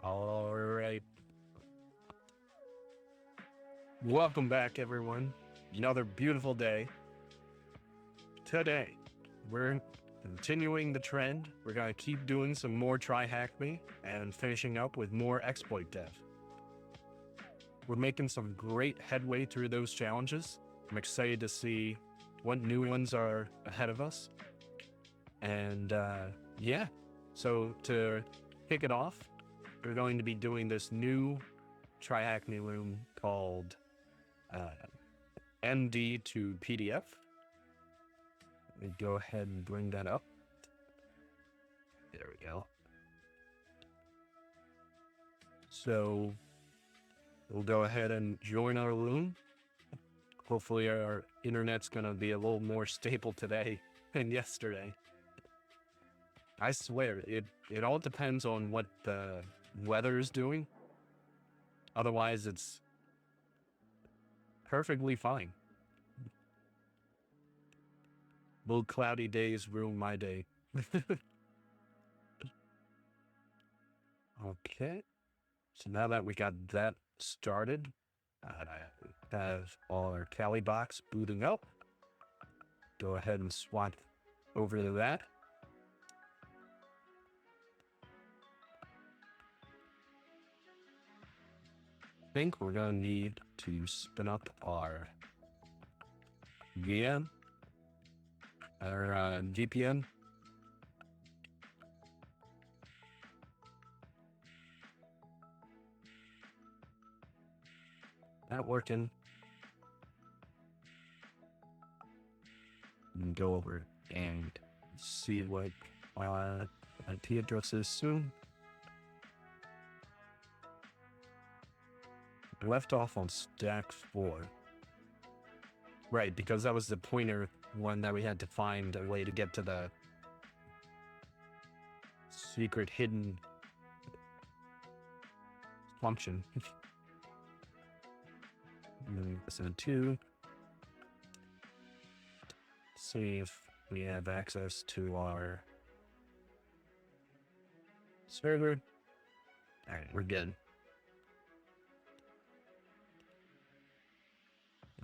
All right. Welcome back, everyone. Another beautiful day. Today, we're continuing the trend. We're going to keep doing some more TryHackMe and finishing up with more exploit dev. We're making some great headway through those challenges. I'm excited to see what new ones are ahead of us. And yeah, so to kick it off, we're going to be doing this new TryHackMe loom called MD to PDF. Let me go ahead and bring that up. There we go. So we'll go ahead and join our loom. Hopefully our internet's going to be a little more stable today than yesterday. I swear, it all depends on what the weather is doing. Otherwise, it's perfectly fine. Little cloudy days ruin my day. Okay. So now that we got that started, I have all our Kali box booting up. Go ahead and swap over to that. I think we're going to need to spin up our VM, our VPN. That working. And go over and see what IP address is soon. Left off on stack 4. Right, because that was the pointer one that we had to find a way to get to the secret hidden function. Listen 2. See if we have access to our server. All right, we're good.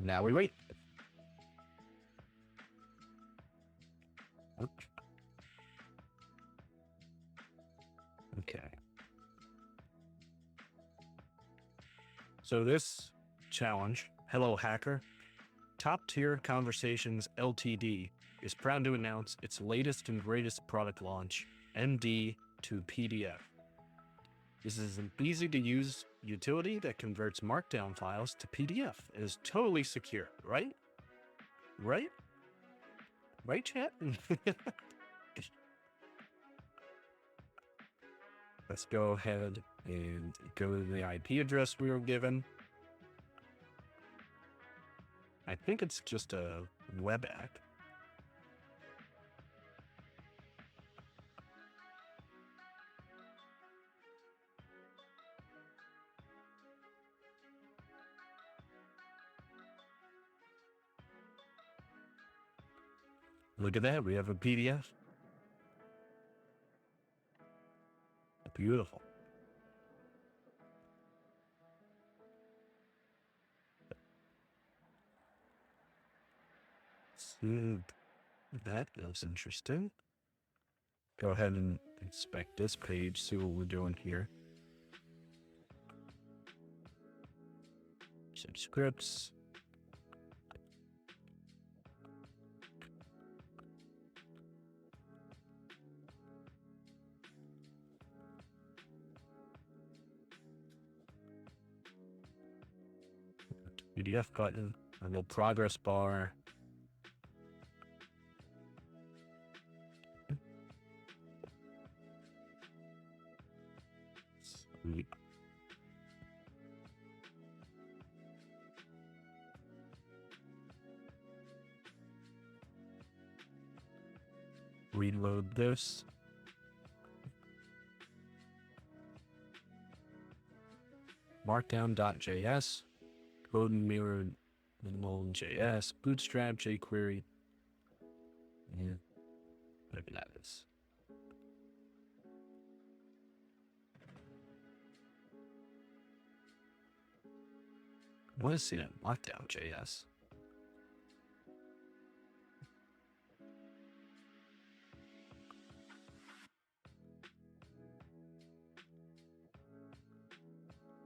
Now we wait. Okay. So this challenge, Hello Hacker, Top Tier Conversations Ltd, is proud to announce its latest and greatest product launch, MD to PDF. This is an easy-to-use utility that converts Markdown files to PDF. It is totally secure, right? Right? Right, chat? Let's go ahead and go to the IP address we were given. I think it's just a web app. Look at that, we have a PDF. Beautiful. So that is interesting. Go ahead and inspect this page, see what we're doing here. Some scripts. PDF button, a little progress bar. Sweet. Reload this. Markdown.js, code mirrored minimal.js, bootstrap, jQuery, and whatever that is. What is it in Lockdown.js?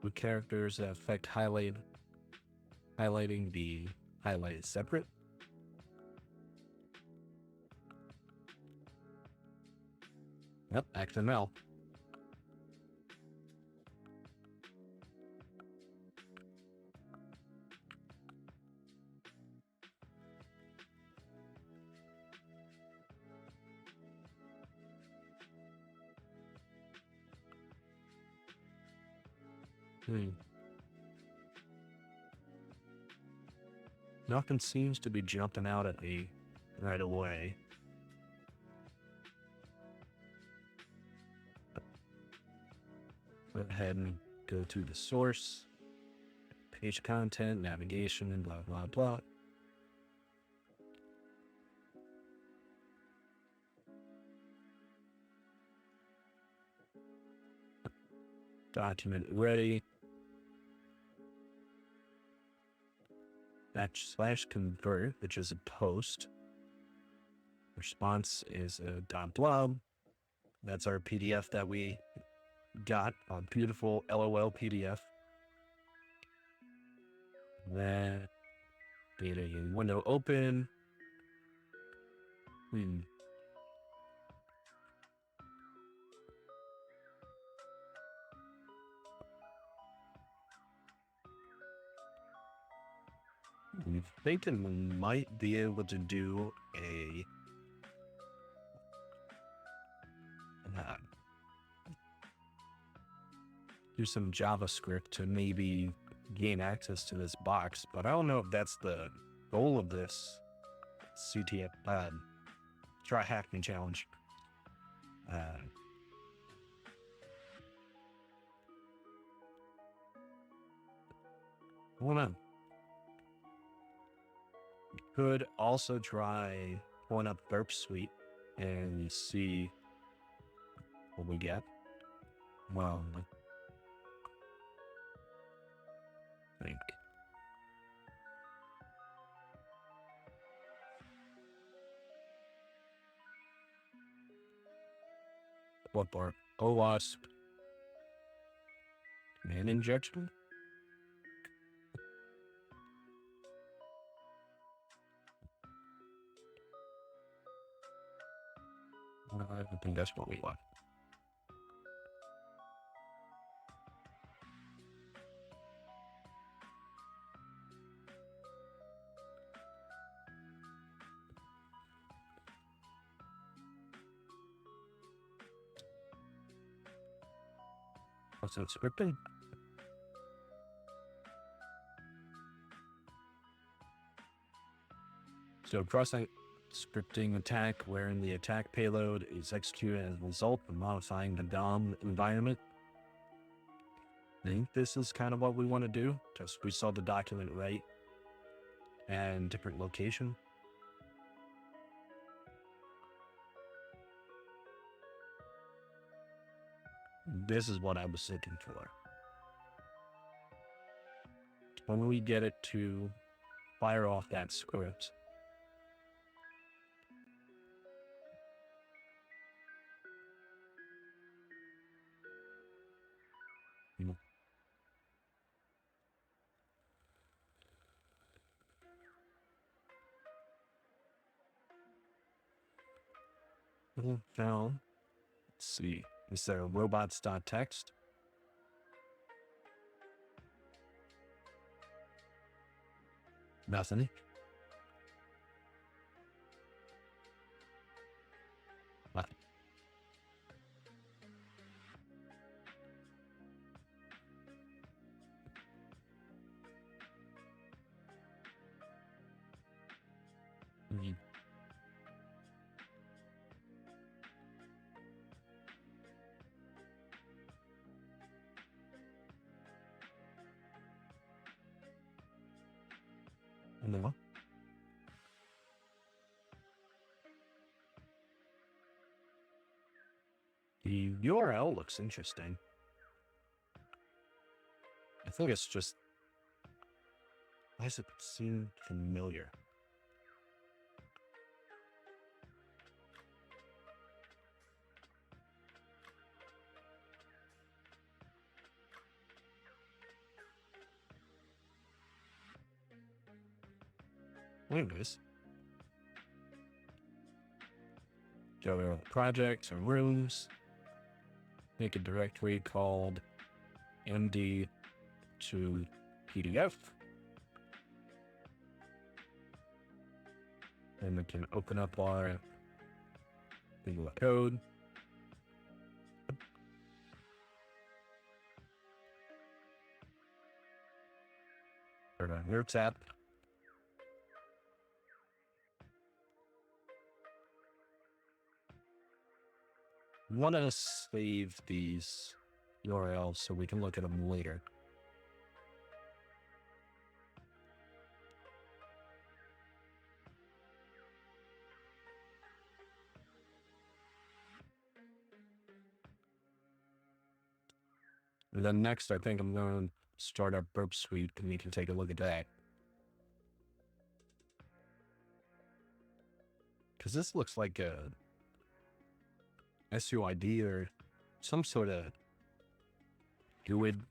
With characters that affect highlighting the highlight is separate. Yep, XML. Nothing seems to be jumping out at me right away. Go ahead and go to the source, page content, navigation, and blah, blah, blah. Document ready. /convert, which is a post. Response is a .blob. That's our PDF that we got, a beautiful LOL PDF. Then data window open. I'm thinking we might be able to do a do some JavaScript to maybe gain access to this box, but I don't know if that's the goal of this CTF TryHackMe challenge. Hold on. Could also try pulling up Burp Suite and see what we get. Well, I think. What bar? OWASP. Man injection? I think that's what we want. What's that scripting? So crossing scripting attack wherein the attack payload is executed as a result of modifying the DOM environment. I think this is kind of what we want to do. Just we saw the document right and different location. This is what I was looking for. When we get it to fire off that script. Now, let's see. Is there robots.txt? Nothing. Nothing. No. The URL looks interesting. I think it's just Why does it seem familiar? Anyways, go to projects or rooms, make a directory called MD to PDF, and we can open up our Google code. Turn on your tab. Want to save these URLs so we can look at them later. And then next, I think I'm going to start our burp suite, and we can take a look at that. Because this looks like a SUID or some sort of GUID.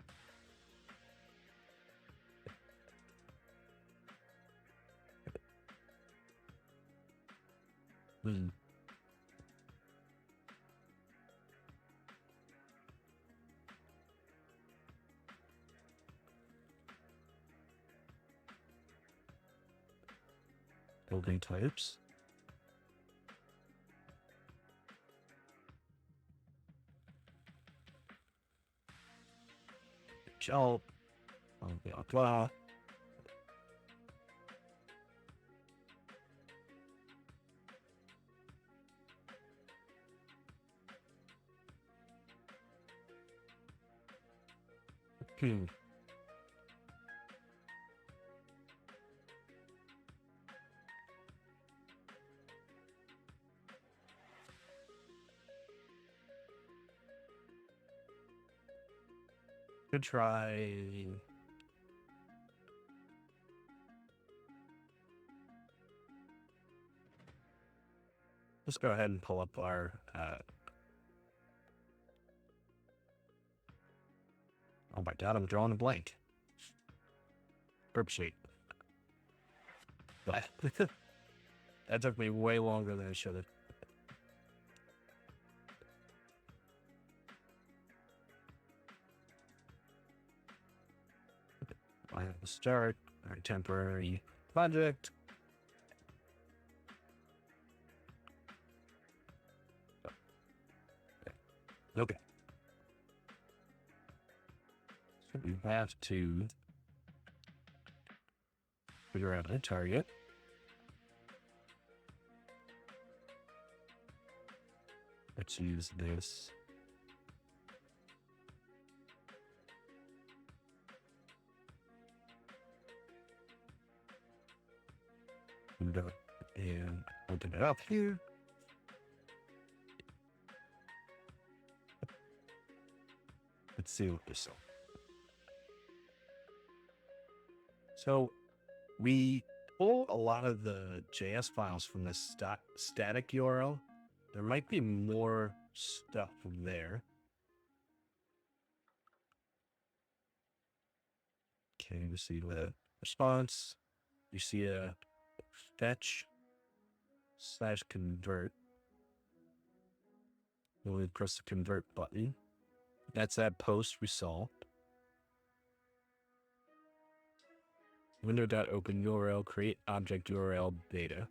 Building types. Job. Blah, blah. Could try. Let's go ahead and pull up our. Oh my god, I'm drawing a blank. Burp sheet. That took me way longer than it should have. I have to start our temporary project. Okay. So we have to figure out a target. Let's use this. And open it up here. Let's see what this is. So we pull a lot of the JS files from this static URL. There might be more stuff there. Okay, you see the response. You see a fetch/convert. Then we press the convert button. That's that post we saw. Window.open URL, create object URL beta.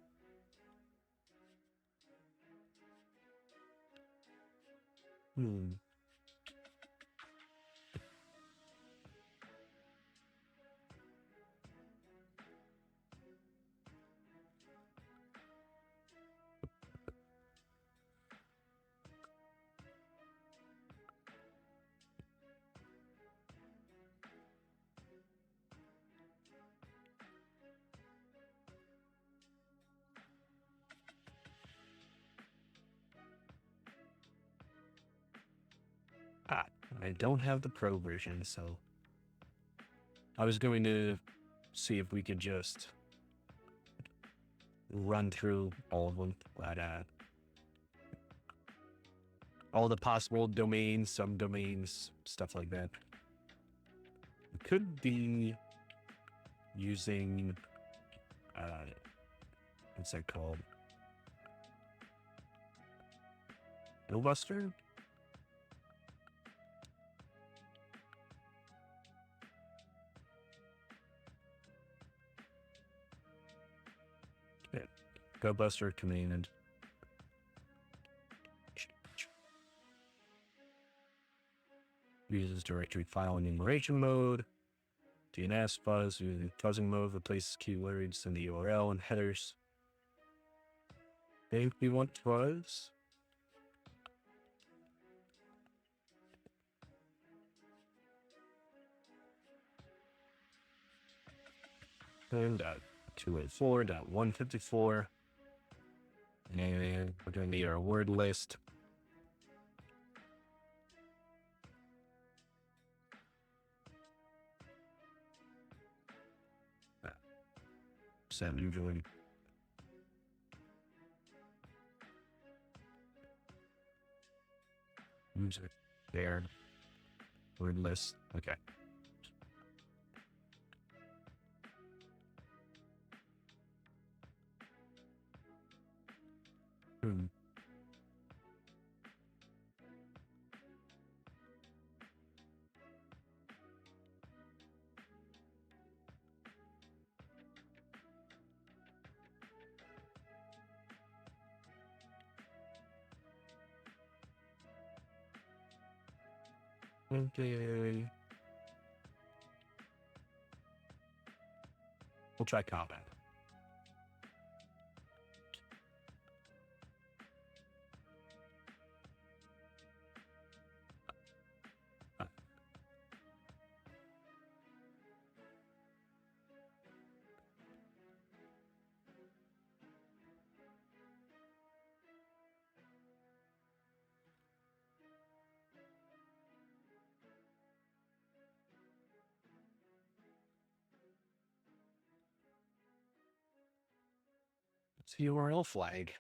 I don't have the pro version, so I was going to see if we could just run through all of them. But, all the possible domains, subdomains, stuff like that. We could be using, what's that called? Buster? Yeah. Buster command. Uses directory file enumeration mode. DNS fuzz using fuzzing mode replaces keywords in the URL and headers. Think we want fuzz. And 284.154. And we're going to need our word list. Set usually. User there. Word list. Okay. Okay. We'll try combat. It's the URL flag.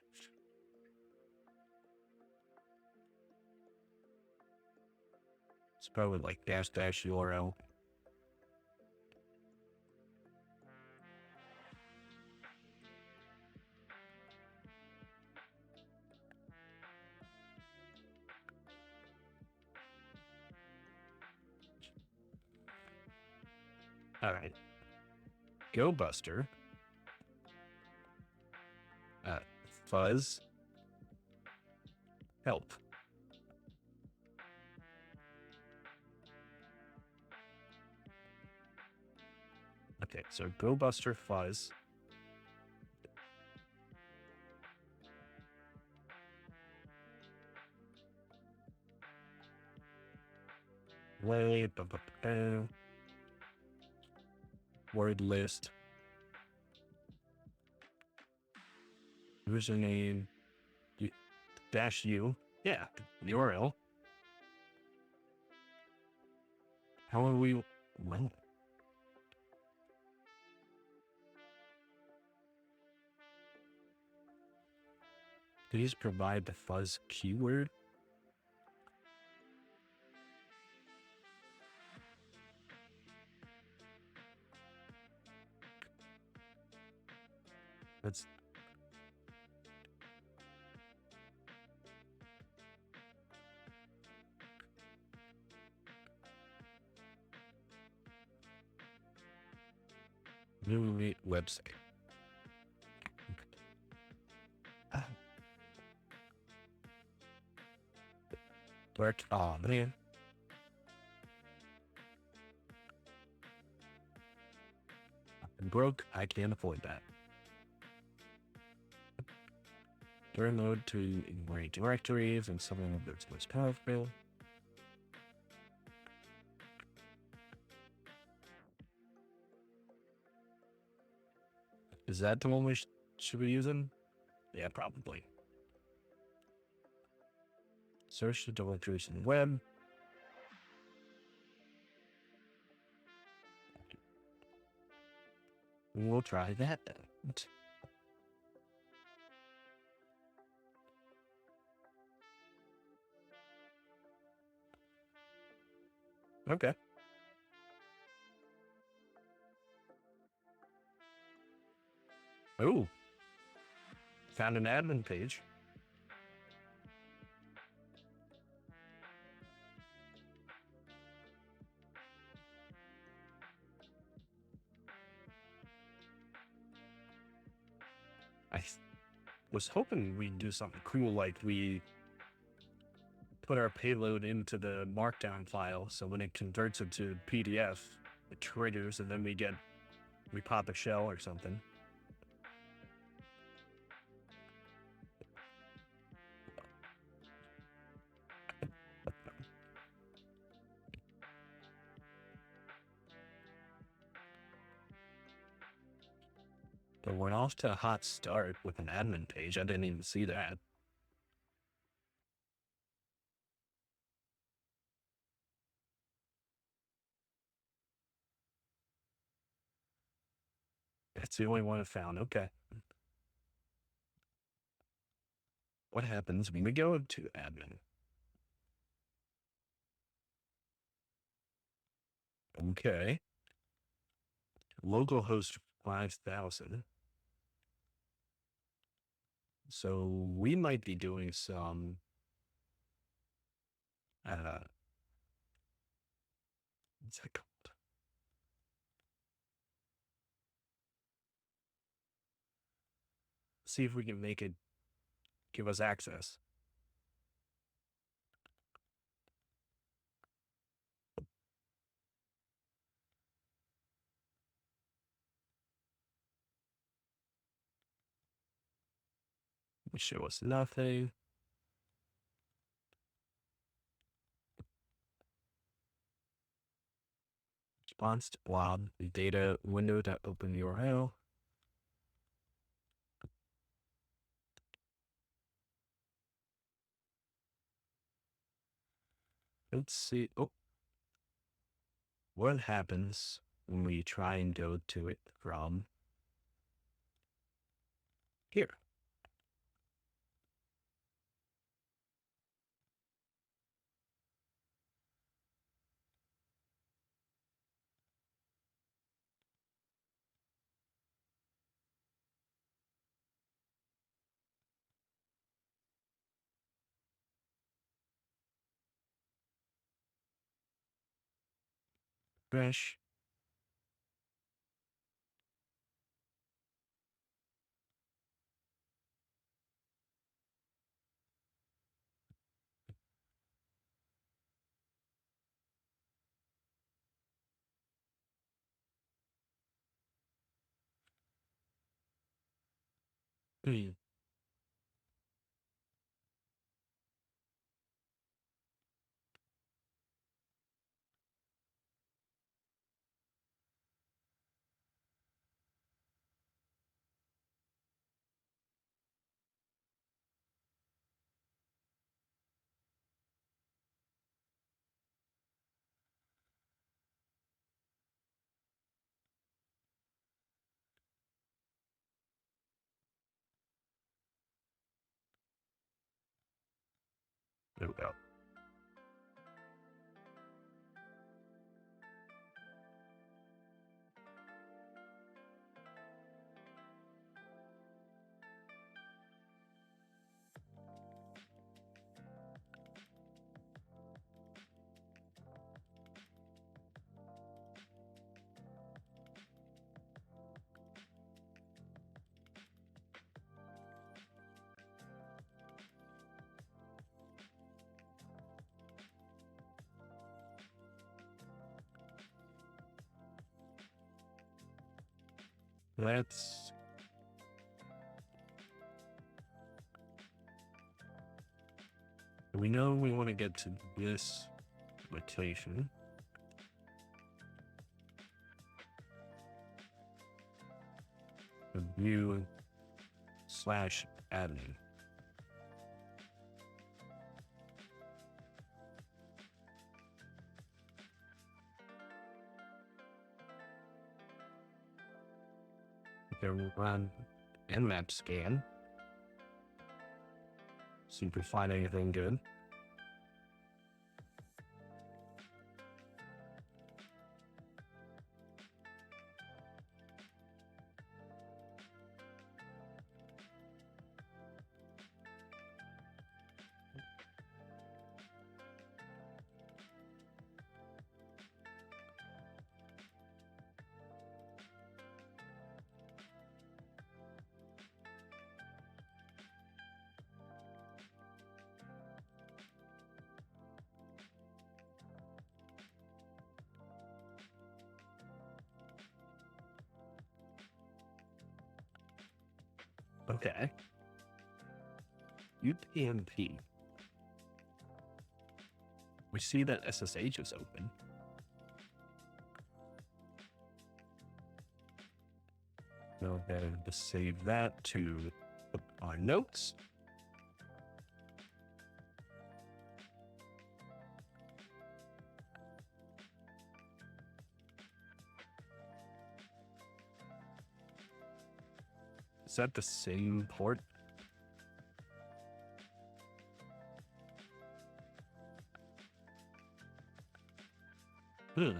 It's probably like dash URL. All right. Go Buster. Fuzz. Help. Okay, so Go Buster Fuzz. Word list. Username. Dash U. Yeah, URL. How are we? Well, please provide the fuzz keyword. That's new website. Work. Oh man. I'm broke. I can't afford that. Download to enumerate directories and something of those most powerful. Is that the one we should be using? Yeah, probably. Search the directories in the web. We'll try that then. Okay. Oh, found an admin page. I was hoping we'd do something cool, like we put our payload into the markdown file, so when it converts it to PDF, it triggers, and then we pop a shell or something. But we're off to a hot start with an admin page. I didn't even see that. That's the only one I found. Okay. What happens when we go to admin? Okay. Localhost 5000. So we might be doing some what's that called? See if we can make it give us access. Show us nothing. Response to blob data window to open URL. Let's see. Oh, what happens when we try and go to it from here? Fresh. Hmm. There we go. Let's we know we want to get to this location. View / admin. Here we'll run nmap scan. See if we find anything good. Okay. UPnP. We see that SSH is open. Go ahead and just save that to our notes. Is that the same port? Dang.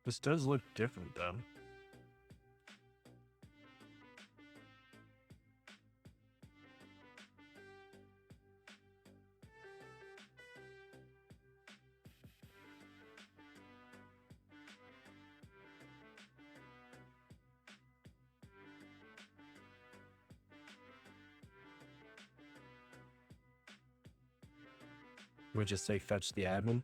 This does look different, though. We just say fetch the admin.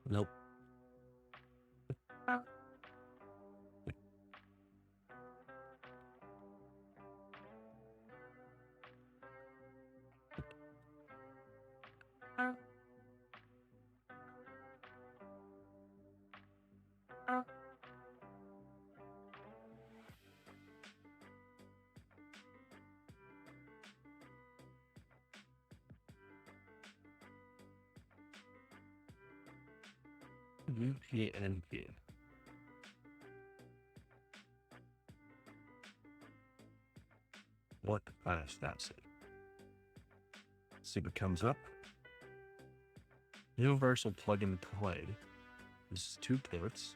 Nope. UPnP. What is that? See what comes up. Universal plugin play. This is 2 ports.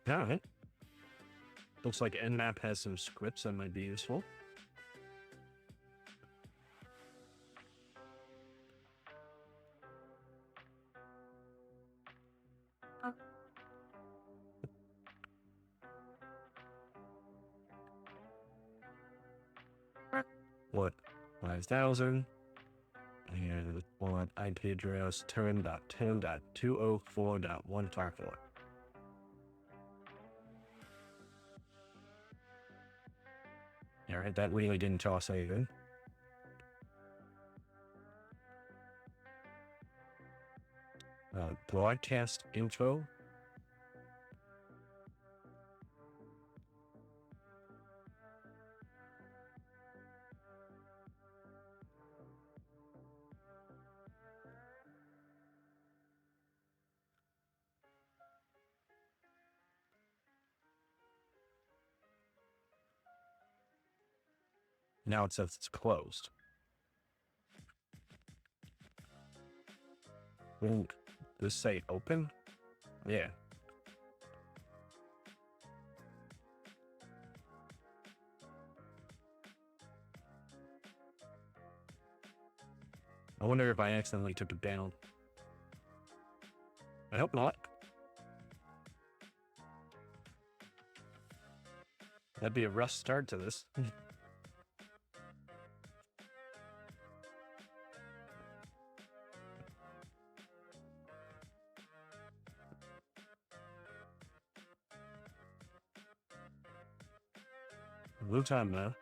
Alright. Looks like nmap has some scripts that might be useful. What? 5000. And what IP address turn.10.204.154. Alright, that really didn't tell us anything. Broadcast info. Now it says it's closed. Will this say open? Yeah. I wonder if I accidentally took it down. I hope not. That'd be a rough start to this. Blue time now.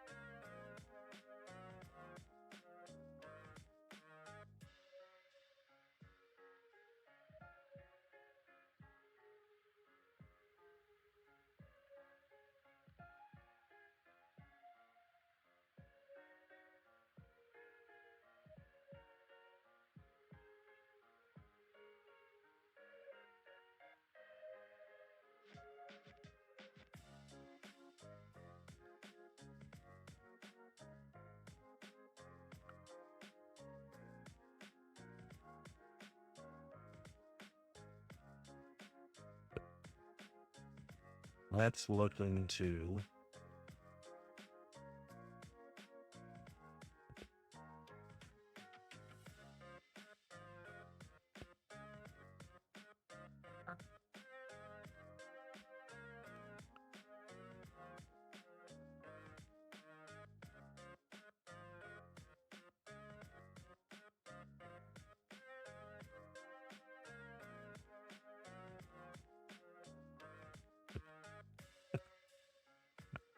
Let's look into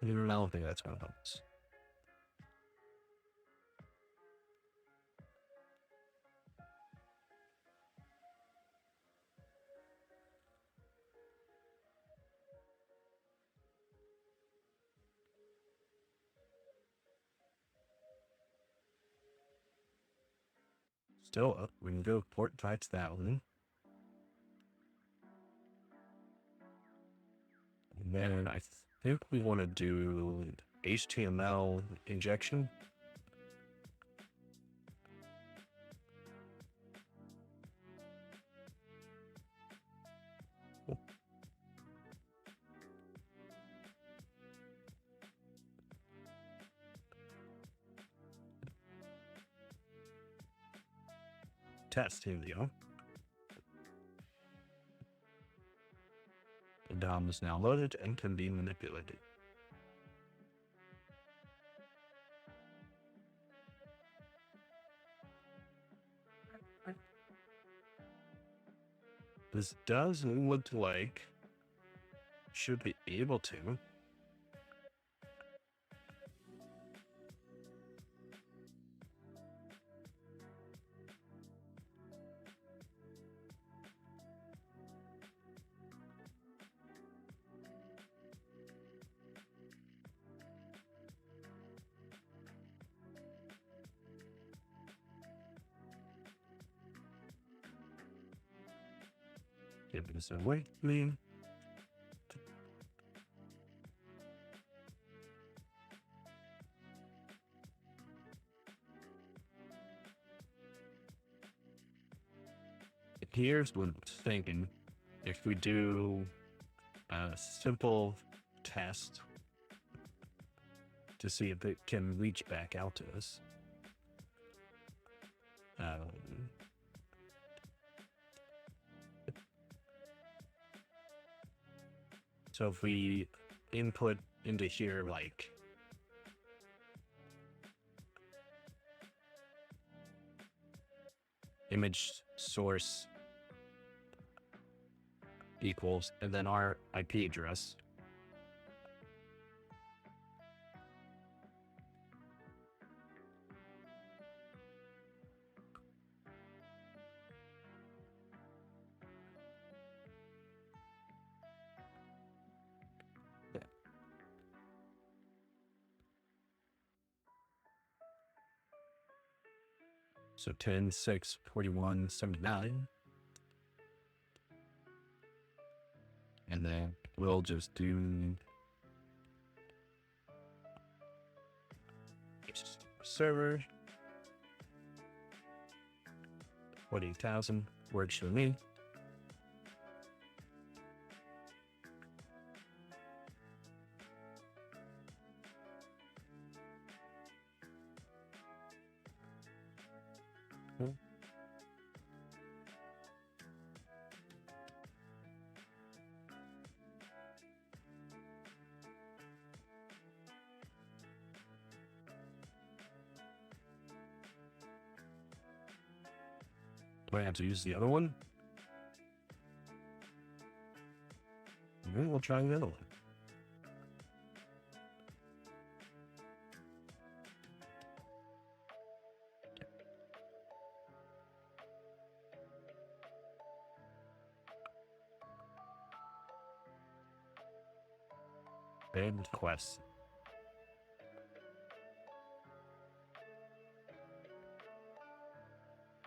I don't think that's gonna help us. Still up. We can go port 5000. And then I think we want to do HTML injection. Test, here we go. The DOM is now loaded and can be manipulated. This does look like should be able to. Give this a wait, please. Here's what I'm thinking. If we do a simple test to see if it can reach back out to us. So if we input into here, like, image source equals, and then our IP address. So 10, 6, 41, 79. And then we'll just do server 40,000 works for me. Do I have to use the other one? Maybe we'll try the other one. Banned quest.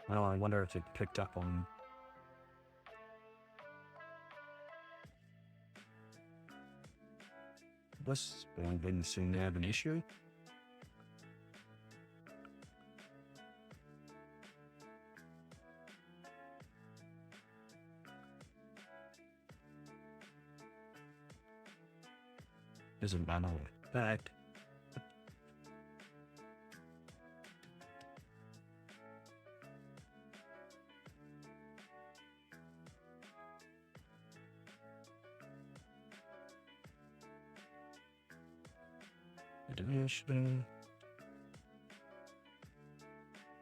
Well, I wonder if it picked up on... This didn't seem to have an issue. Doesn't matter. Fact.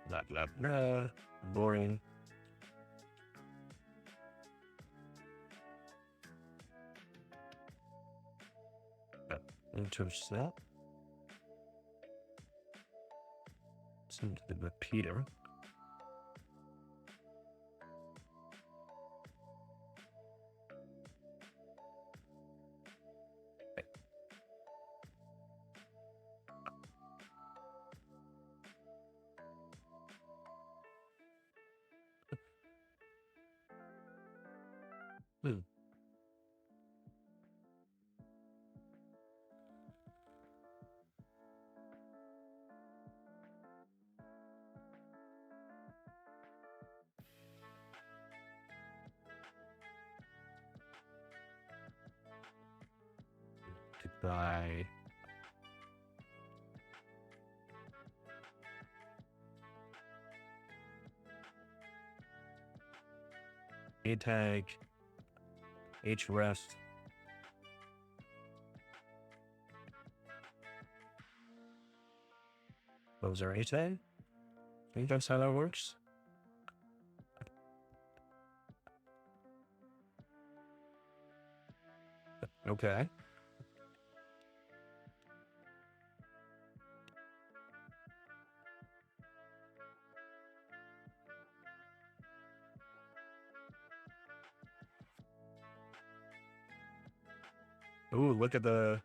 Blah blah blah. Boring. Touch that. Send to the repeater. Goodbye. A tag. H rest. Those are A tag? I think that's how that works. Okay. Ooh, look at the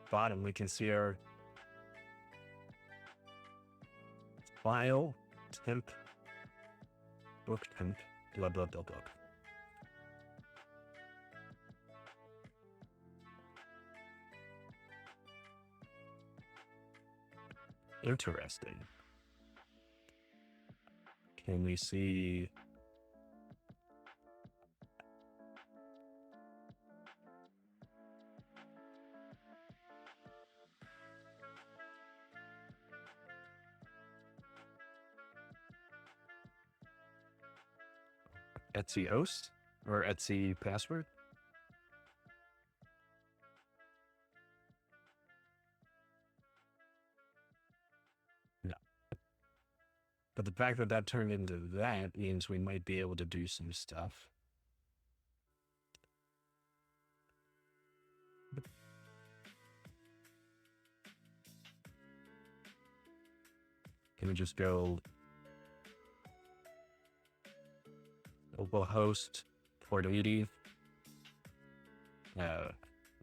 bottom. We can see our file, temp, book temp, blah, blah, blah, blah. Interesting. Can we see... Etsy host or Etsy password? No. But the fact that that turned into that means we might be able to do some stuff. Can we just go localhost port 80? No,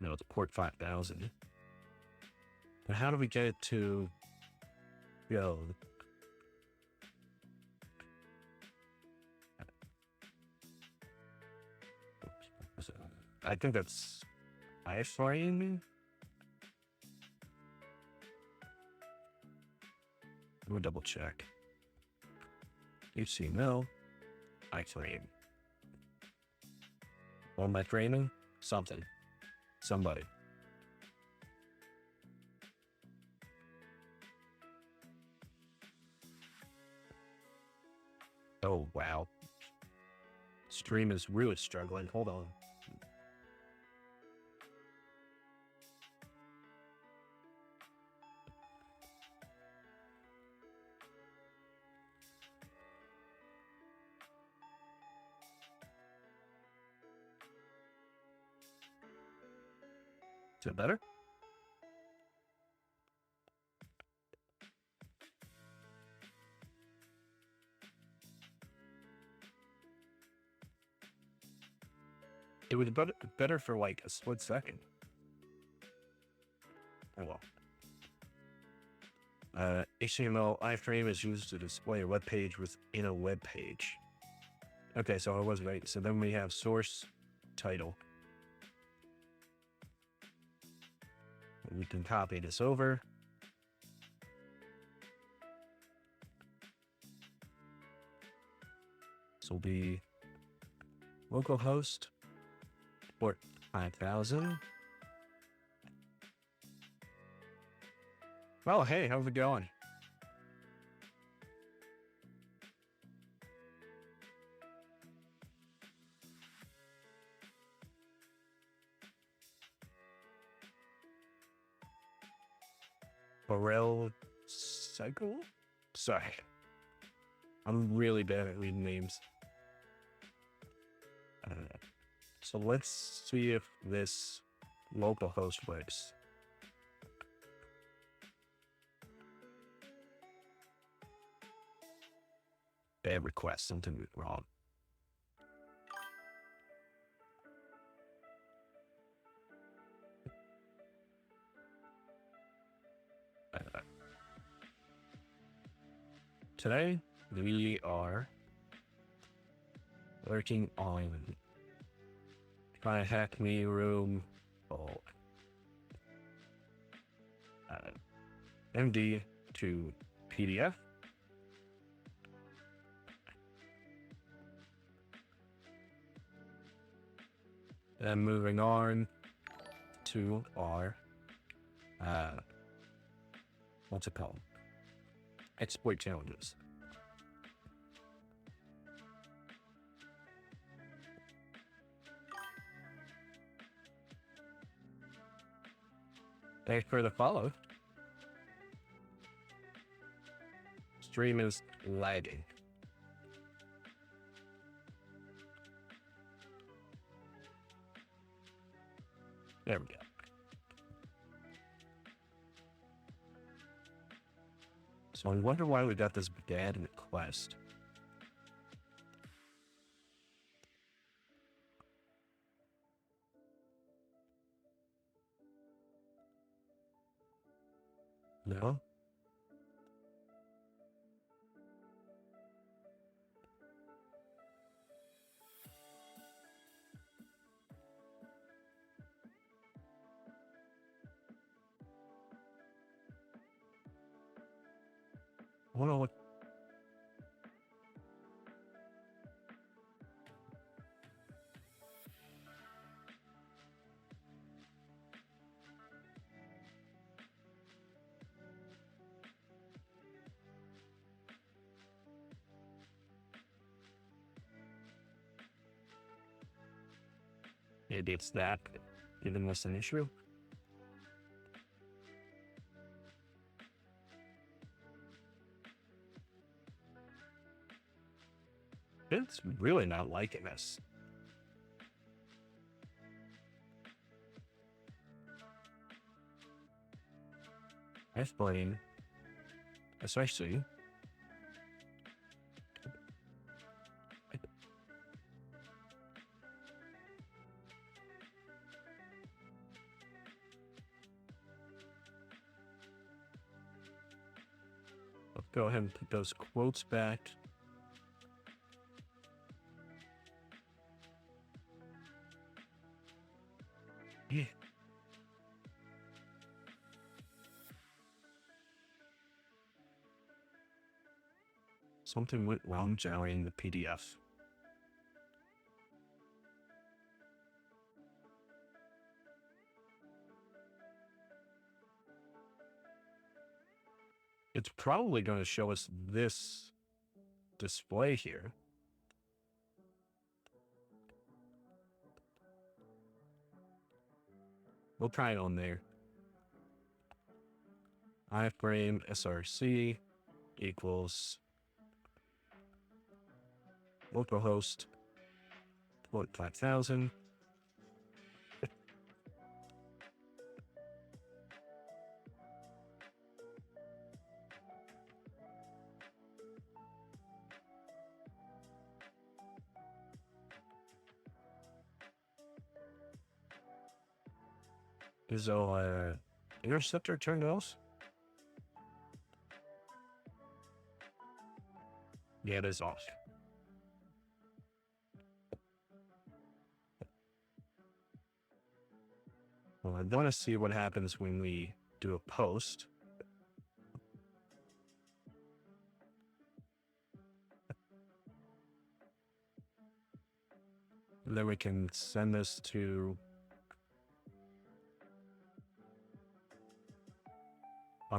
it's port 5000. But how do we get it to go? I think that's ifraring me. We'll double check. HTML, iframe. What am I framing? Something. Somebody. Oh, wow. Stream is really struggling. Hold on. Is it better? It was better for like a split second. Oh well. HTML iframe is used to display a web page within a web page. Okay, so I was right. So then we have source title. We can copy this over. This will be localhost port 5000. Well, hey, how's it going? Burrell Cycle? Sorry. I'm really bad at reading names. So let's see if this localhost works. Bad request, something wrong. Today, we are working on TryHackMe room MD to PDF. Then moving on to our what's it called? Exploit challenges. Thanks for the follow. Stream is lagging. There we go. So I wonder why we got this bad request. No? I wonder what. Maybe it's that giving us an issue. It's really not liking us. Explain, especially. Let's go ahead and put those quotes back. Yeah. Something went wrong generating the PDF. It's probably going to show us this display here. We'll try it on there. iframe src equals localhost 5000. Is our interceptor turned off? Yeah, it is off. Well, I want to see what happens when we do a post. And then we can send this to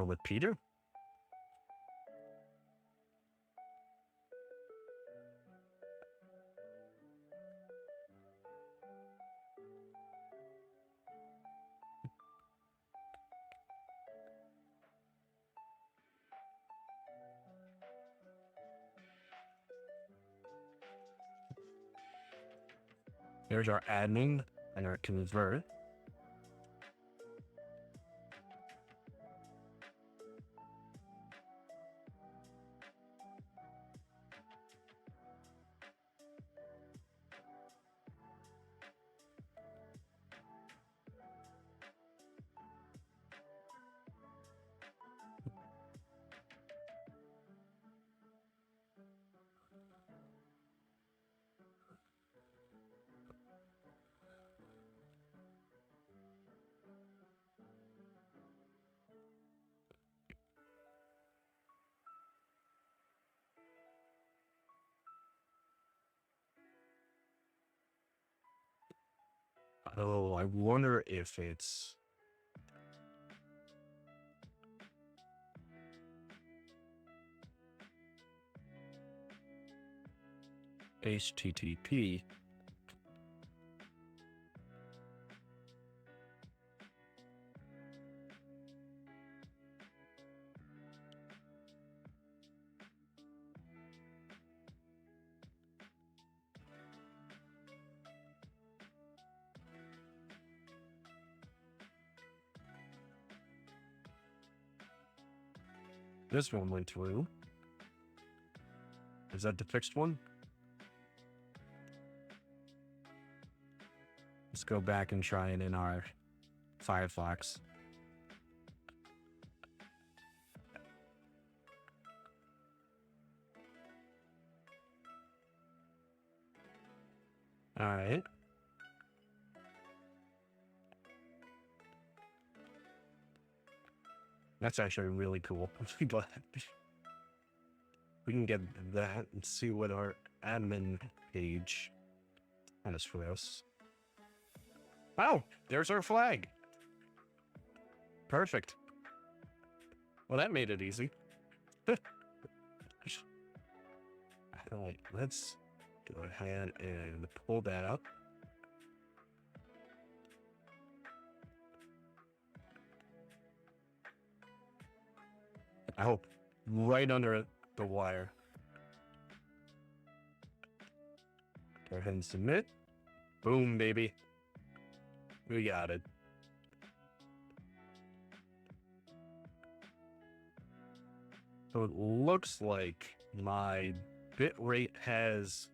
with Peter. Here's our admin and our convert. Oh, I wonder if it's HTTP. This one went through. Is that the fixed one? Let's go back and try it in our Firefox. All right. That's actually really cool. But we can get that and see what our admin page has for us. Oh, there's our flag. Perfect. Well, that made it easy. All right, let's go ahead and pull that up. I hope right under the wire. Go ahead and submit. Boom, baby. We got it. So it looks like my bit rate has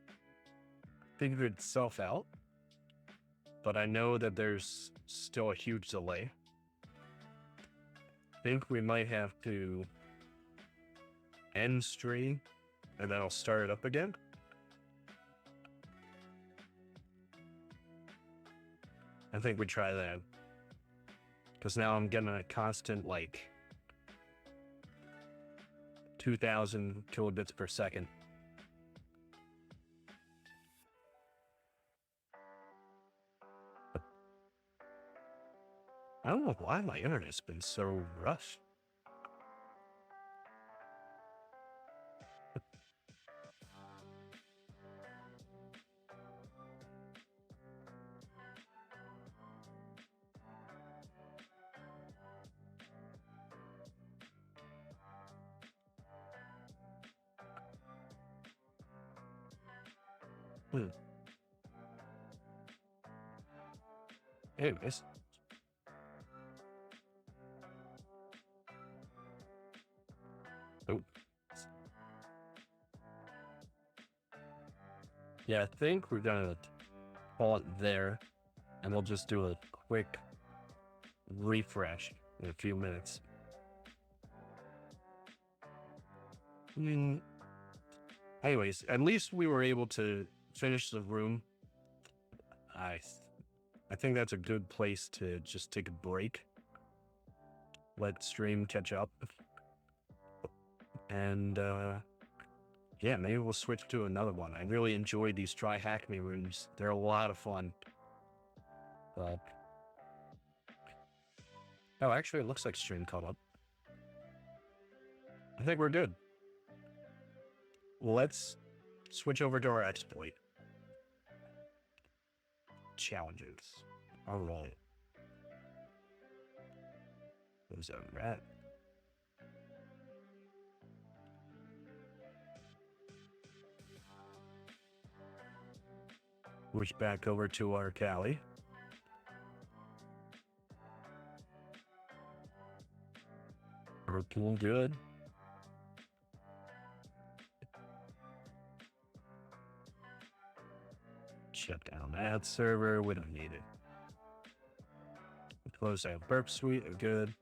figured itself out, but I know that there's still a huge delay. I think we might have to end stream and then I'll start it up again. I think we try that because now I'm getting a constant like 2,000 kilobits per second. I don't know why my internet's been so rough. Anyways. Oh. Yeah, I think we're gonna call it there, and we'll just do a quick refresh in a few minutes. Anyways, at least we were able to finish the room. I think that's a good place to just take a break. Let stream catch up. And yeah, maybe we'll switch to another one. I really enjoyed these TryHackMe rooms. They're a lot of fun. Oh, actually, it looks like stream caught up. I think we're good. Let's switch over to our exploit. Challenges. All right. There's a rat. Switch back over to our Cali. We're doing good. Shut down that server. We don't need it. Close out Burp Suite. We're good.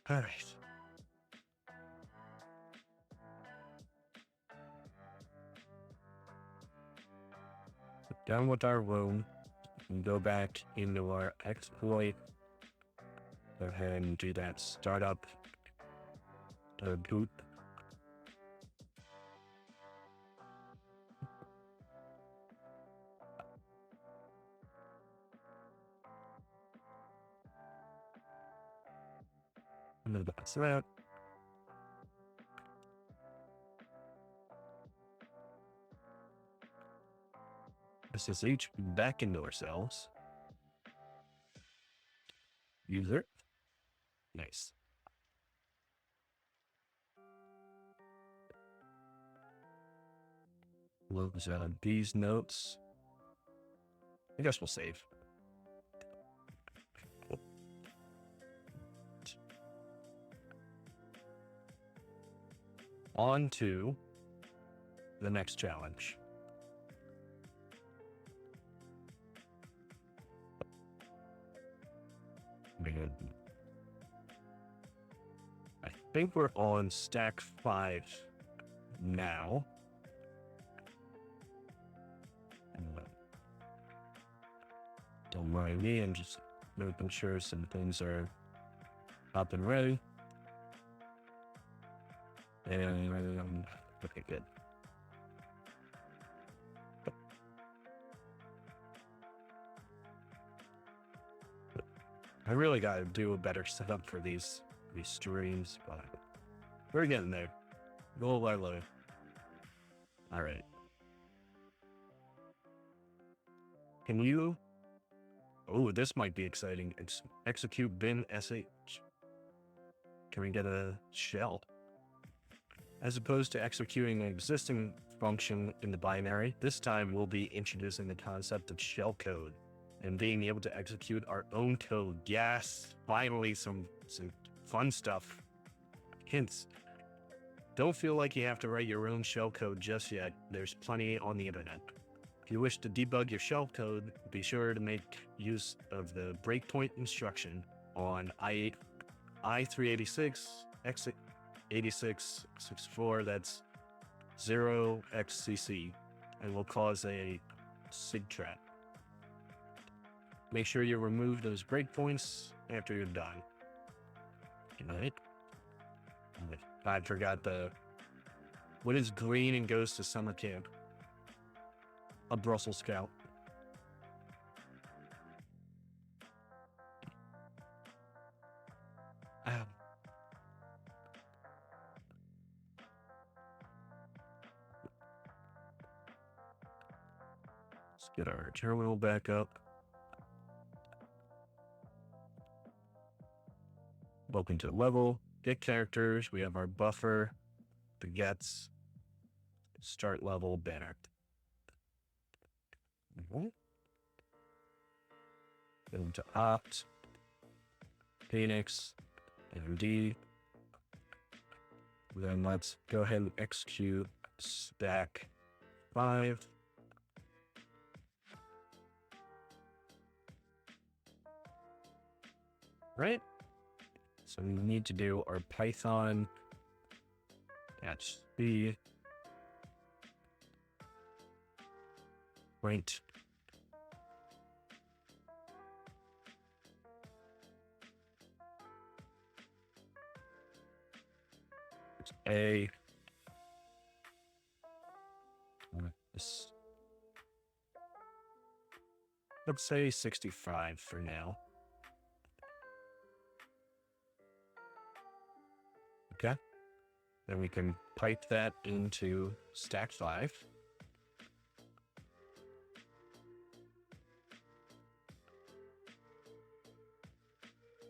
All right. Done with our room. And go back into our exploit. Go ahead and do that startup boot. I'm gonna bounce it out. This is each back into ourselves. User. Nice. Loads out of these notes. I guess we'll save. On to the next challenge. I think we're on stack 5 now. Don't mind me, I'm just making sure some things are up and ready. And okay, good. I really gotta do a better setup for these streams, but we're getting there. Little by little. All right. Can you? Oh, this might be exciting. It's execute bin sh. Can we get a shell? As opposed to executing an existing function in the binary, this time we'll be introducing the concept of shell code and being able to execute our own code. Yes, finally some fun stuff. Hints. Don't feel like you have to write your own shell code just yet. There's plenty on the internet. If you wish to debug your shell code, be sure to make use of the breakpoint instruction on i386 x8664, that's 0xcc, and will cause a sig trap. Make sure you remove those breakpoints after you're done. Alright. I forgot what is green and goes to summer camp? A Brussels scout. Let's get our terminal back up. Welcome to the level. Get characters. We have our buffer, the gets, start level banner. Go to opt, Phoenix, MD. Then let's go ahead and execute stack 5. Right? So we need to do our Python -b point a let's say 65 for now. Okay. Then we can pipe that into stack 5.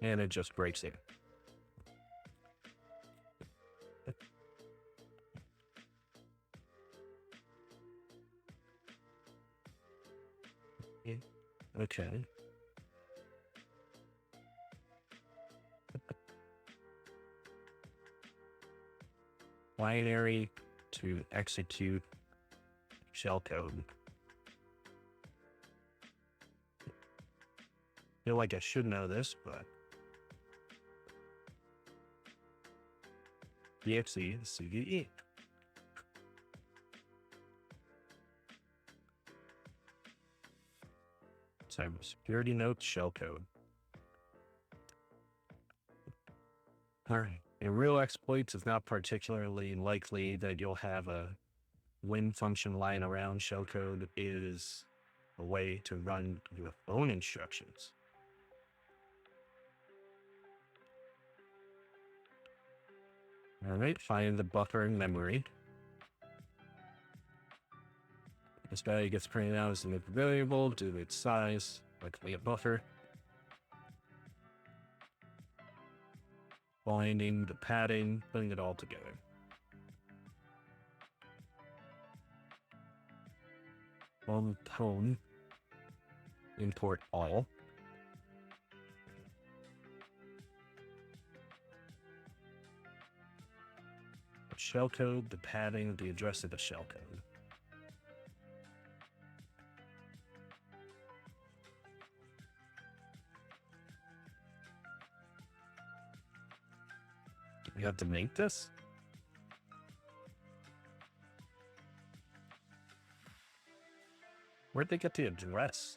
And it just breaks it. Okay. Binary to execute shellcode. Feel like I should know this, but exe CVE. Cybersecurity notes shellcode. All right. In real exploits, it's not particularly likely that you'll have a win function lying around. Shellcode is a way to run your own instructions. All right, find the buffer in memory. This value gets printed out as an variable due to its size, likely a buffer. Binding the padding, putting it all together. On tone, import all. The shellcode, the padding, the address of the shellcode. You have to make this? Where'd they get the address?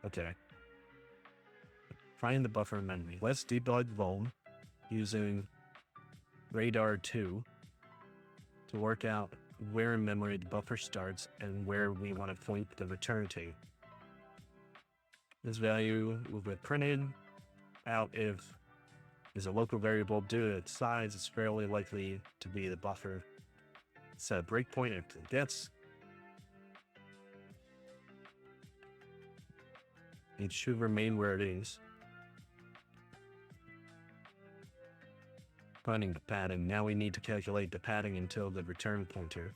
Okay. Find the buffer memory. Let's debug vuln using radar 2 to work out where in memory the buffer starts and where we want to point the return to. This value will be printed out if is a local variable due to its size. It's fairly likely to be the buffer. Set a breakpoint if it gets. It should remain where it is. Finding the padding. Now we need to calculate the padding until the return pointer.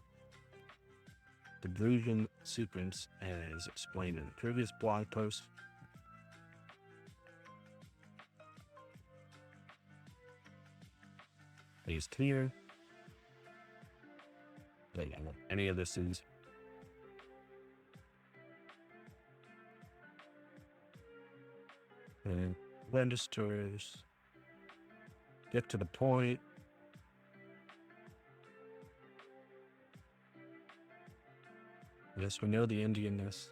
The Boolean sequence, as explained in the previous blog post. Is clear. Any of this is. And registers. Get to the point. Yes, we know the Indianness.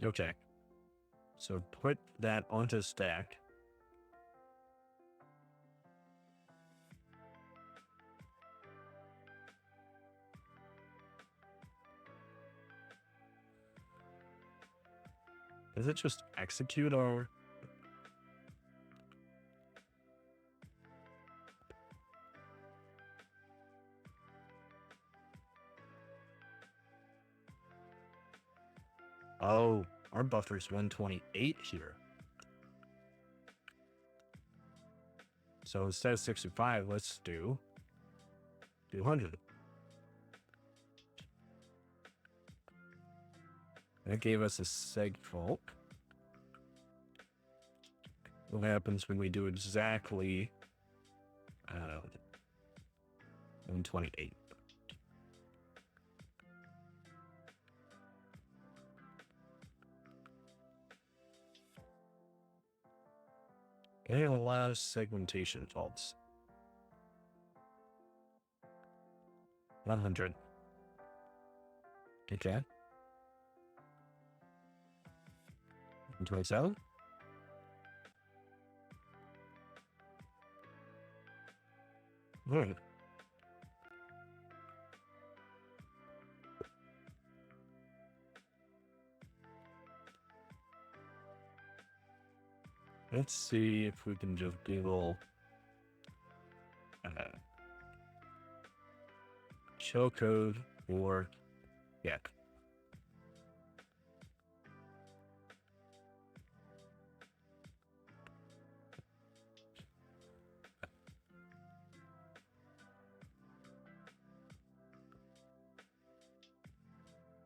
Okay. So put that onto stack. Does it just execute or? Oh, our buffer's 128 here. So instead of 65, let's do 200. That gave us a seg fault. What happens when we do exactly, I don't know, 128? Getting a lot of segmentation faults. 100. Okay. 127. All right. Let's see if we can just do a little shell code or yeah.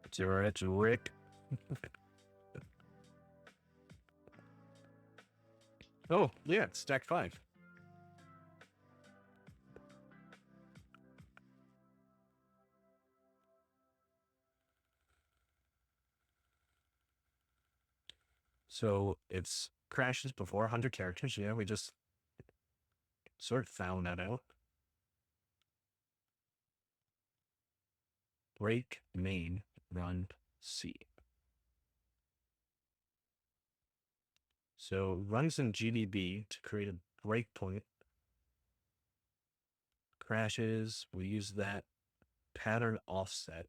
It's Rick. Oh, yeah, it's stack 5. So it's crashes before 100 characters. Yeah, we just sort of found that out. Break main run C. So runs in GDB to create a breakpoint. Crashes, we use that pattern offset.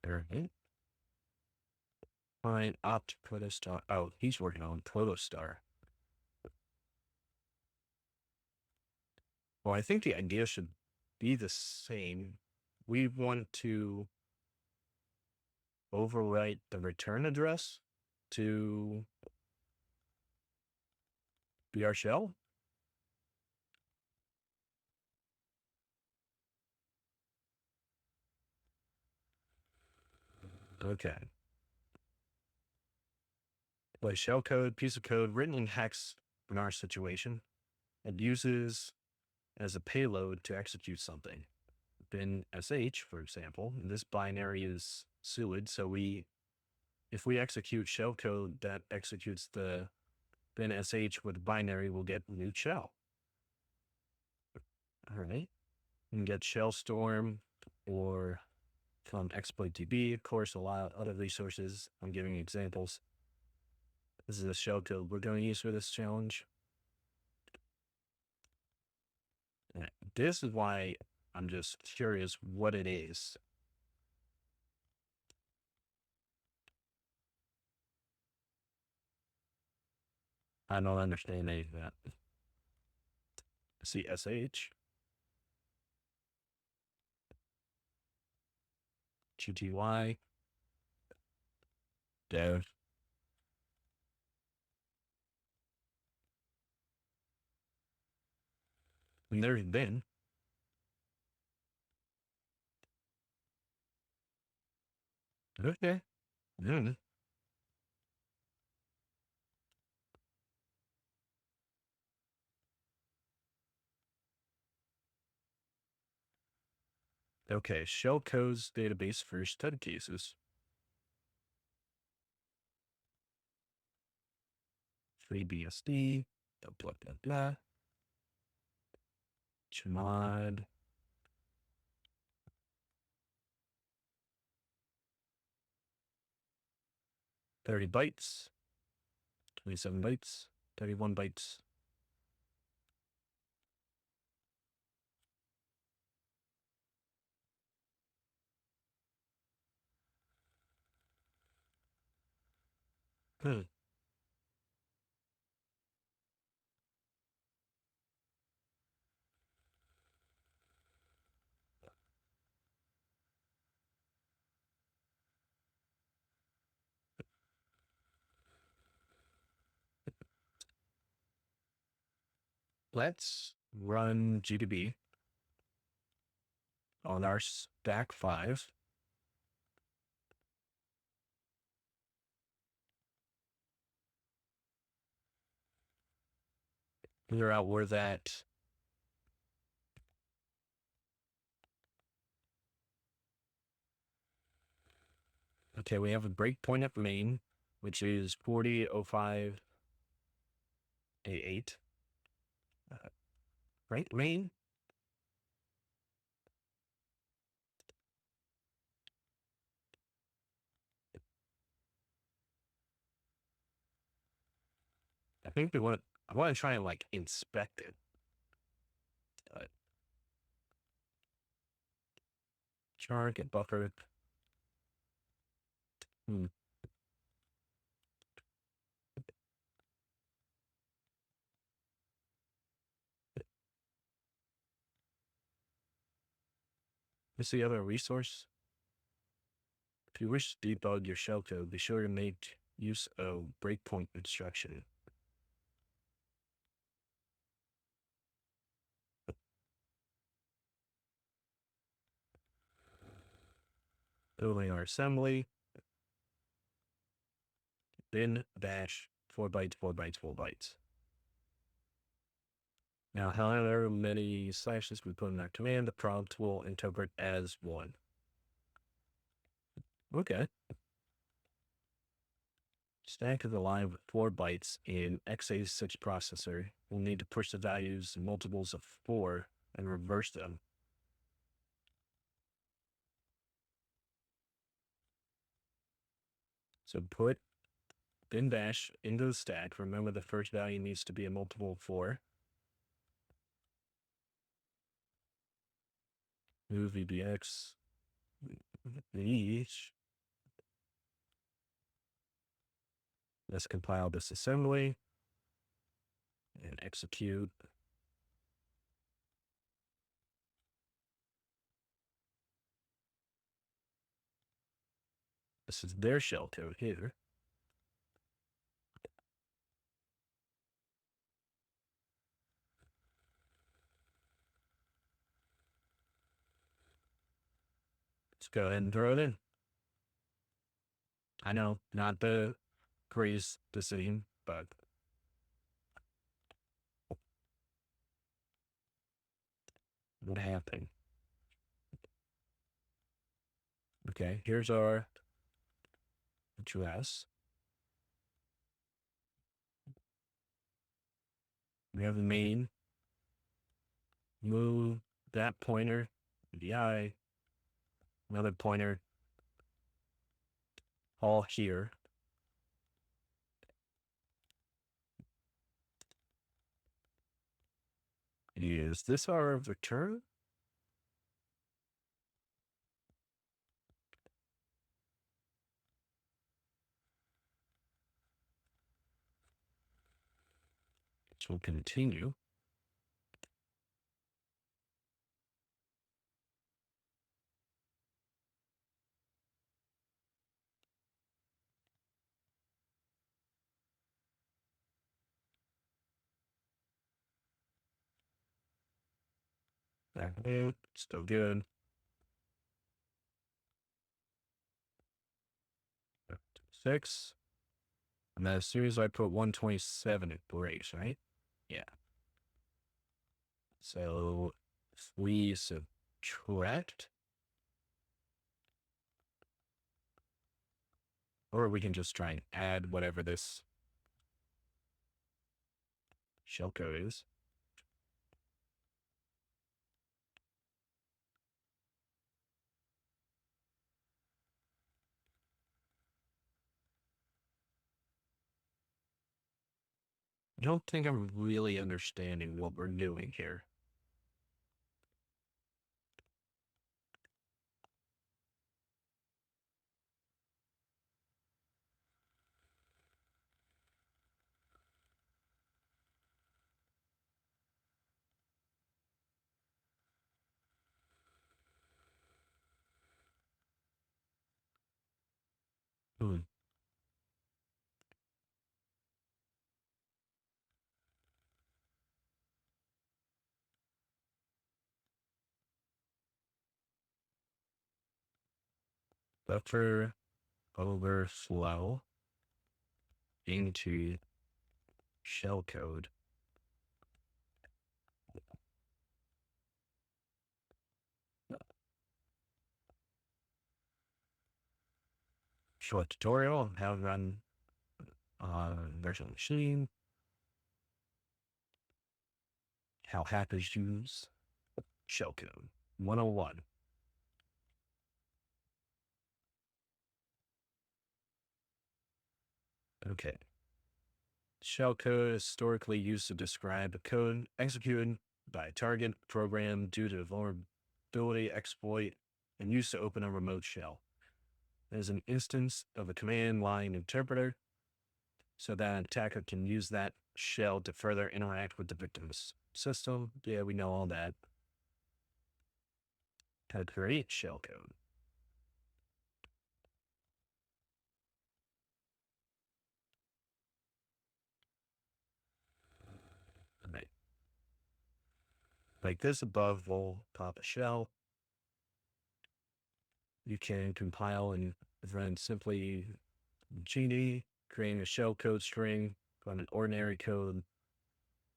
There it is. Find opt protostar. Oh, he's working on protostar. Well, I think the idea should be the same. We want to overwrite the return address to be our shell. Okay. By shellcode, piece of code written in hex in our situation. It uses as a payload to execute something. Bin sh, for example, and this binary is SUID, so if we execute shellcode that executes the bin sh with binary, we'll get new shell. All right. You can get shellstorm or from exploitdb, of course, a lot of other resources. I'm giving examples. This is a shellcode we're going to use for this challenge. And this is why I'm just curious what it is. I don't understand any of that. See sh, qty, dev. And there's bin. Okay. Yeah. Okay, shellcode's database for stud cases. FreeBSD, blah, blah, blah. Chmod. $30 bytes, 27 bytes, 31 bytes. Hmm. Let's run GDB on our stack 5. Figure out where that. Okay, we have a breakpoint at main, which is 40:05:88. Right, main? I think I want to try and like inspect it. Char, get buffered. Hmm. Is the other resource? If you wish to debug your shellcode, be sure to make use of breakpoint instruction. Building our assembly, then dash 4 bytes, 4 bytes, 4 bytes. Now, however many slashes we put in that command, the prompt will interpret as 1. Okay. Stack is aligned with 4 bytes in x86 processor. We'll need to push the values in multiples of 4 and reverse them. So put bin dash into the stack. Remember, the first value needs to be a multiple of 4. Move VBX. Each. Let's compile this assembly and execute. This is their shellcode here. Let's go ahead and throw it in. I know, not the greatest decision, but what happened? Okay, here's our address. We have the main. Move that pointer, VI, another pointer, all here. Is this our return? Which will continue. Still good. 6. And then as soon as I put 127, it breaks, right? Yeah. So if we subtract, or we can just try and add whatever this shellcode is. I don't think I'm really understanding what we're doing here. buffer overflow into shellcode. Short tutorial on how to run virtual machine, how hackers use shellcode 101. Okay. Shellcode is historically used to describe a code executed by a target program due to a vulnerability exploit and used to open a remote shell. It is an instance of a command line interpreter so that an attacker can use that shell to further interact with the victim's system. Yeah, we know all that. How to create shellcode. Right. Like this above will pop a shell. You can compile and run simply GD, creating a shellcode string on an ordinary code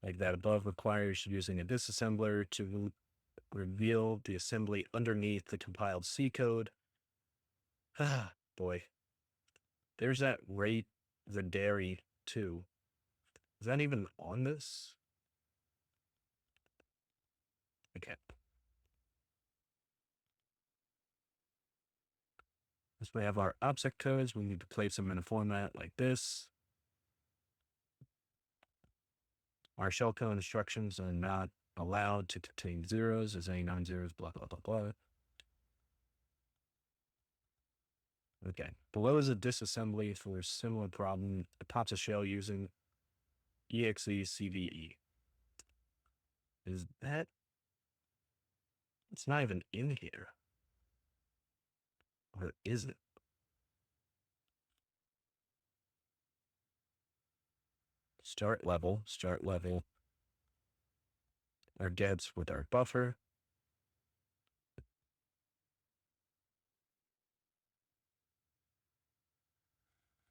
like that above requires using a disassembler to reveal the assembly underneath the compiled C code. Ah, boy. There's that rate the dairy too. Is that even on this? Okay. As we have our object codes, we need to place them in a format like this. Our shellcode instructions are not allowed to contain zeros as any non-zeros, blah, blah, blah, blah. Okay. Below is a disassembly for a similar problem. It pops a shell using EXE Is that? It's not even in here. Or is it? Start level. Our gets with our buffer.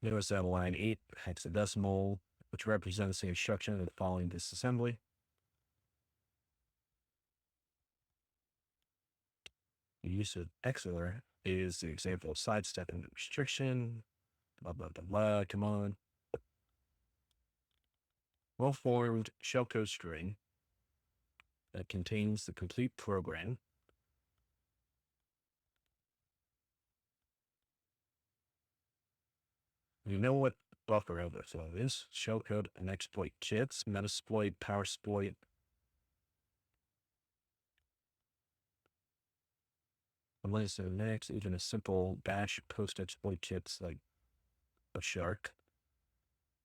Notice that line 8 hexadecimal, which represents the instruction of the following disassembly. The use of Xor is the example of sidestepping the restriction. Blah, blah, blah, blah. Come on. Well-formed shellcode string that contains the complete program. You know what buffer overflow is? Shellcode and exploit kits, metasploit, powersploit. Unless so next, even a simple bash post exploit kits like a shark.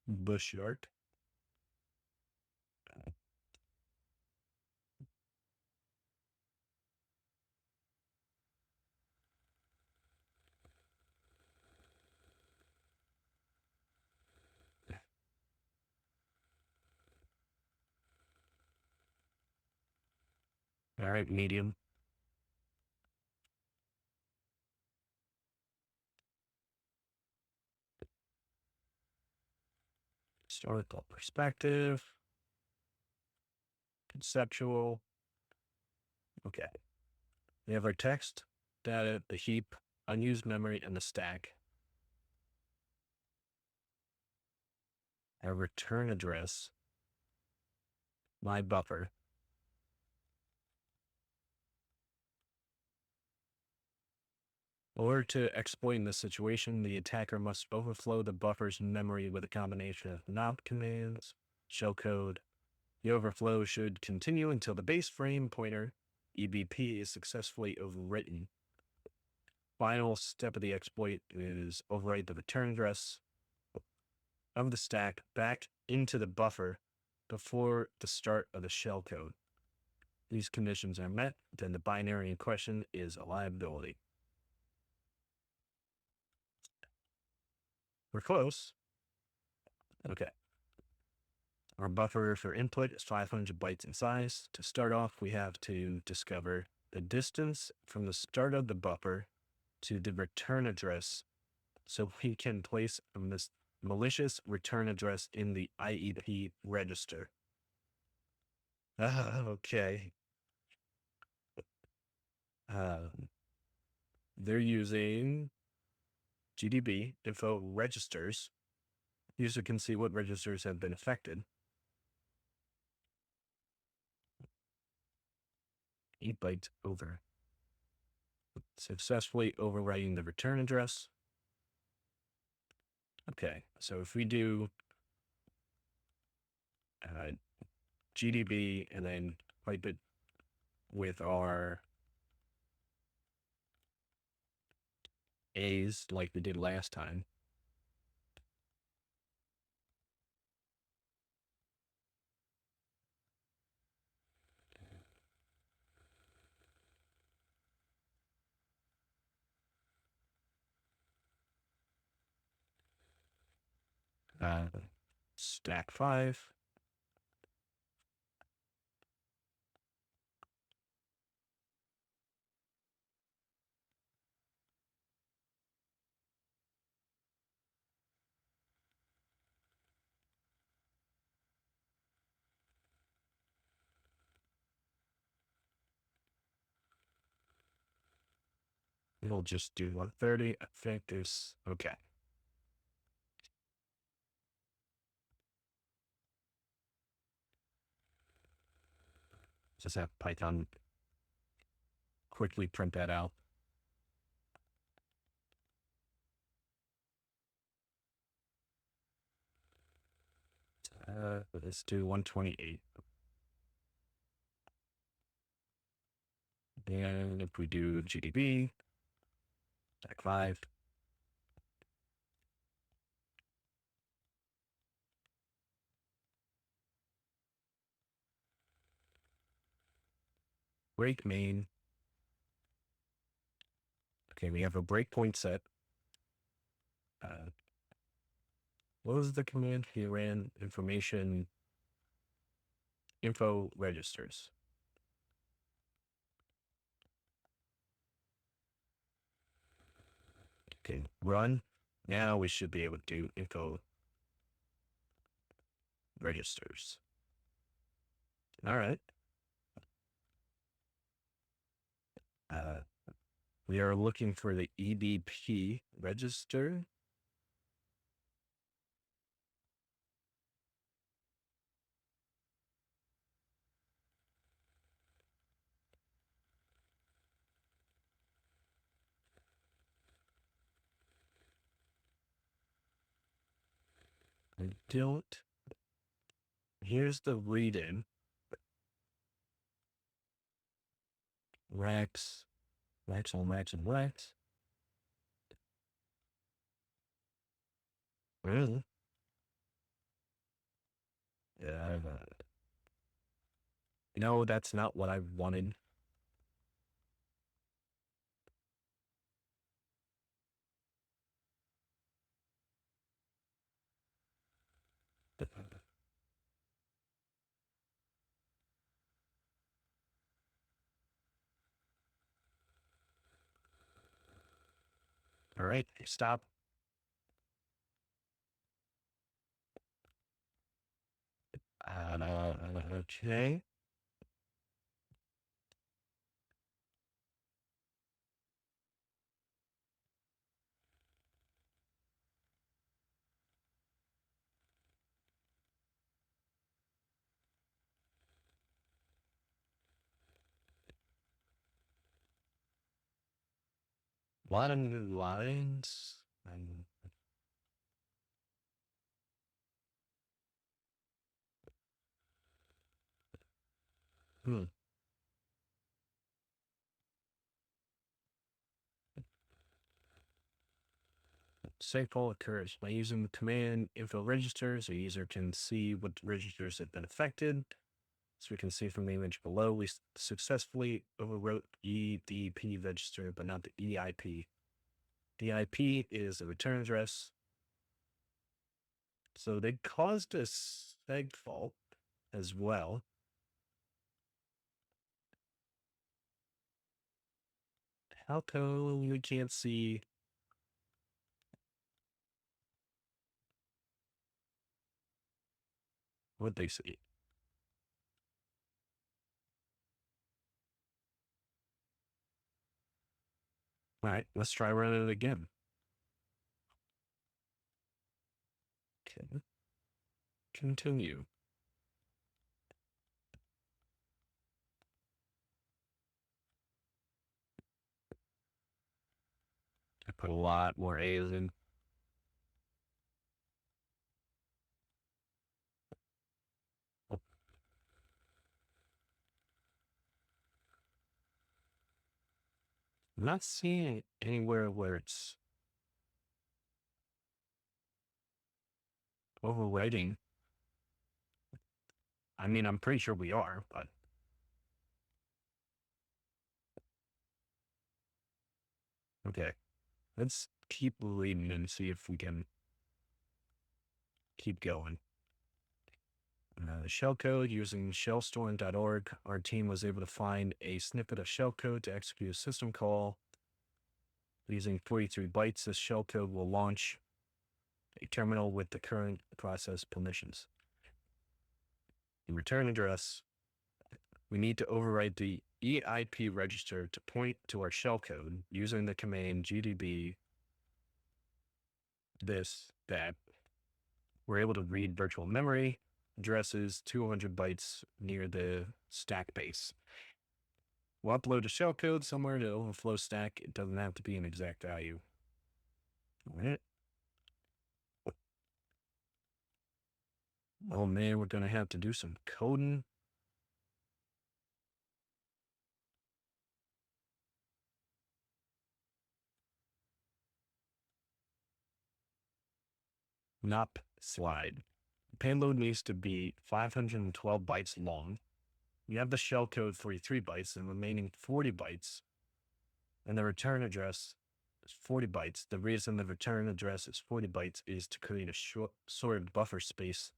Bush shark. All right, medium. Historical perspective. Conceptual. Okay. We have our text, data, the heap, unused memory, and the stack. Our return address, my buffer. In order to exploit this situation, the attacker must overflow the buffer's memory with a combination of not commands, shellcode. The overflow should continue until the base frame pointer, EBP, is successfully overwritten. Final step of the exploit is overwrite the return address of the stack back into the buffer before the start of the shellcode. These conditions are met, then the binary in question is a liability. We're close. Okay. Our buffer for input is 500 bytes in size. To start off, we have to discover the distance from the start of the buffer to the return address so we can place this malicious return address in the IEP register. Okay. They're using GDB info registers. User can see what registers have been affected. 8 bytes over. Successfully overwriting the return address. Okay, so if we do GDB and then pipe it with our A's like we did last time. Stack 5. We'll just do 130. I think there's okay. Just have Python quickly print that out. Let's do 128. And if we do GDB, stack 5. Break main. Okay, we have a breakpoint set. What was the command? He ran information info registers. Okay, run. Now we should be able to do info registers. All right. We are looking for the EBP register. I don't. Here's the read-in. Racks on racks and racks. Really? Yeah. No, that's not what I wanted. All right, stop. Okay. A lot of new lines. Hmm. Fault occurs by using the command info registers. A user can see what registers have been affected. So we can see from the image below, we successfully overwrote EDP register, but not the EIP. The IP is a return address. So they caused a seg fault as well. How come we can't see what they see? All right, let's try running it again. Okay. Continue. I put a lot more A's in. I'm not seeing it anywhere where it's overwriting. I mean, I'm pretty sure we are, but okay. Let's keep leading and see if we can keep going. Shellcode using shellstorm.org. Our team was able to find a snippet of shellcode to execute a system call. Using 43 bytes, this shellcode will launch a terminal with the current process permissions. In return address, we need to overwrite the EIP register to point to our shellcode using the command gdb that. We're able to read virtual memory addresses 200 bytes near the stack base. We'll upload a shellcode somewhere to overflow stack. It doesn't have to be an exact value. All right. Oh man, we're gonna have to do some coding. Nup slide. Payload needs to be 512 bytes long. You have the shellcode 43 bytes and remaining 40 bytes. And the return address is 40 bytes. The reason the return address is 40 bytes is to create a short sort of buffer space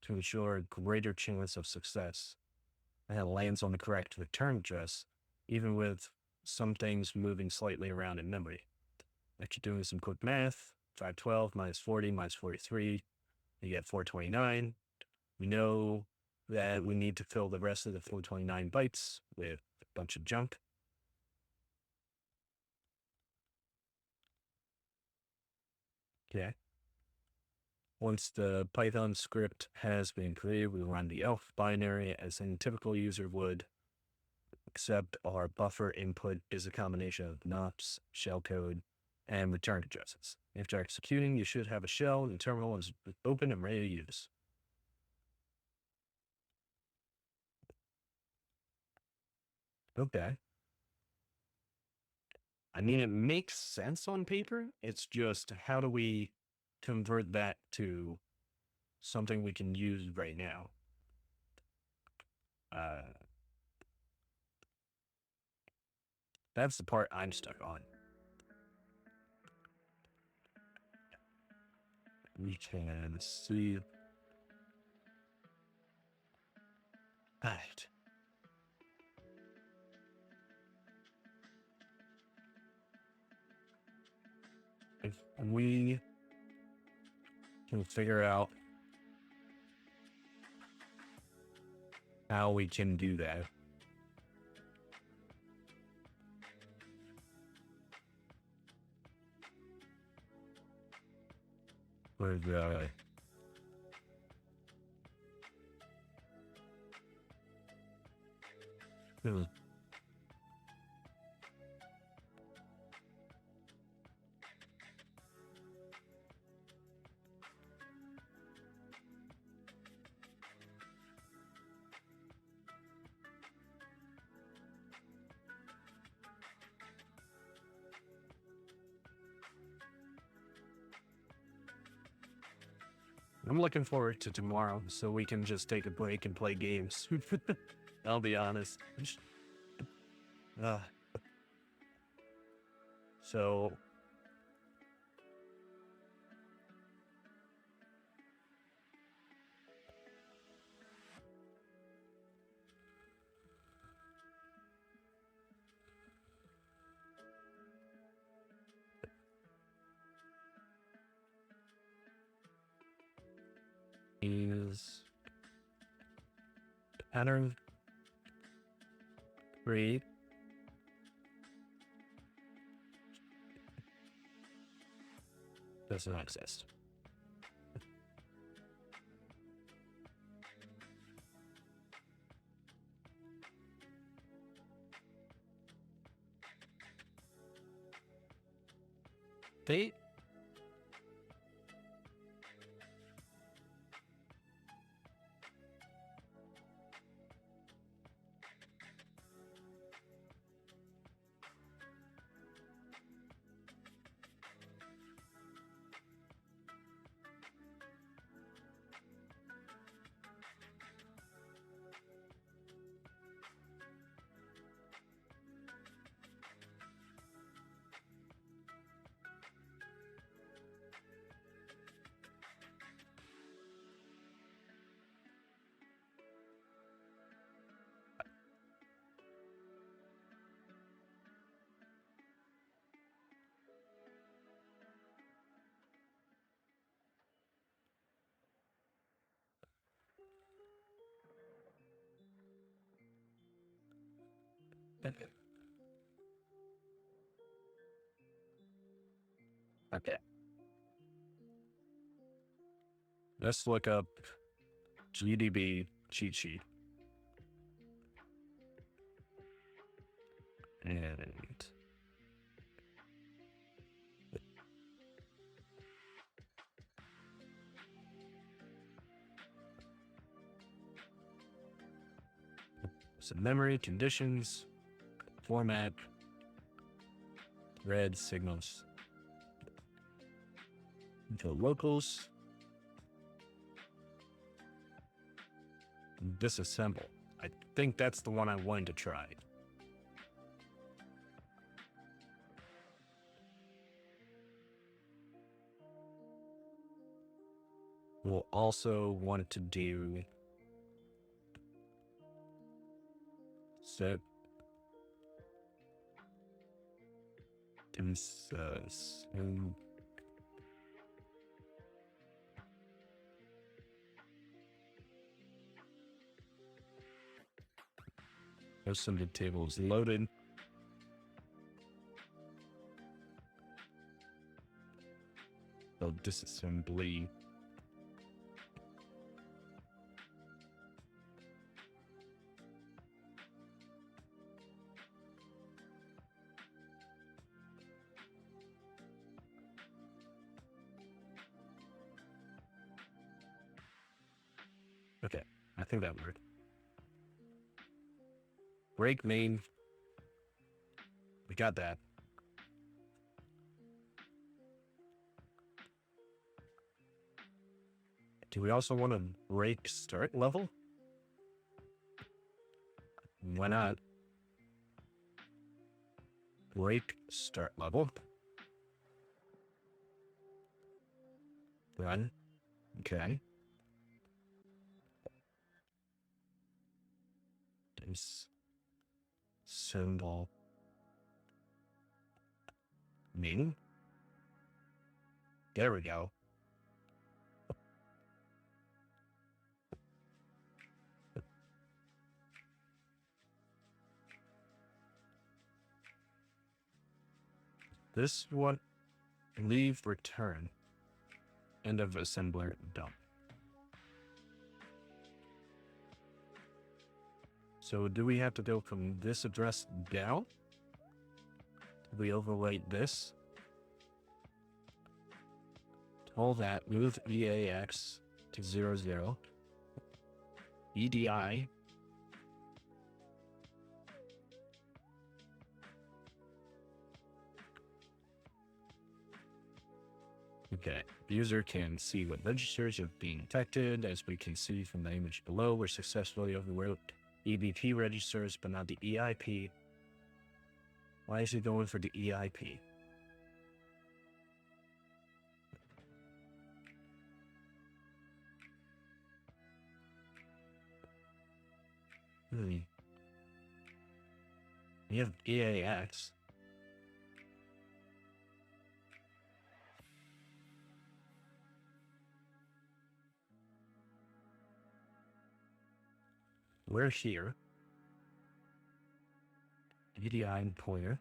to ensure a greater chance of success. And it lands on the correct return address, even with some things moving slightly around in memory. After doing some quick math, 512 minus 40 minus 43, you get 429. We know that we need to fill the rest of the 429 bytes with a bunch of junk. Okay. Once the Python script has been created, we run the elf binary as any typical user would, except our buffer input is a combination of nups, shellcode, and return addresses. After executing, you should have a shell and the terminal is open and ready to use. Okay. I mean, it makes sense on paper. It's just how do we convert that to something we can use right now? That's the part I'm stuck on. We can see. Right. If we can figure out how we can do that. With I'm looking forward to tomorrow so we can just take a break and play games. I'll be honest. So is pattern create does not exist. Date. Okay. Let's look up GDB cheat sheet. And some memory conditions, format, red signals, into locals, disassemble. I think that's the one I wanted to try. We'll also want to do set some tables loaded. So disassembly. Okay, I think that worked. Break main. We got that. Do we also want to break start level? Why not? Break start level. Run. Okay. There's symbol main. There we go. This one, leave, return. End of assembler, dump. So do we have to go from this address down? Do we overwrite this? All that, move EAX to 00. EDI. Okay, the user can see what registers have been detected. As we can see from the image below, we're successfully overwrote EBP registers, but not the EIP. Why is it going for the EIP? You have EAX. we're here. VDI pointer.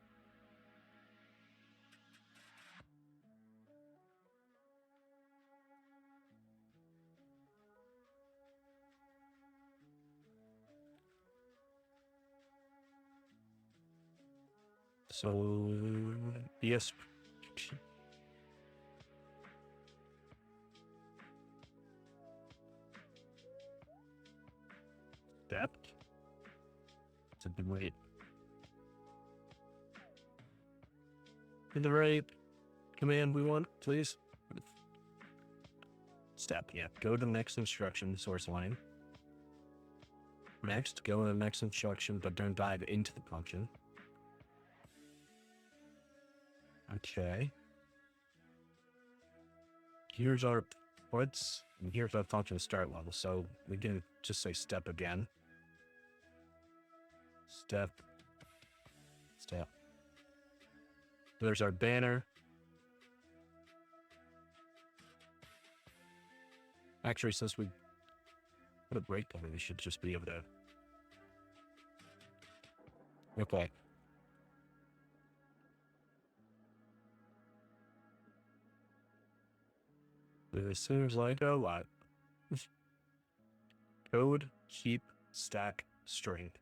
So, yes. Step. To the right. In the right command we want, please. Step, yeah. Go to the next instruction source line. Next, go to the next instruction, but don't dive into the function. Okay. Here's our puts, and here's our function start level. So we can just say step again. Step. Step. There's our banner. Actually, since we put a breakpoint, we should just be able to. Okay. This seems like a lot. Code, heap, stack, string.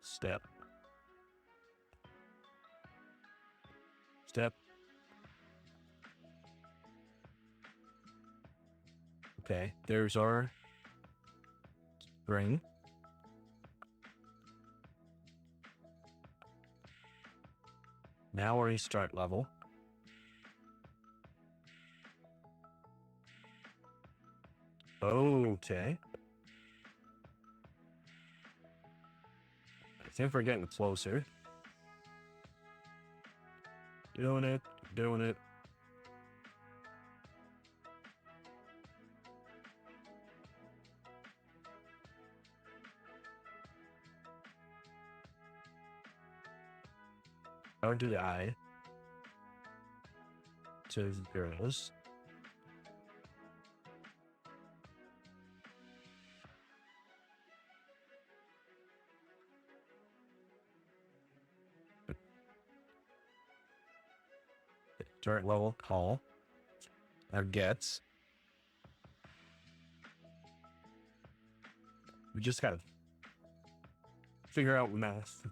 Step. Step. Okay, there's our string. Now we're in start level. Okay. I think we're getting closer. Doing it. Doing it. Down to the I. To zeros. Start level call. Our gets. We just gotta figure out math.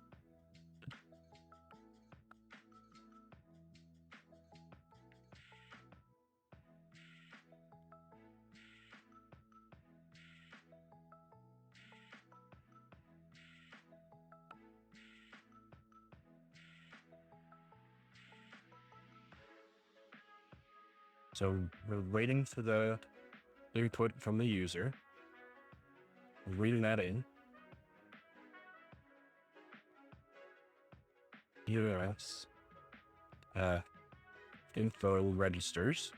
So we're waiting for the input from the user. We're reading that in. URS. Info registers.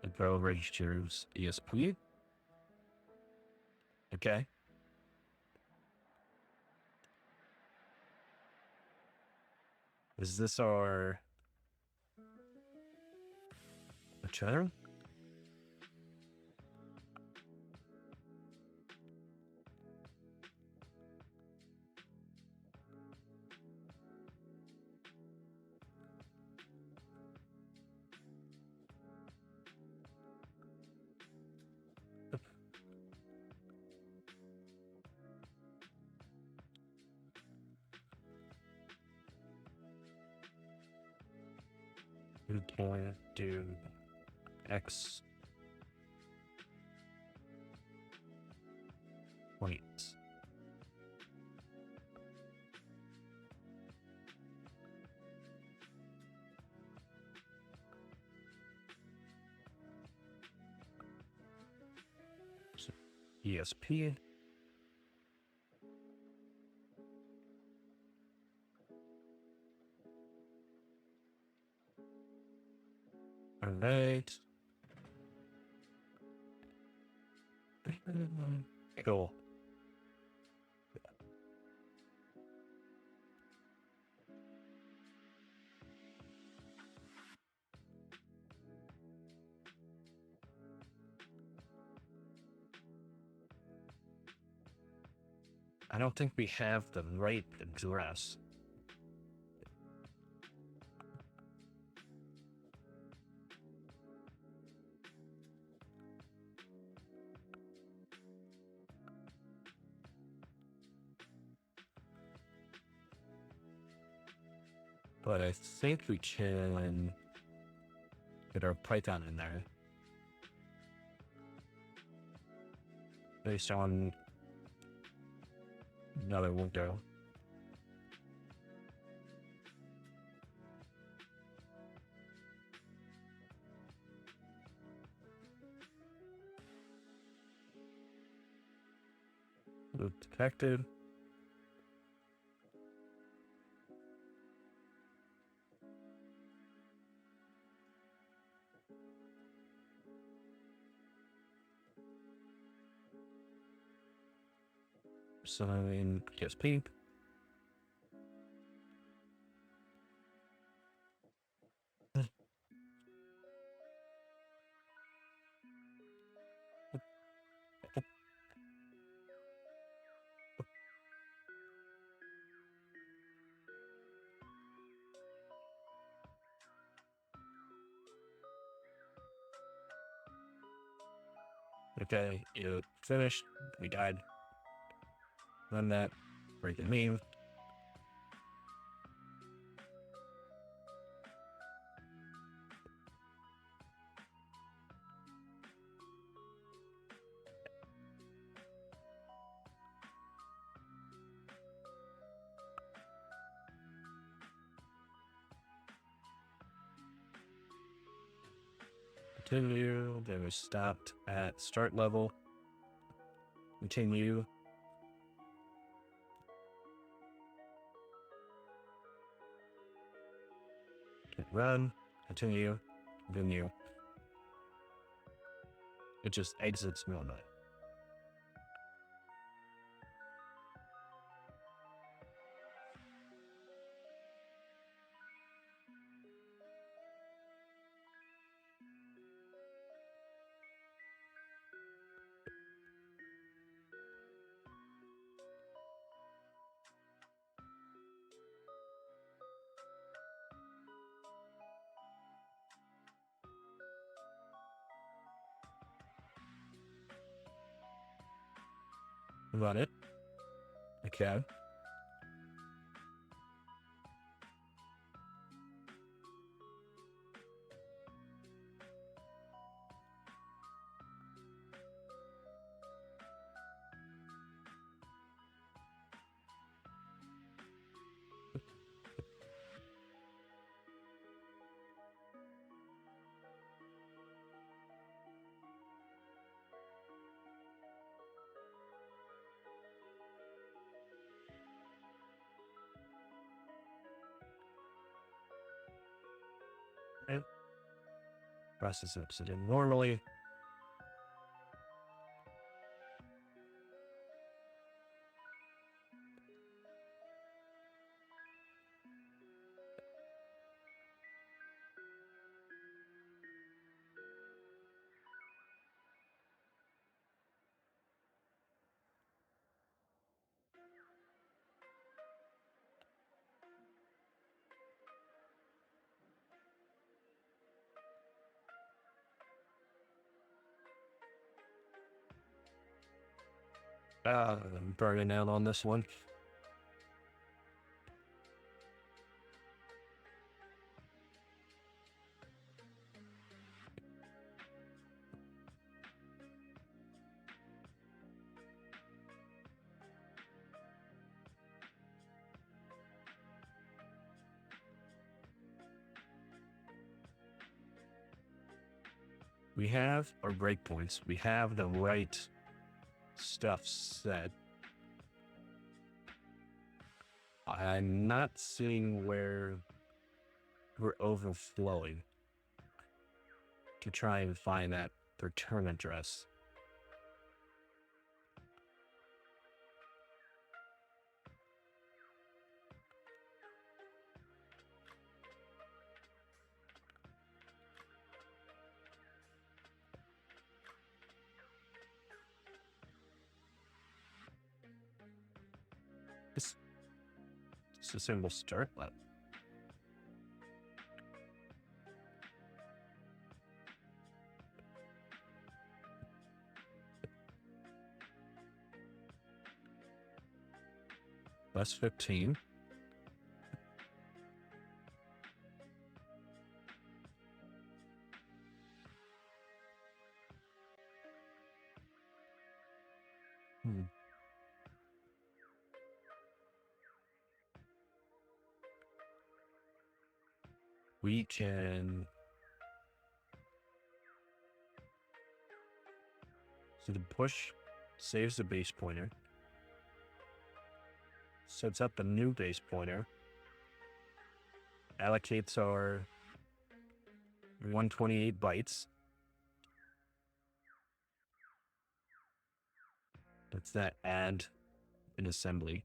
Info registers ESP. Okay. Is this our channel? We can do X points. ESP. All right. Cool. I don't think we have the right address. But I think we can get our Python in there based on another window. Loop detected. So in ESP. Okay, you finished. We died. Run that. Break the meme. Continue. Then we stopped at start level. Continue. Run. Continue. Continue. It just exits middle nut. Run it. Okay. And process it. So then normally I'm burning out on this one. We have our breakpoints. We have the right stuff set. I'm not seeing where we're overflowing to try and find that return address. It's a simple start button. Plus 15. We can... So the push saves the base pointer, sets up a new base pointer, allocates our 128 bytes. Let's that add an assembly.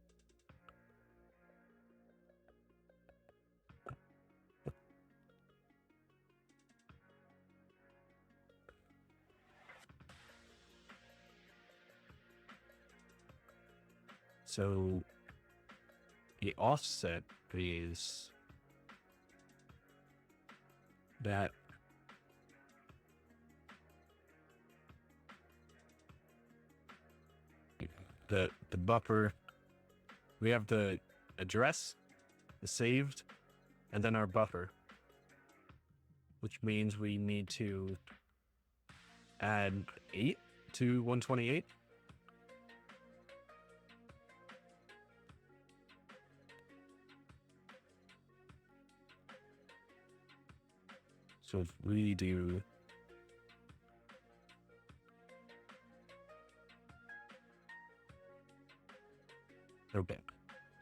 So the offset is that the buffer, we have the address, the saved, and then our buffer, which means we need to add 8 to 128. So if we do okay,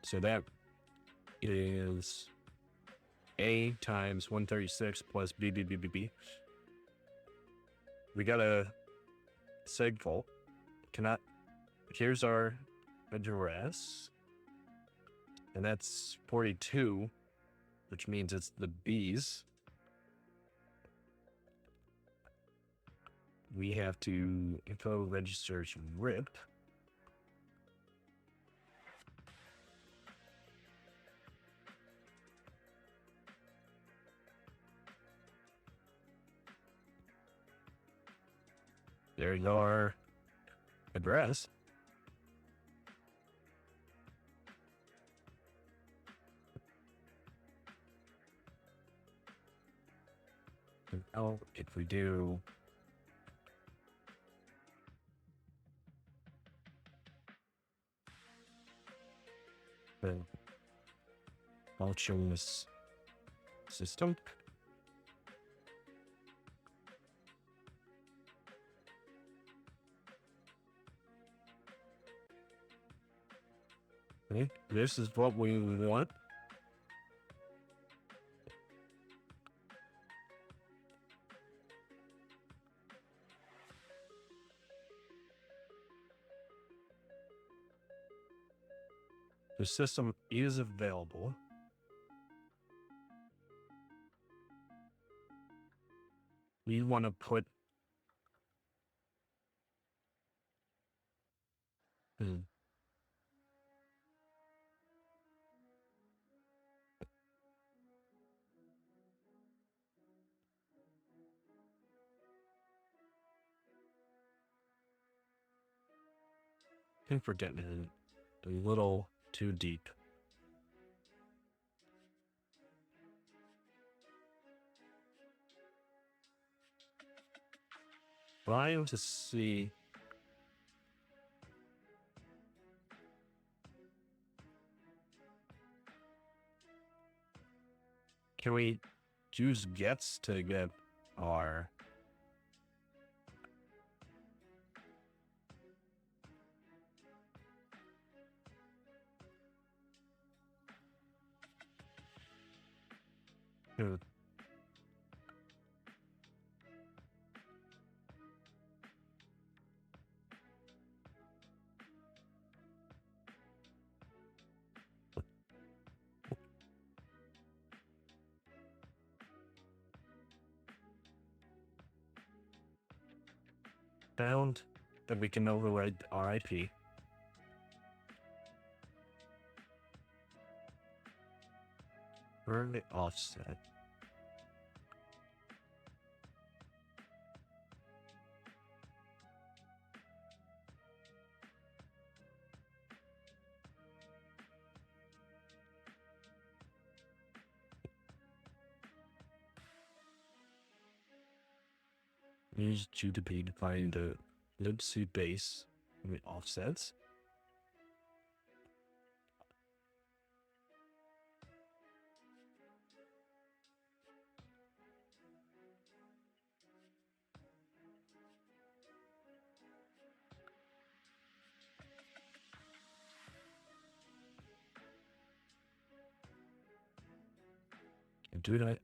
so that is A times 136 plus B. We got a segfault. Here's our address, and that's 42, which means it's the B's. We have to info registers RIP. There's our address. And now if we do the functions system, okay, this is what we want. The system is available. We want to put I think we're getting a little too deep. Trying to see. Can we use gets to get our Good. Found that we can override our IP. Burn the offset. Use GDP to find the libc base with offsets. And do that.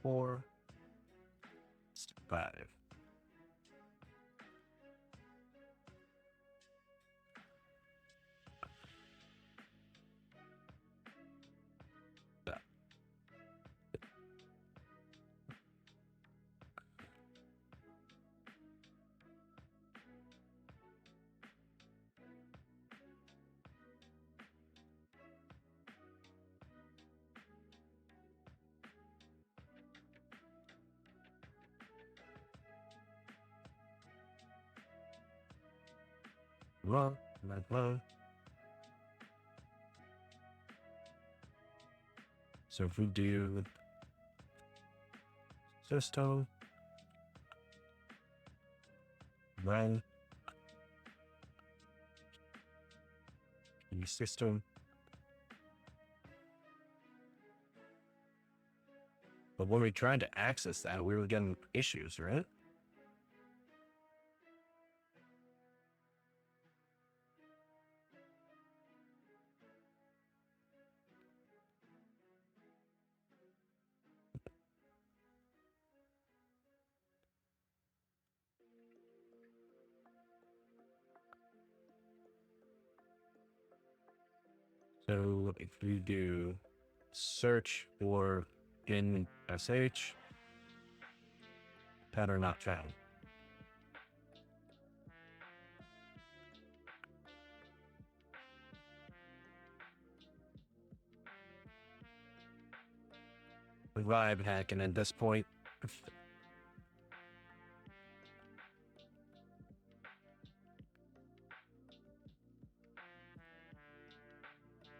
Four, 5. That. Run, not low. So if we do system, run, the system, but when we tried to access that, we were getting issues, right? So if we do search for in sh, pattern not found. We vibe hacking at this point.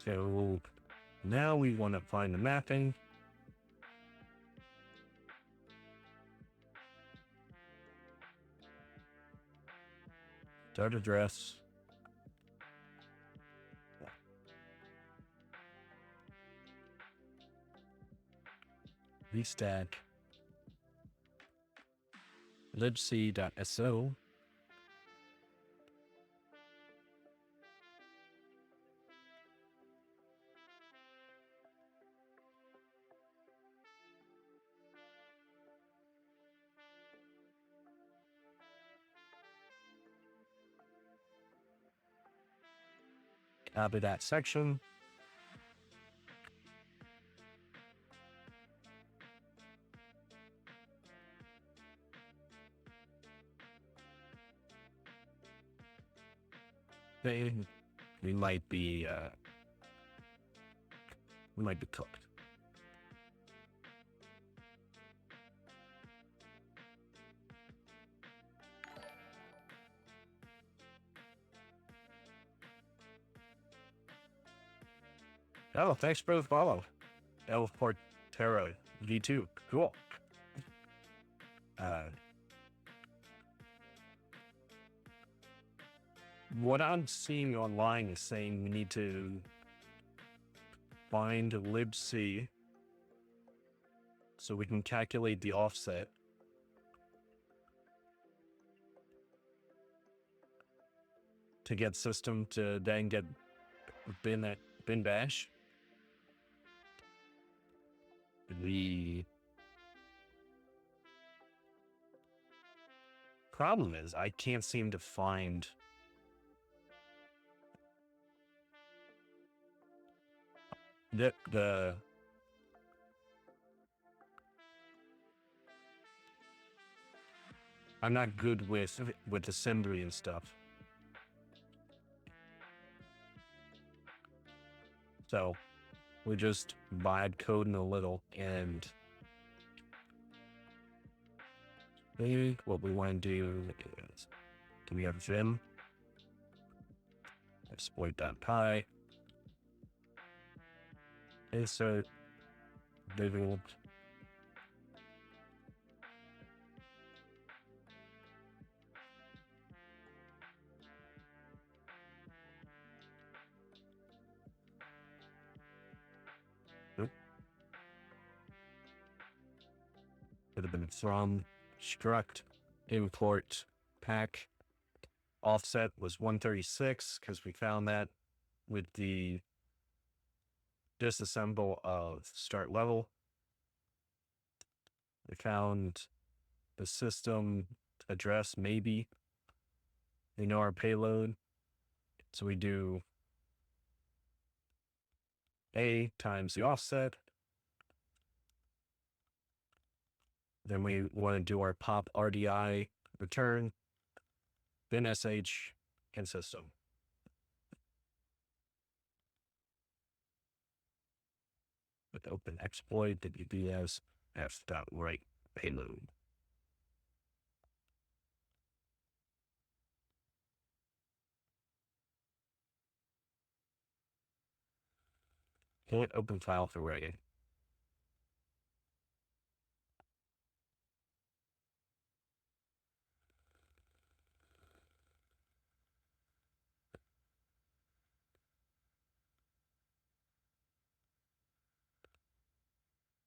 So now we want to find the mapping. Start address. Vstack. libc.so. Copy that section. We might be cooked. Oh, thanks for the follow. El Portero V2. Cool. What I'm seeing online is saying we need to find libc so we can calculate the offset. to get system to then get bin bash. The problem is I can't seem to find the I'm not good with assembly and stuff. So we just vibe coding a little, and maybe what we want to do is, do we have Vim? Exploit.py. Insert visual. Could have been from struct import pack. Offset was 136 because we found that with the disassemble of start level. We found the system address, maybe. We know our payload. So we do A times the offset. Then we want to do our pop RDI return, bin sh, and system. With open exploit, wbs f.write payload. Can't open file for writing.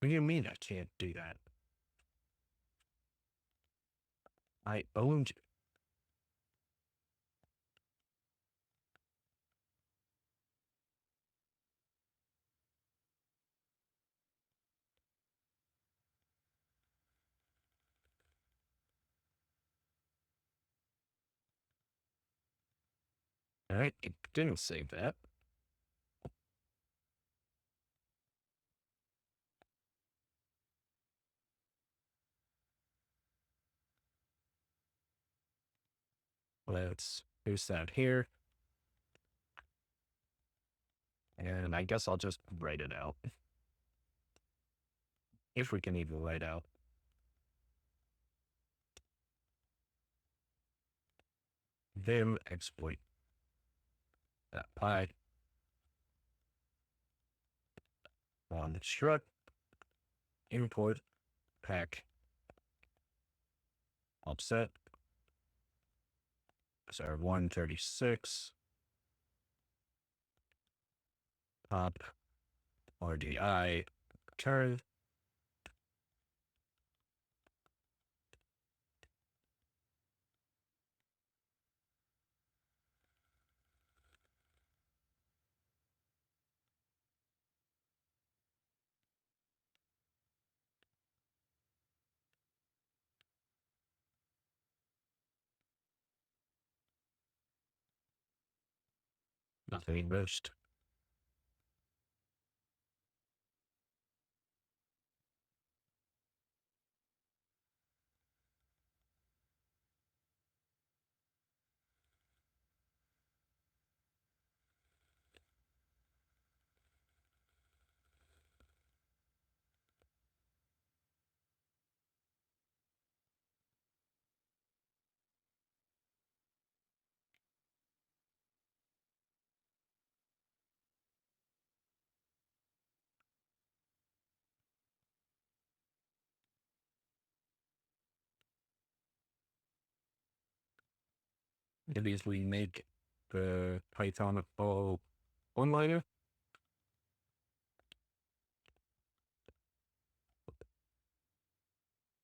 What do you mean I can't do that? I owned. All right, it didn't save that. Let's paste that here. And I guess I'll just write it out. If we can even write out. Vim exploit. Py. On the struct. Import. Pack. Offset. So 136. Pop. RDI. Return. Nothing missed. At least we make the Python onliner.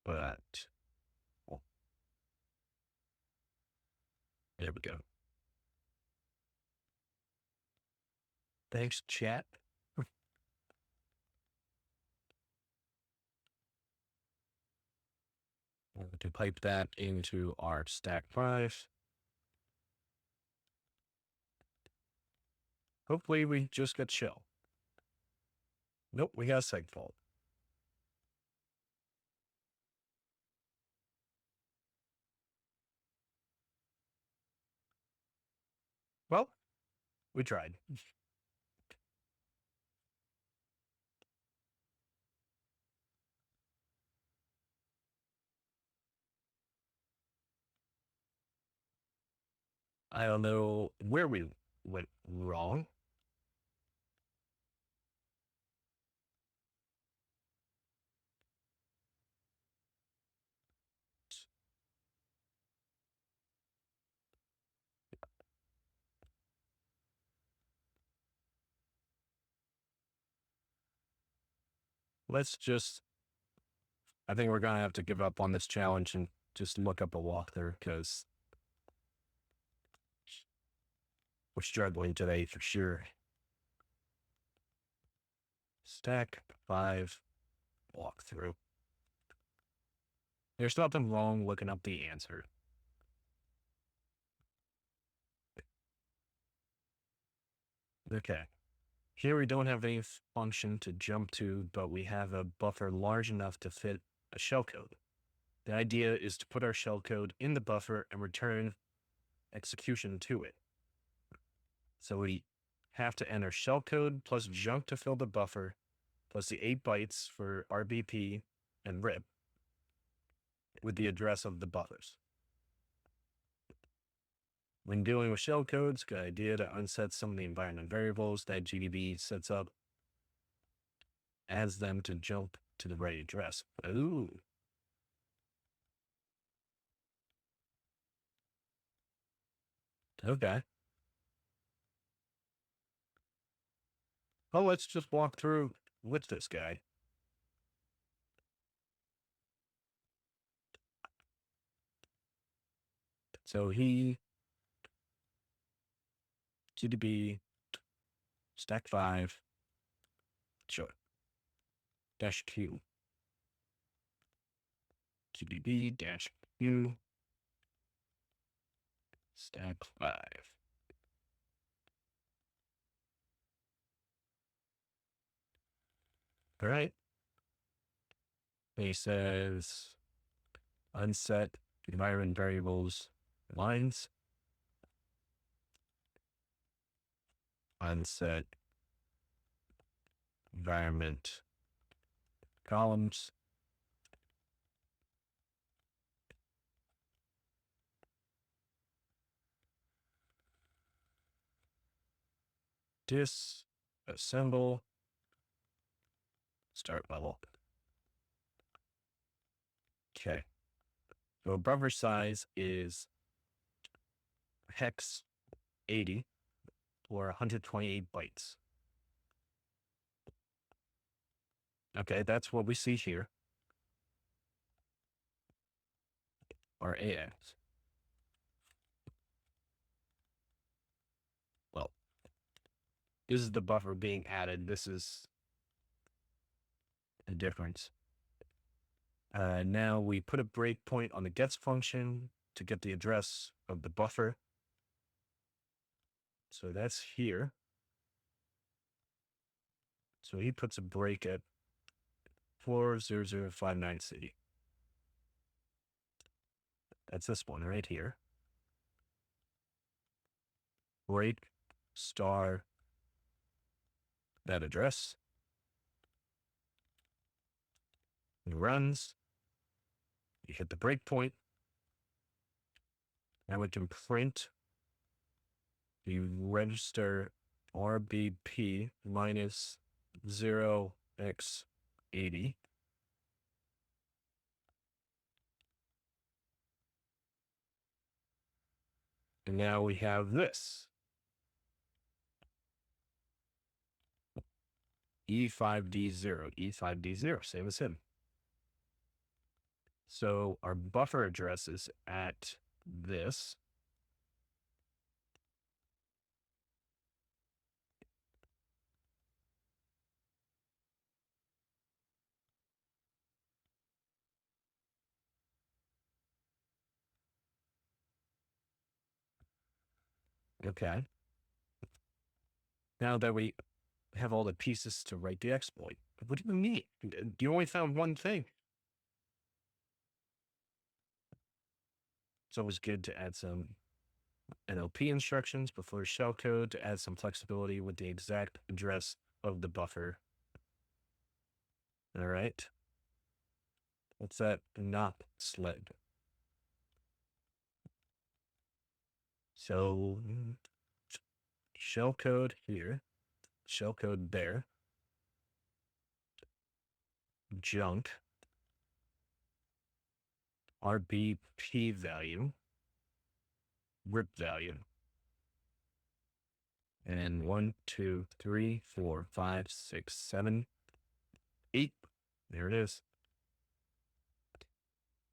But there we go. Thanks, chat. To pipe that into our stack 5. Hopefully we just get shell. Nope, we got a seg fault. Well, we tried. I don't know where we went wrong. Let's just, I think we're going to have to give up on this challenge and just look up a walkthrough because we're struggling today for sure. Stack 5 walkthrough. There's nothing wrong looking up the answer. Okay. Here we don't have any function to jump to, but we have a buffer large enough to fit a shellcode. The idea is to put our shellcode in the buffer and return execution to it. So we have to enter shellcode plus junk to fill the buffer, plus the 8 bytes for RBP and RIP with the address of the buffers. When dealing with shellcodes, good idea to unset some of the environment variables that GDB sets up, adds them to jump to the right address. Ooh. Okay. Well, let's just walk through with this guy. So he, GDB, stack 5, sure, dash Q, GDB dash Q, stack 5. All right. He says unset environment variables lines, unset environment columns, disassemble start level. Okay. So buffer size is hex 80 or 128 bytes. Okay, that's what we see here. Or AX. Well, this is the buffer being added. This is the difference. Now we put a breakpoint on the gets function to get the address of the buffer. So that's here. So he puts a break at 40059C. That's this one right here. Break star that address. It runs. You hit the breakpoint. Now we can print the register RBP minus 0x80. And now we have this. E5D0, E5D0, same as him. So our buffer address is at this. Okay. Now that we have all the pieces to write the exploit, what do you mean? You only found one thing. It's always good to add some NLP instructions before shellcode to add some flexibility with the exact address of the buffer. All right. What's that? Not sled. So shellcode here, shellcode there, junk, RBP value, rip value. And 1, 2, 3, 4, 5, 6, 7, 8. There it is.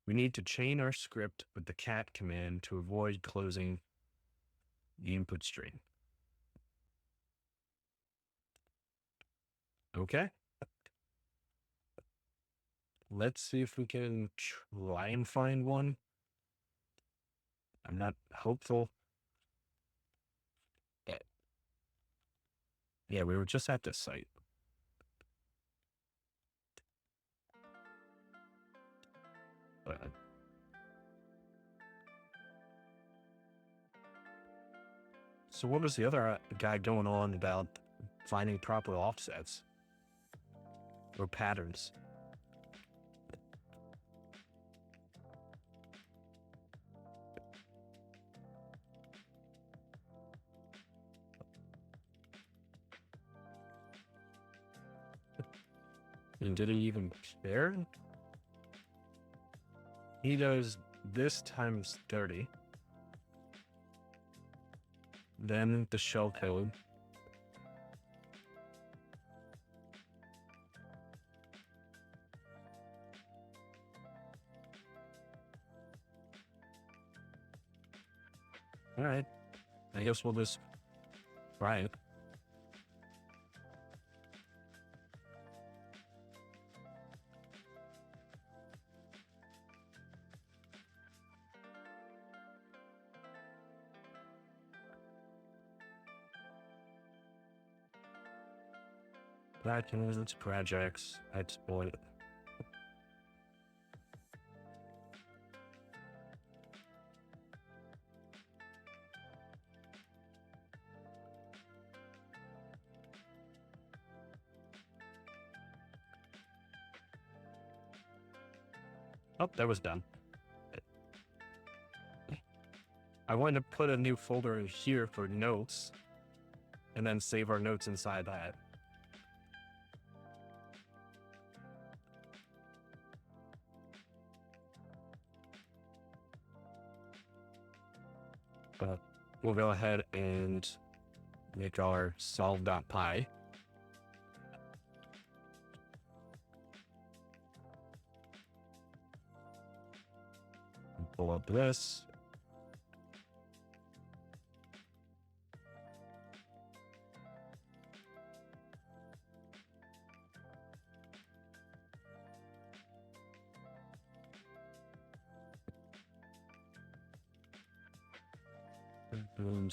We need to chain our script with the cat command to avoid closing the input string. Okay. Let's see if we can try and find one. I'm not hopeful. Yeah, we were just at this site. So what was the other guy going on about finding proper offsets or patterns? And did he even care? He does this times 30. Then the shell code. All right. I guess we'll just try it. Platforms, projects, exploit. Oh, that was done. I want to put a new folder in here for notes and then save our notes inside that. But we'll go ahead and make our solve.py. Pull up this.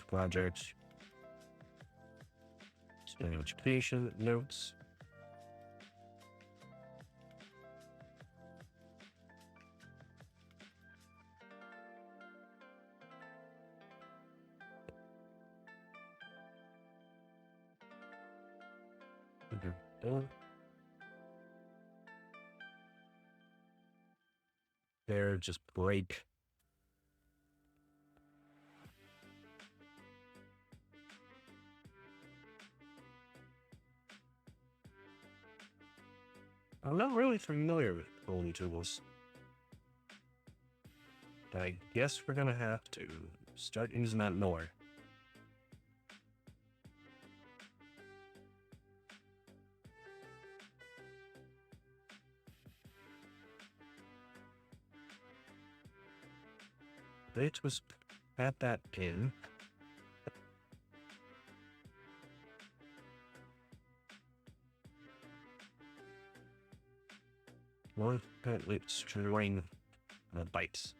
Project. Education notes. There, just break. I'm not really familiar with only tools. I guess we're gonna have to start using that more. Let's just add that in. One string bytes.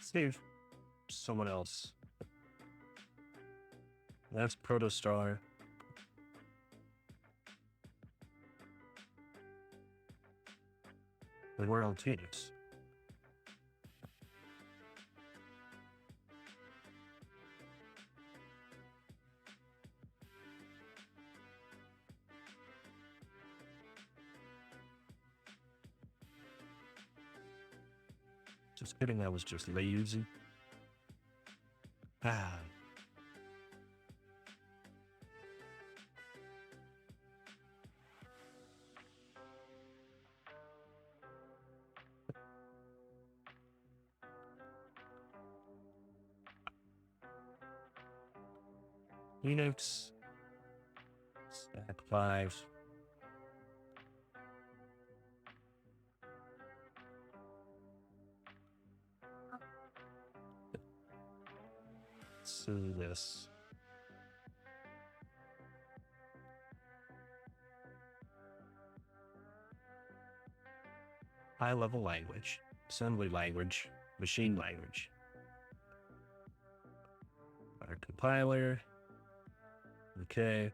Save someone else. That's Protostar. And we're on teams. Just kidding, that was just lazy. Ah. Linux. Stack 5. Let's do this. High-level language, assembly language, machine language. Our compiler. Okay.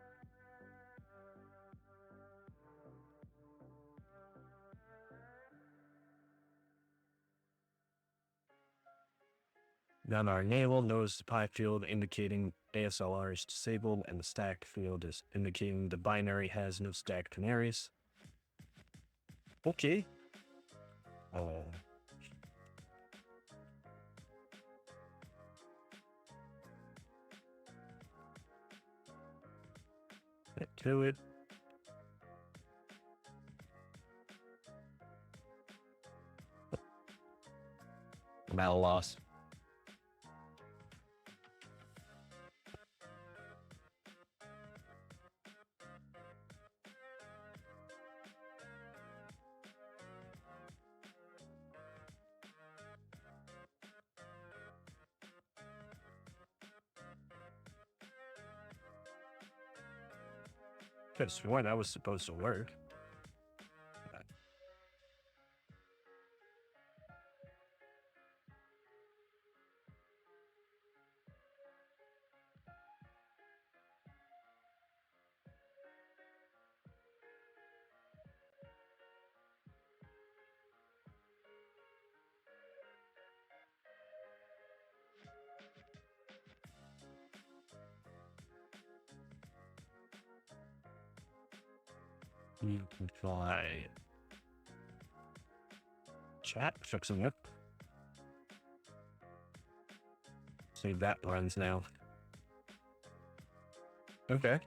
Now our enable knows the pi field indicating ASLR is disabled, and the stack field is indicating the binary has no stack canaries. Okay. Get to it. I'm at a loss. Could have sworn that was supposed to work. You can try chat, fixing it. See if that runs now. Okay.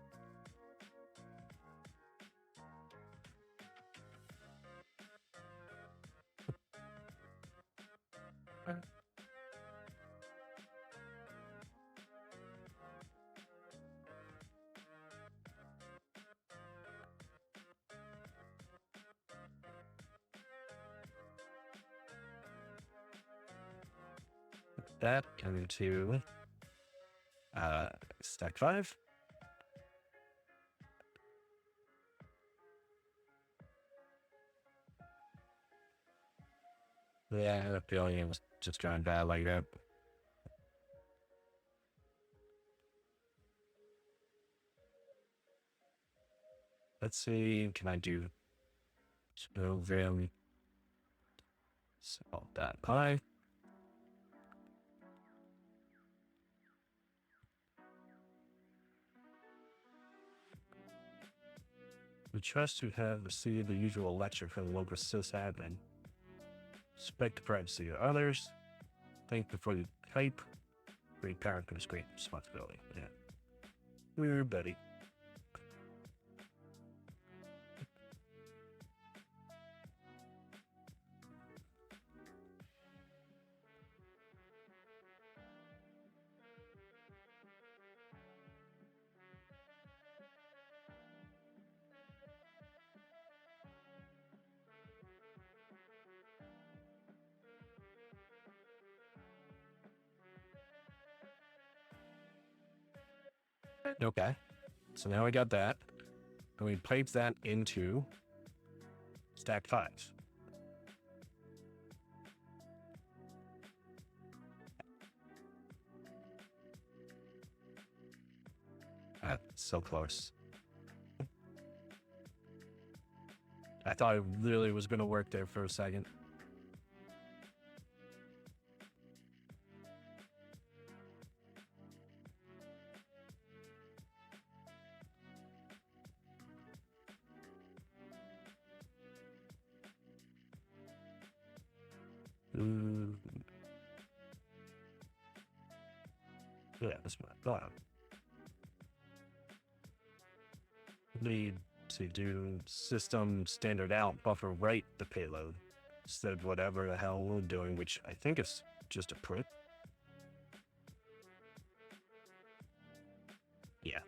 That into stack 5. Yeah, I had a feeling it was just going bad like that. Let's see, can I do so very so that pi? We trust to have received the usual lecture from the local sysadmin. Respect the privacy of others. Think before you type. Great power comes great responsibility. Yeah. We're buddy. Okay. So now we got that. And we pipe that into stack 5. So close. I thought it really was going to work there for a second. Yeah, that's my need to do system standard out buffer write the payload instead of whatever the hell we're doing, which I think is just a print. Yeah.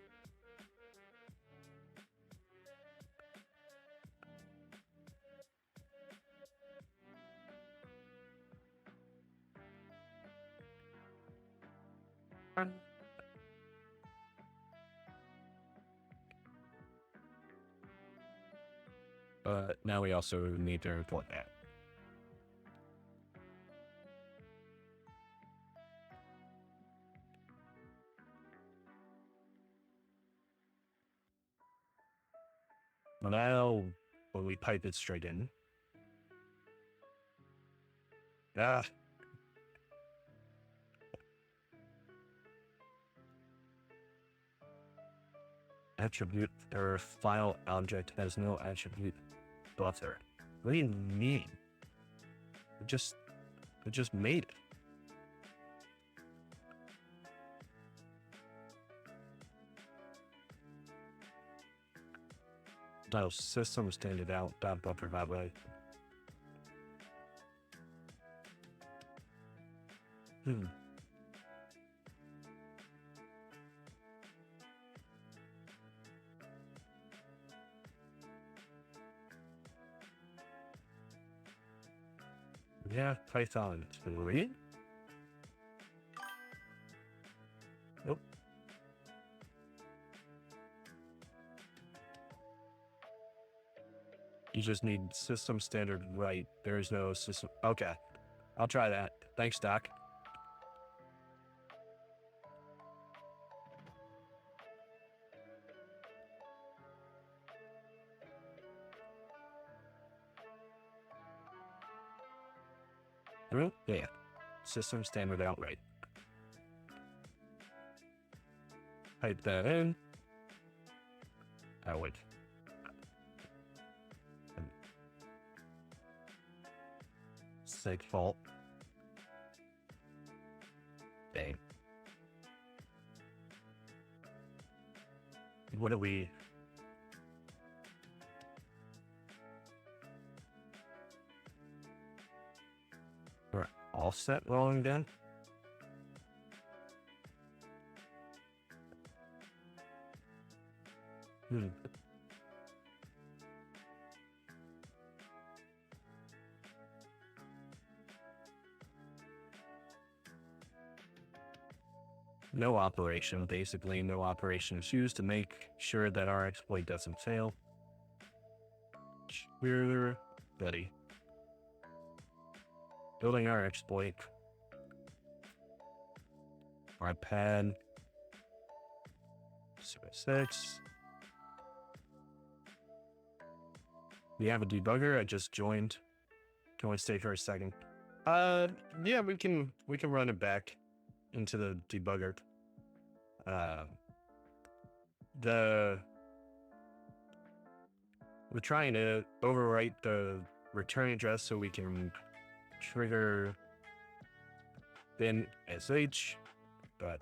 Now we also need to report that. Now, when we pipe it straight in, attribute or file object has no attribute buffer. What do you mean? It just made it. Dial system standard out buffer that way. Yeah, Python 3. Nope. You just need system standard right. There is no system. Okay, I'll try that. Thanks, Doc. Yeah, system standard outright. Type that in. I would. Seg fault. Dang. What do we? We're all set rolling then? No operation, basically no operation is used to make sure that our exploit doesn't fail. We're ready. Building our exploit. Our pad. 6. We have a debugger. I just joined. Can we stay for a second? Yeah, we can run it back into the debugger. We're trying to overwrite the return address so we can trigger bin sh, but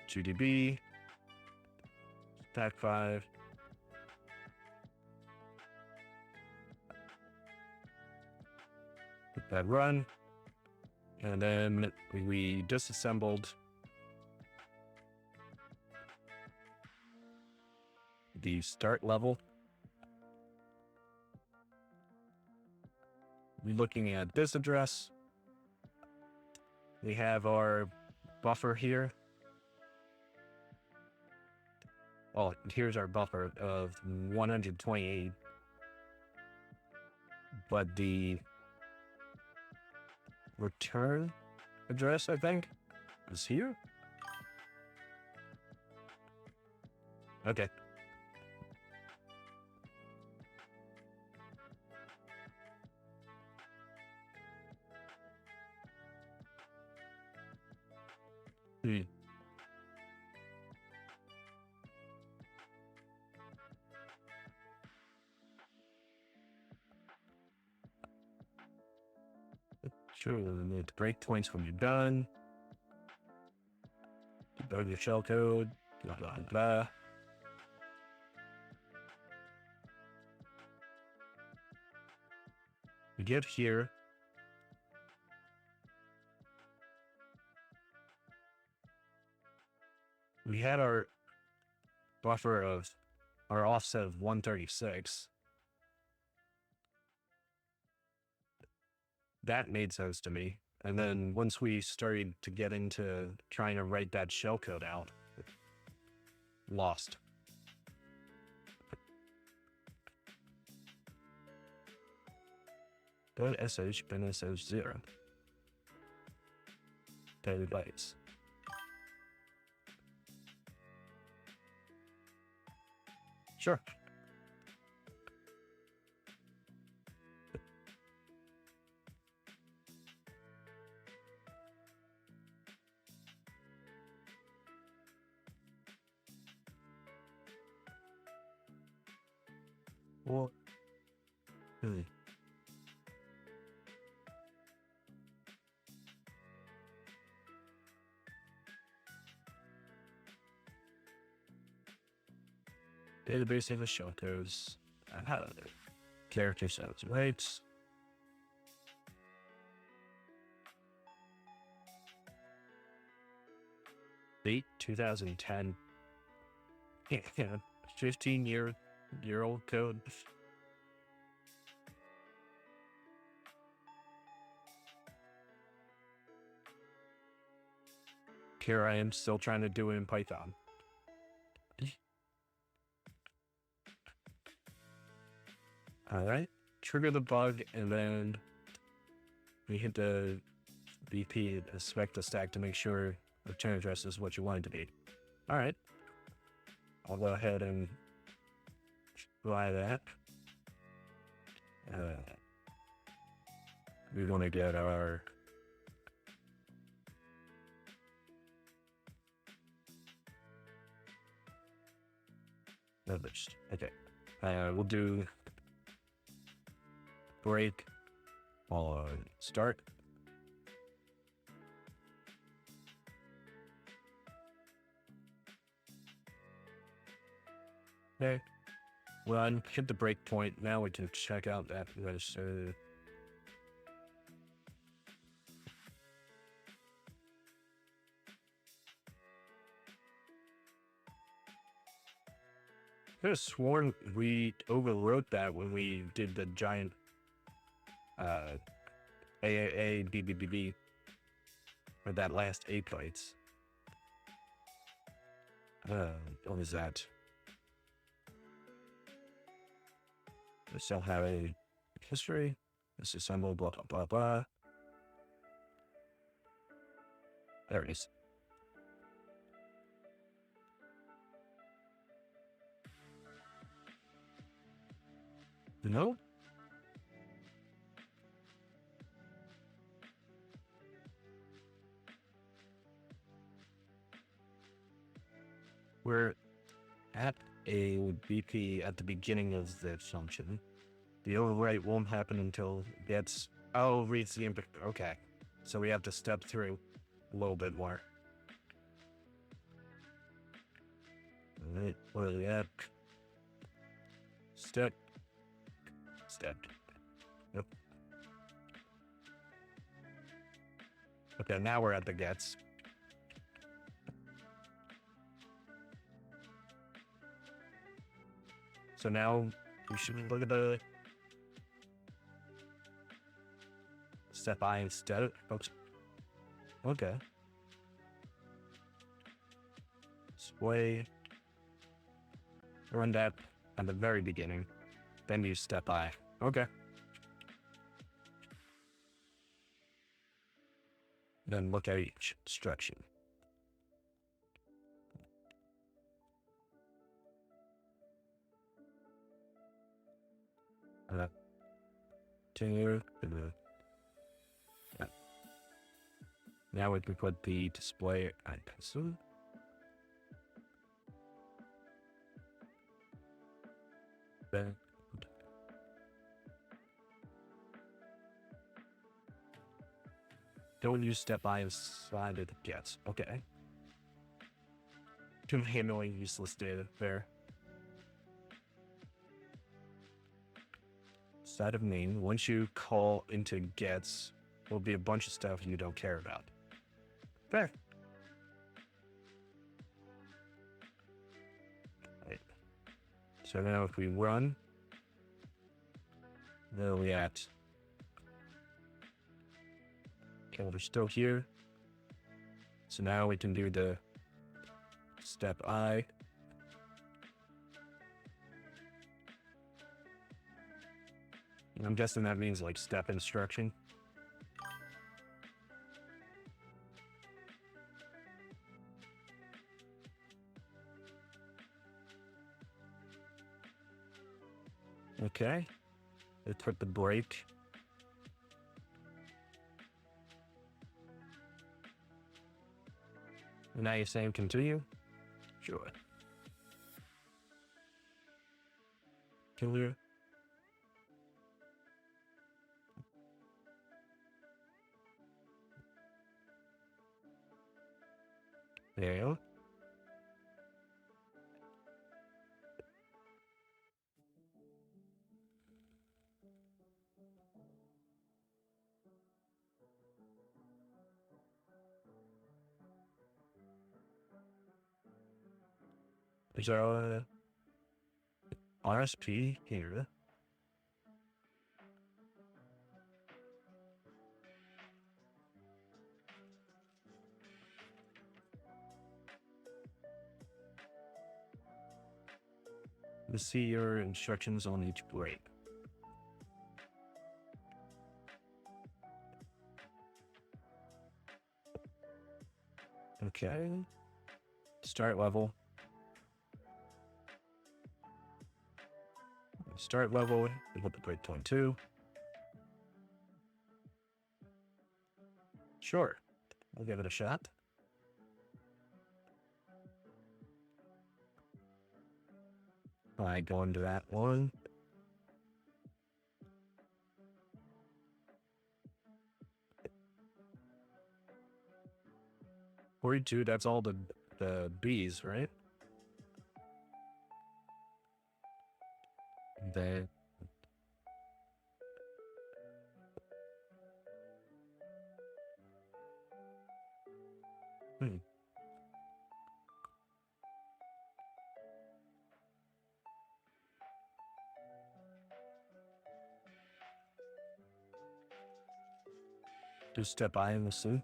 2db stack 5. Hit that run, and then we disassembled the start level. Looking at this address, we have our buffer here. Oh, here's our buffer of 128. But the return address, I think, is here. Okay. Sure, the breakpoints when you're done. Debug your shellcode. Blah blah blah. We get here. We had our buffer of our offset of 136. That made sense to me. And then once we started to get into trying to write that shellcode out, lost. .sh bin sh 0. Daily bytes. Sure. Well, really. Database English shellcodes. Character sounds weights. Date 2010. Yeah, 15-year-old code. Here I am still trying to do it in Python. Alright, trigger the bug, and then we hit the BP, inspect the stack to make sure the return address is what you want it to be. Alright, I'll go ahead and apply that. We want to get our numbers. Okay, we'll do break on start. Okay, well, hit the breakpoint. Now we can check out that register. I could have sworn we overwrote that when we did the giant AAA BBBB for that last 8 bytes. What is that? We still have a history. Disassemble, blah, blah, blah, blah. There it is. No? We're at a BP at the beginning of the function. The overwrite won't happen until it gets, reads the input. Okay. So we have to step through a little bit more. Alright, what are we at? Step. Yep. Okay, now we're at the gets. So now we should look at the step I instead, folks. Okay. Display Run that at the very beginning. Then use step I. Okay. Then look at each instruction. Continue. Now we can put the display at pencil. Then don't use step I inside of the gets. Okay. Too annoying useless data there. Side of main, once you call into gets, will be a bunch of stuff you don't care about. Fair. Right. So now if we run, then we at. Okay, we're still here. So now we can do the step I. I'm guessing that means like step instruction. Okay. Let's put the break. And now you're saying continue? Sure. Clear. There you go. Is there a RSP here? To see your instructions on each break. Okay. Start level. Start level, and put the breakpoint 2. Sure. I'll give it a shot. I go into that one. $42, that's all the B's, right? Then do step I in the suit.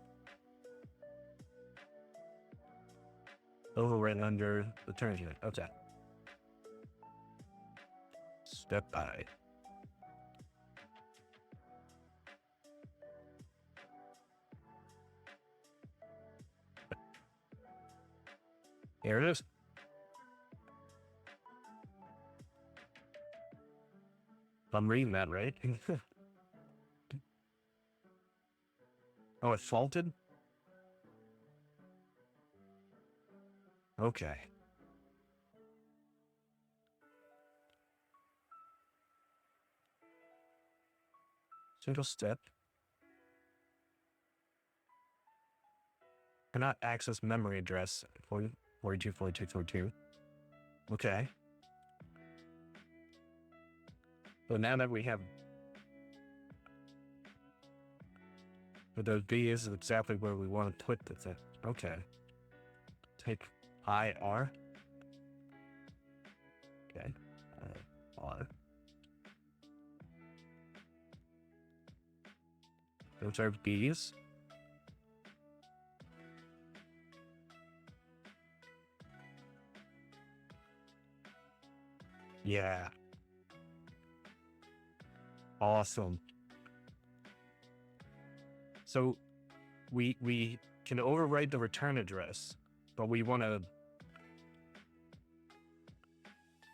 Oh, right under the turn unit. Okay. Step I. Here it is. I'm reading that right. Oh, it's faulted? Okay. Single step. Cannot access memory address 424242. Okay. So now that we have those B is exactly where we want to put this in. Okay. Take IR. Okay. R. Those are B's. Yeah. Awesome. So we can overwrite the return address, but we want to.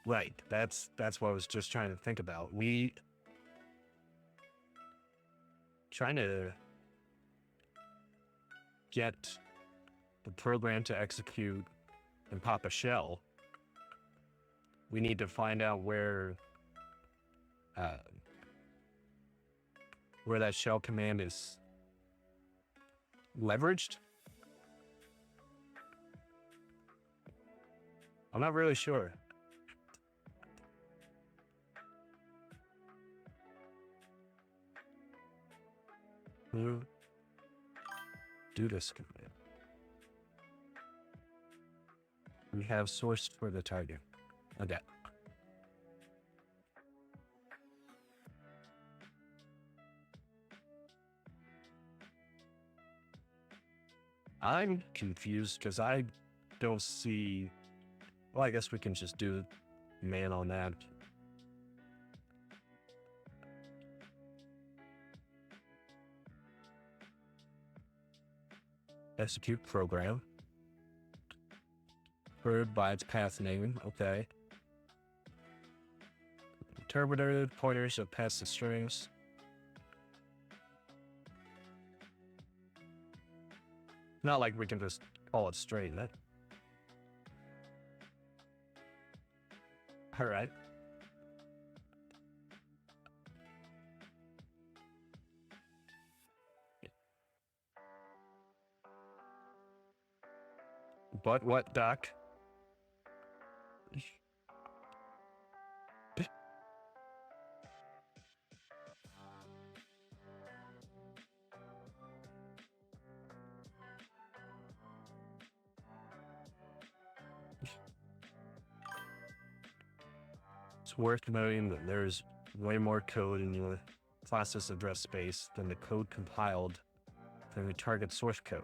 Right. That's what I was just trying to think about. We trying to get the program to execute and pop a shell. We need to find out where that shell command is leveraged. I'm not really sure. Who do this command? We have source for the target. Okay. I'm confused because I don't see. Well, I guess we can just do man on that. Execute program. Heard by its path name. Okay. Interpreter pointers of paths and strings. Not like we can just call it straight. That. All right. But what, Doc? It's worth noting that there's way more code in your class's address space than the code compiled from the target source code.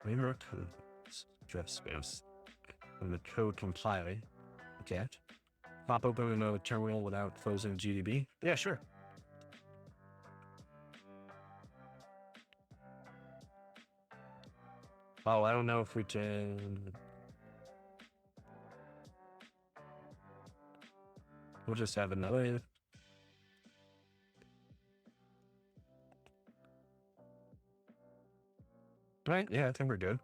Way more code address space than the code compiled. Okay. Pop open another terminal without closing GDB? Yeah, sure. Oh, I don't know if we can. We'll just have another. Right? Yeah, I think we're good.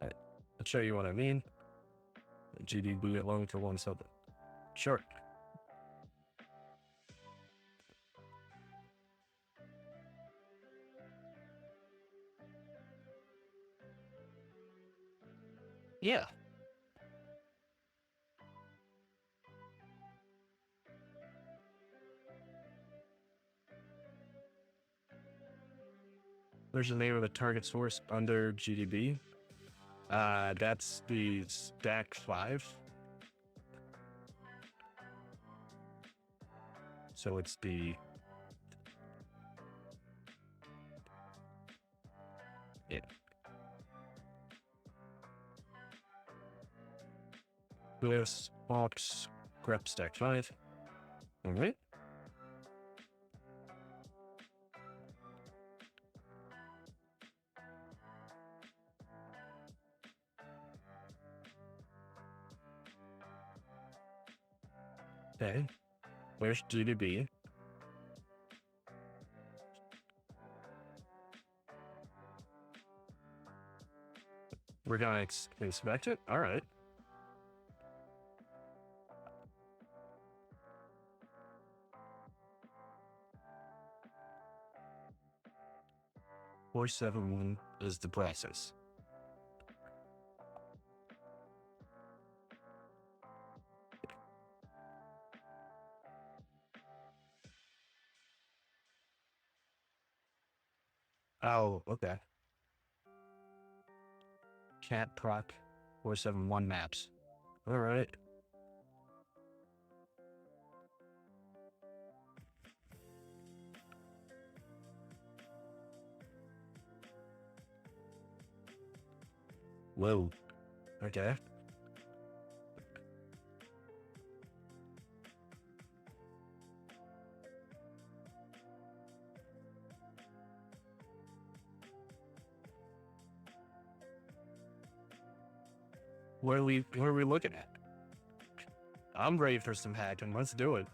I'll show you what I mean. GDB alone to one something. Sure. Yeah. There's the name of the target source under GDB. That's the stack 5. So it's the. Yeah. This box grep stack 5. All right. Okay. Where's GDB? We're gonna expect it. All right. Voice 7.1 is the process. Oh, okay. Cat proc 471 maps. All right. Whoa. Okay. What are we looking at? I'm ready for some hacking. Let's do it.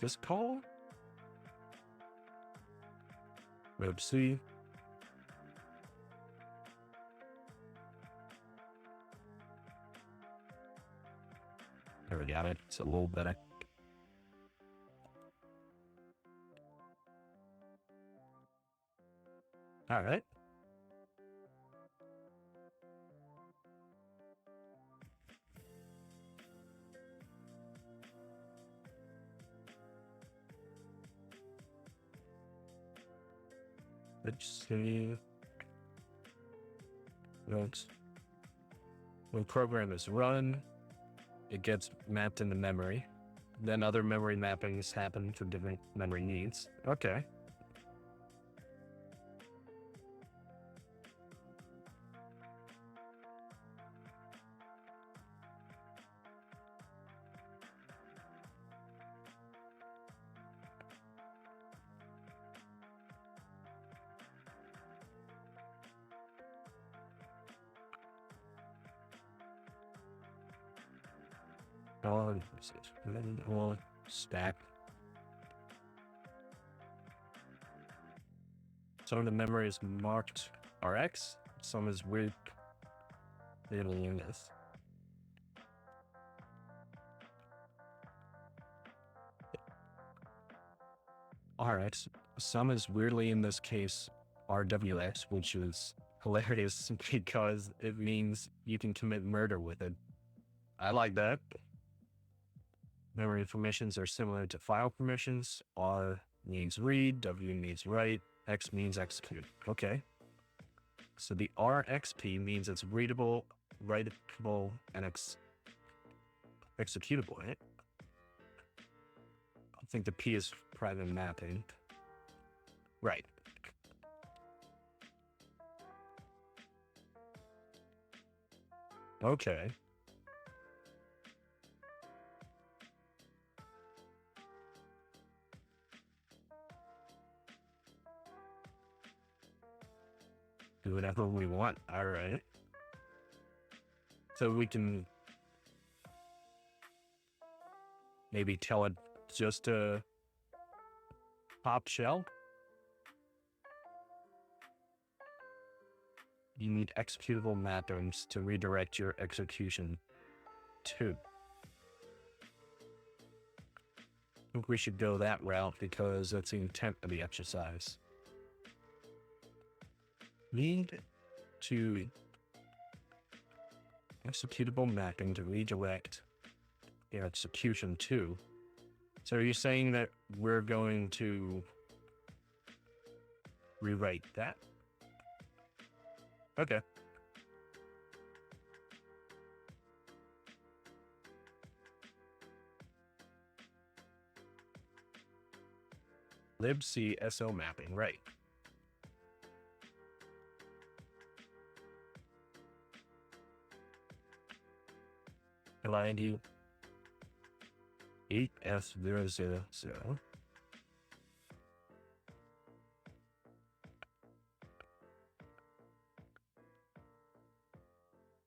This call? Let's see. There we got it. It's a little better. All right. Let's see. When program is run, it gets mapped into memory. Then other memory mappings happen to different memory needs. Okay. Well, stack. Some of the memory is marked RX. Some is weird. In this. RX. Some is weirdly in this case RWX, which is hilarious because it means you can commit murder with it. I like that. Memory permissions are similar to file permissions. R means read, W means write, X means execute. Okay. So the RXP means it's readable, writable, and executable, right? I think the P is private mapping. Right. Okay. Do whatever we want. All right. So we can maybe tell it just to pop shell. You need executable mappings to redirect your execution to. I think we should go that route because that's the intent of the exercise. Need to executable mapping to redirect your execution to. So are you saying that we're going to rewrite that? Okay. libc SO mapping, right. Line 8F000.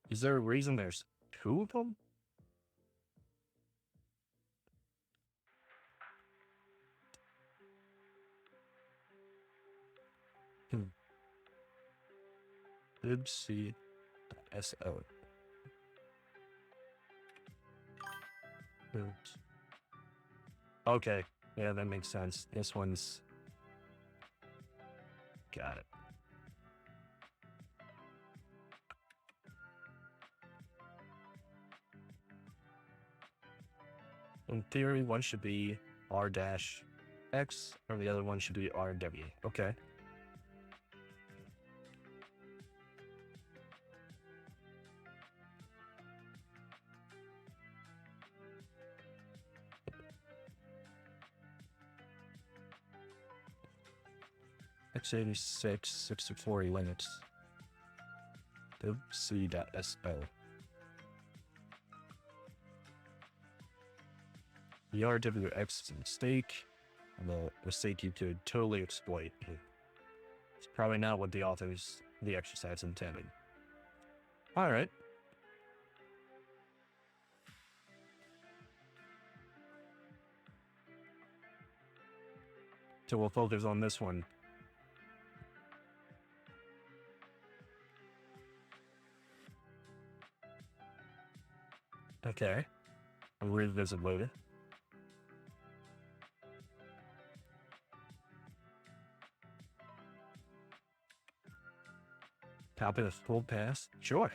Is there a reason there's two of them? libc SO. Okay, yeah, that makes sense. This one's got it. In theory, one should be R-X, or the other one should be RW. Okay. x86 64 Linux. libc.so. The RWX is a mistake, and the mistake you could totally exploit. It's probably not what the authors of the exercise intended. Alright. So we'll focus on this one. Okay. I'll revisit later. Copy the full pass? Sure.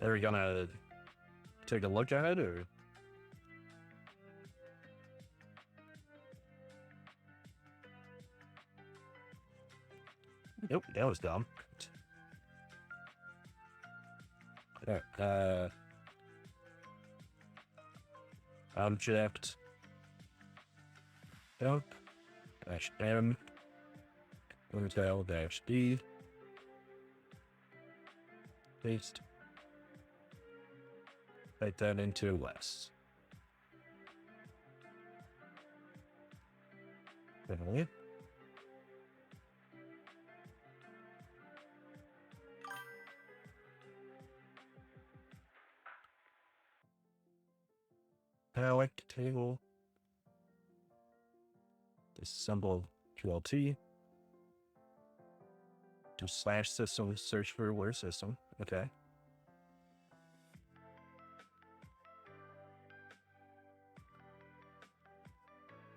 Are we gonna take a look at it, or? Nope, that was dumb. Object dump -m hotel -d paste. Type that into less. Okay. Select table. Disassemble QLT. Do /system search for where system. Okay.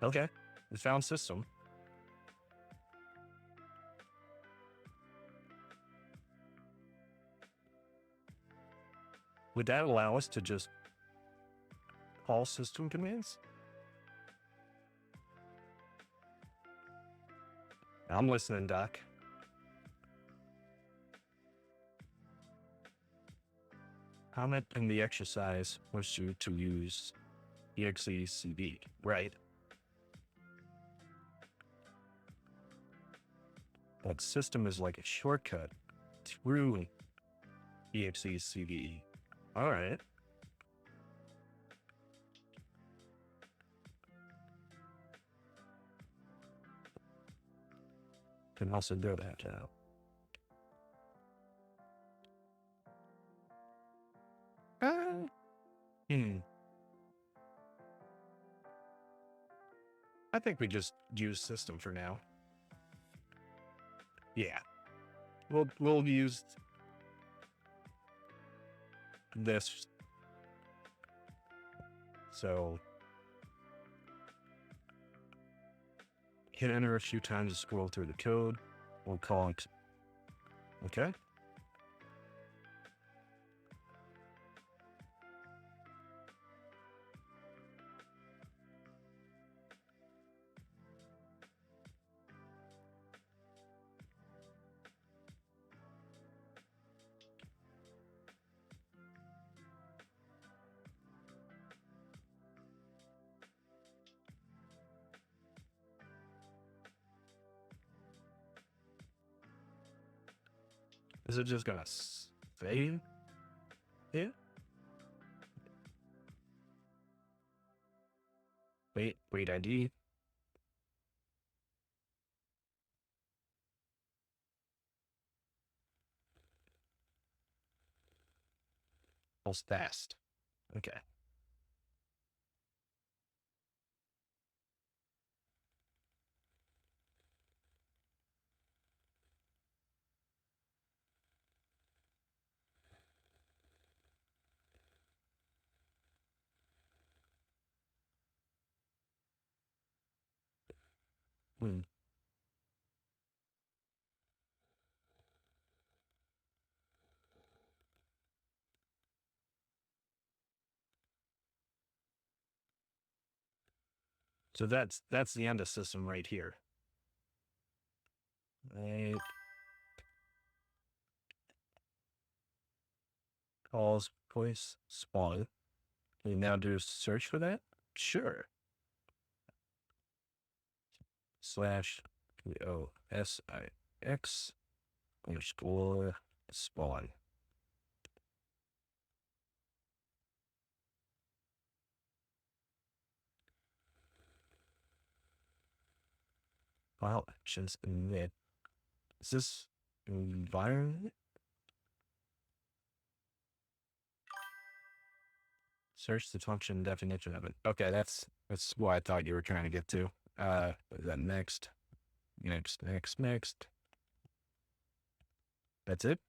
Okay. We found system. Would that allow us to just call system commands? I'm listening, Doc. Comment in the exercise was you to use execv, right? But system is like a shortcut through execv. All right. Can also do that now. I think we just use system for now. Yeah. We'll use this. So hit enter a few times to scroll through the code. We'll call it. Okay. Is it just gonna save it? Wait ID. Pulse fast. Okay. So that's the end of system right here. Right. calls voice spawn. Can you now do a search for that? Sure. Slash POSIX underscore spawn. File actions init. Is this environment? Search the function definition of it. Okay, that's what I thought you were trying to get to. That next. That's it.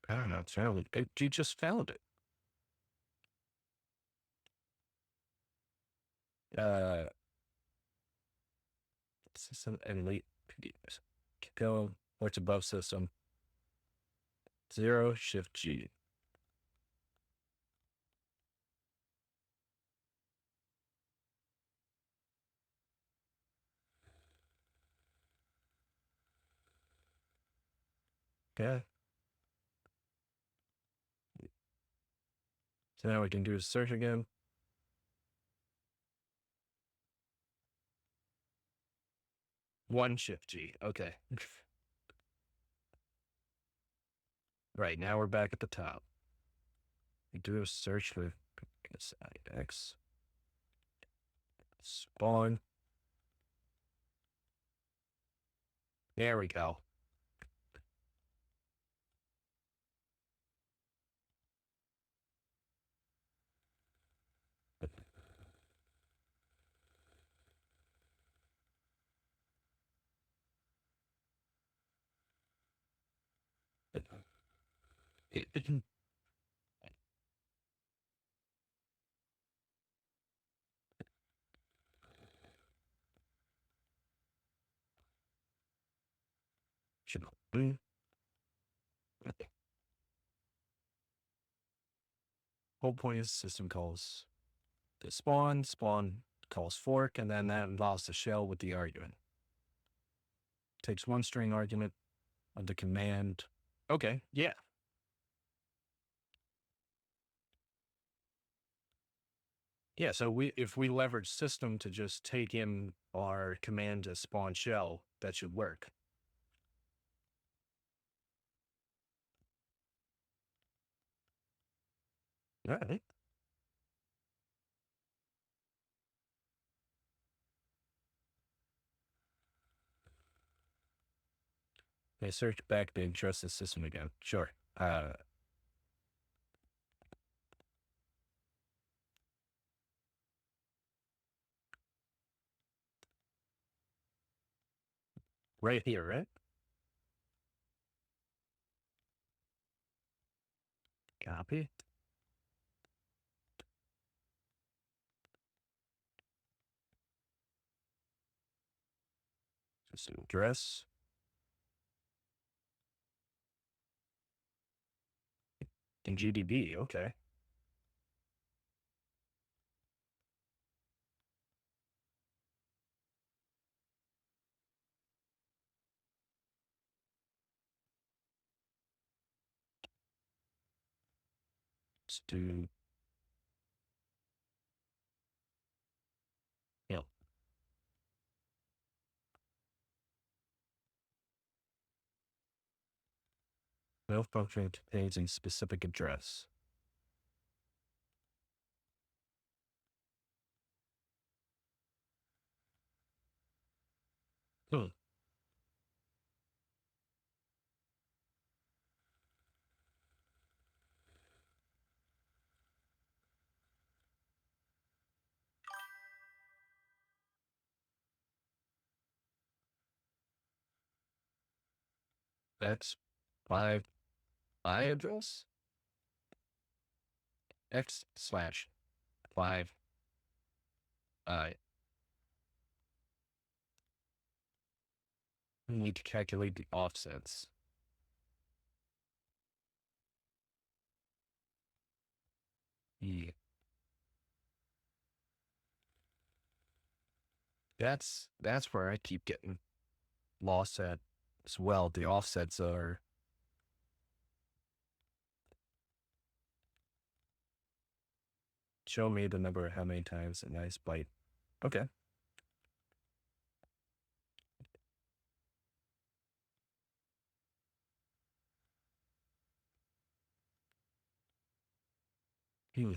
I don't know. It's found it. You just found it. System elite PDFs. Go what's above system. 0 shift G. Okay. So now we can do a search again. 1 shift G. Okay. Right, now we're back at the top. We do a search with X. Spawn. There we go. Whole point is system calls the spawn calls fork, and then that involves the shell with the argument. Takes one string argument of the command. Okay, yeah. Yeah, so if we leverage system to just take in our command as spawn shell, that should work. All right. Okay, search back to trust the system again. Sure. Right here, right? Copy. System address. In GDB, okay. Let's do, you know, no function contains a specific address. Hmm. That's my address. X/5. We need to calculate the offsets. Yeah. That's where I keep getting lost at as well. The offsets are show me the number of how many times a nice bite. Okay. Hmm.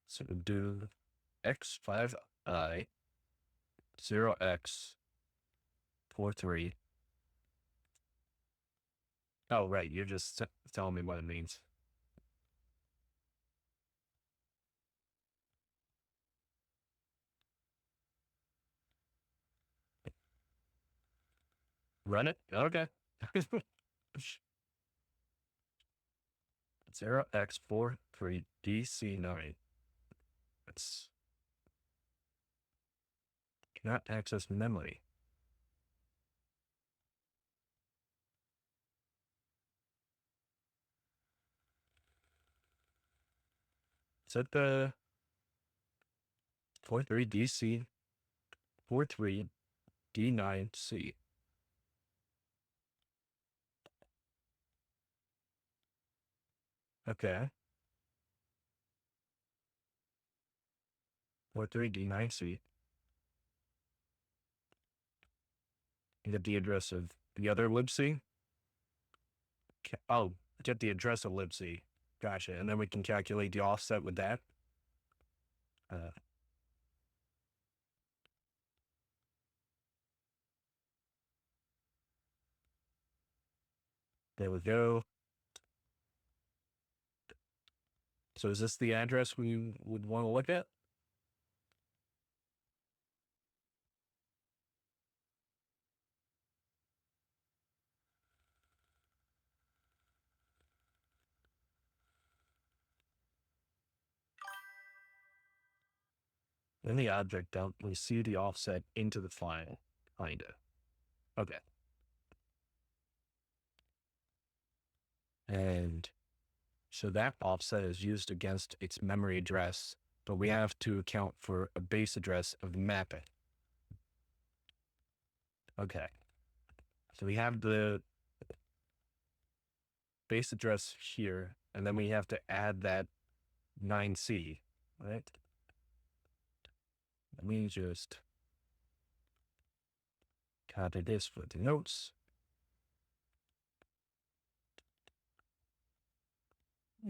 So do x5i 0x43. Oh, right. You're just telling me what it means. Run it? Okay. 0x43DC9. It's cannot access memory. Is that the 43DC 43D9C? Okay. 43D9C. You get the address of the other libc. Oh, get the address of libc. Gotcha. And then we can calculate the offset with that. Uh, there we go. So is this the address we would want to look at? In the object dump, we see the offset into the file, kinda. Okay. And so that offset is used against its memory address, but we have to account for a base address of the mapping. Okay. So we have the base address here, and then we have to add that 9C, right? Let me just copy this for the notes.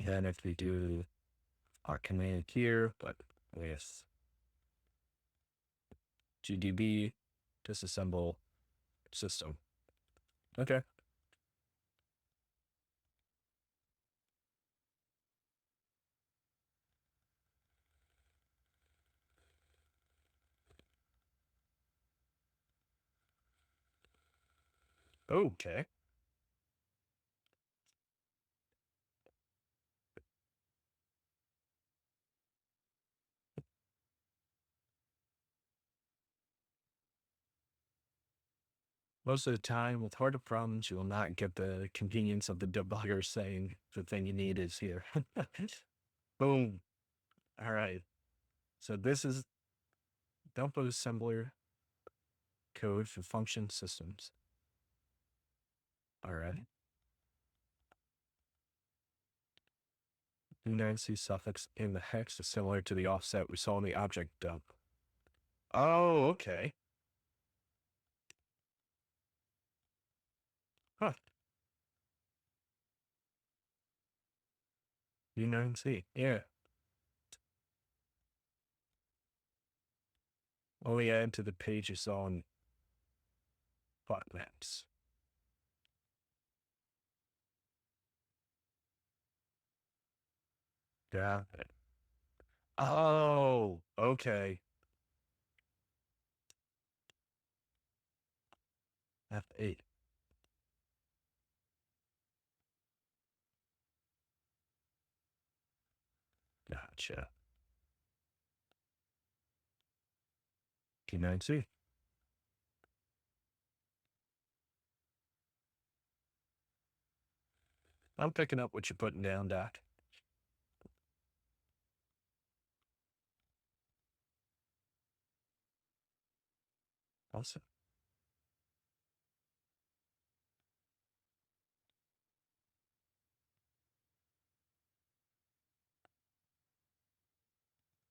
And if we do our command here, but with GDB, disassemble system. Okay. Okay. Most of the time with harder problems, you will not get the convenience of the debugger saying the thing you need is here. Boom. All right. So this is dump assembler code for function systems. All right. C suffix in the hex is similar to the offset we saw in the object dump. Oh, okay. Huh. D9C. Yeah. Only add to the page you saw on plot maps. Got it. Oh, okay. F8. Gotcha. D9C. I'm picking up what you're putting down, Doc. Awesome.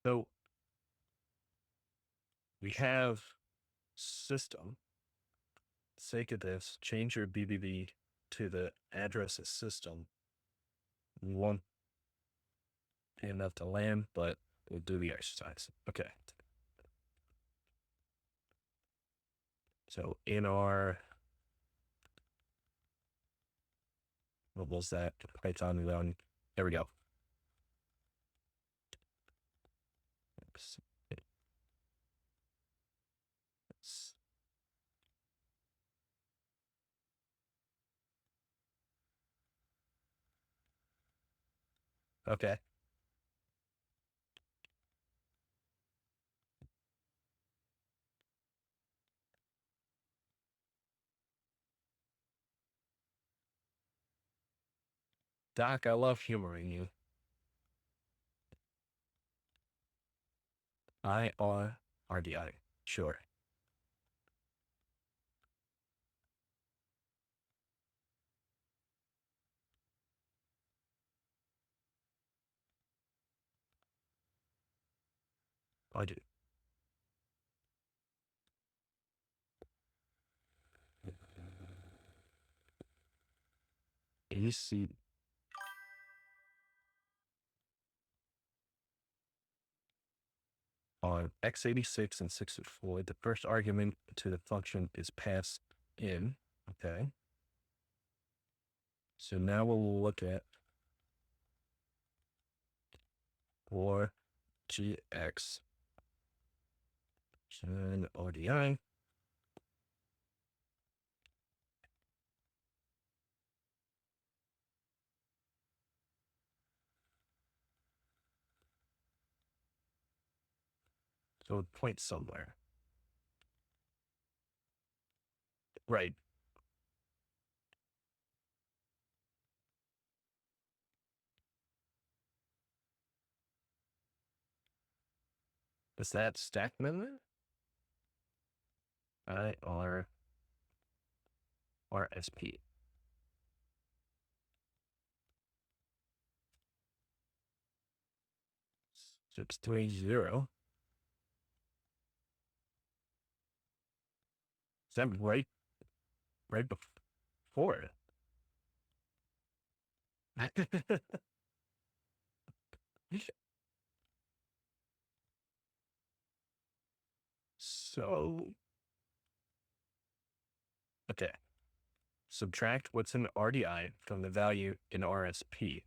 So we have system. Sake of this, change your BBB to the address of system. We won't be enough to land, but we'll do the exercise. Okay. So in our, what was that? Python run. There we go. Okay. Doc, I love humoring you. IRDI. Sure. I do. AC on x86 and 64, the first argument to the function is passed in. Okay. So now we'll look at for GX and RDI. So point somewhere. Right. Is that stack minute? IRSP. 630. Is that right before it? So, okay. Subtract what's in RDI from the value in RSP.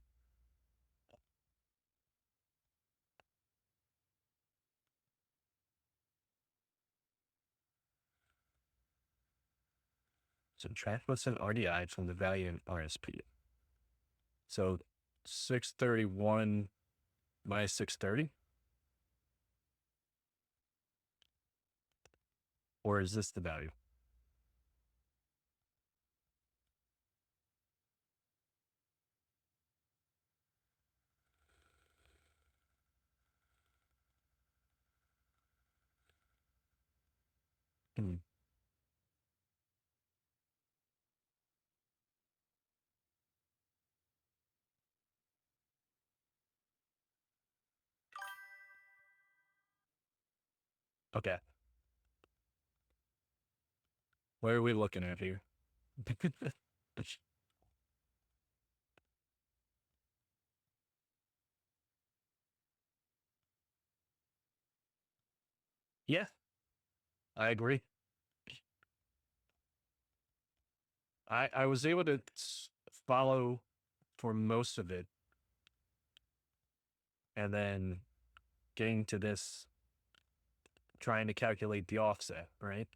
Subtract what's in RDI from the value in RSP. So 631 minus 630? Or is this the value? Hmm. Okay. What are we looking at here? Yeah, I agree. I was able to follow for most of it, and then getting to this, trying to calculate the offset, right?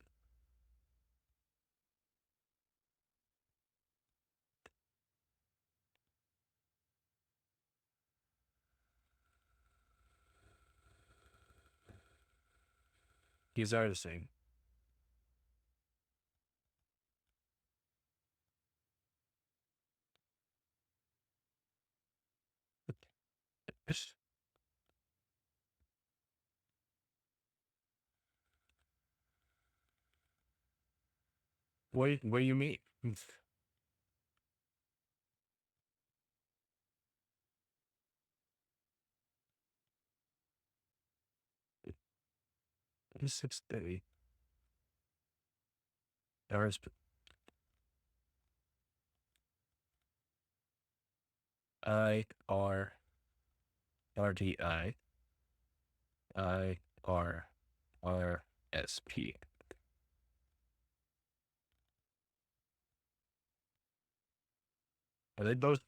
These are the same. What do you mean? It's 6:30. There's IRRDIIRRSP. Are they both?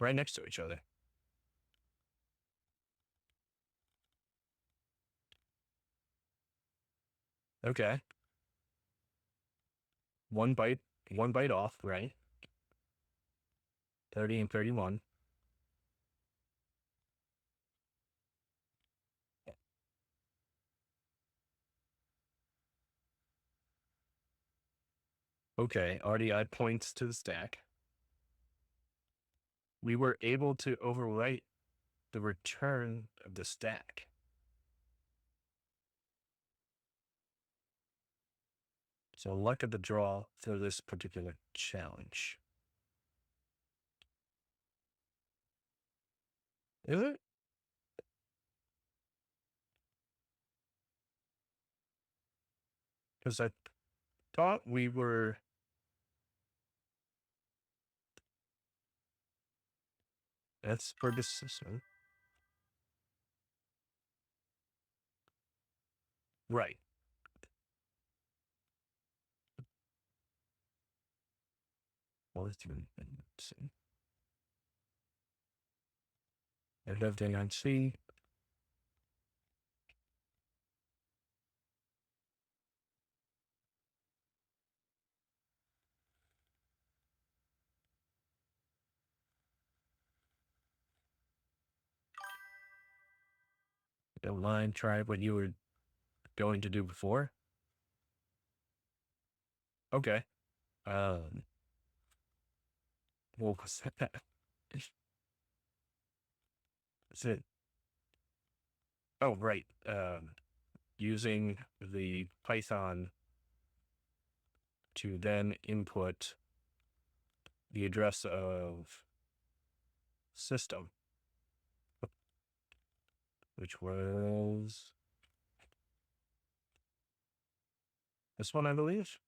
Right next to each other? Okay. One byte off, right? 30 and 31. Okay, RDI points to the stack. We were able to overwrite the return of the stack. So luck of the draw for this particular challenge. Is it? Because I thought we were... That's for this system. Right. Well, let's do it. Let's see. Everything I see. Don't mind, try what you were going to do before. Okay. What was that? Is it? Oh, right. Using the Python to then input the address of system, which was this one, I believe.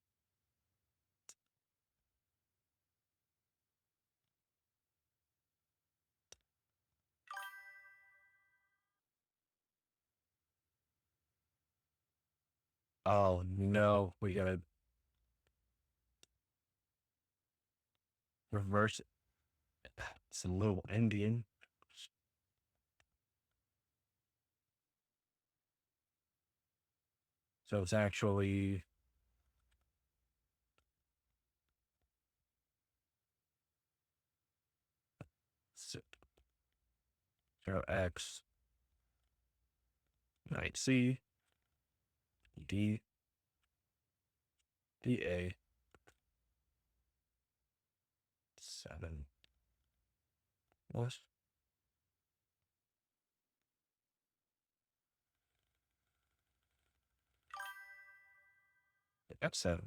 Oh no, we gotta reverse it. It's a little Indian. So it's actually 0x 9C D DA 7 was F7.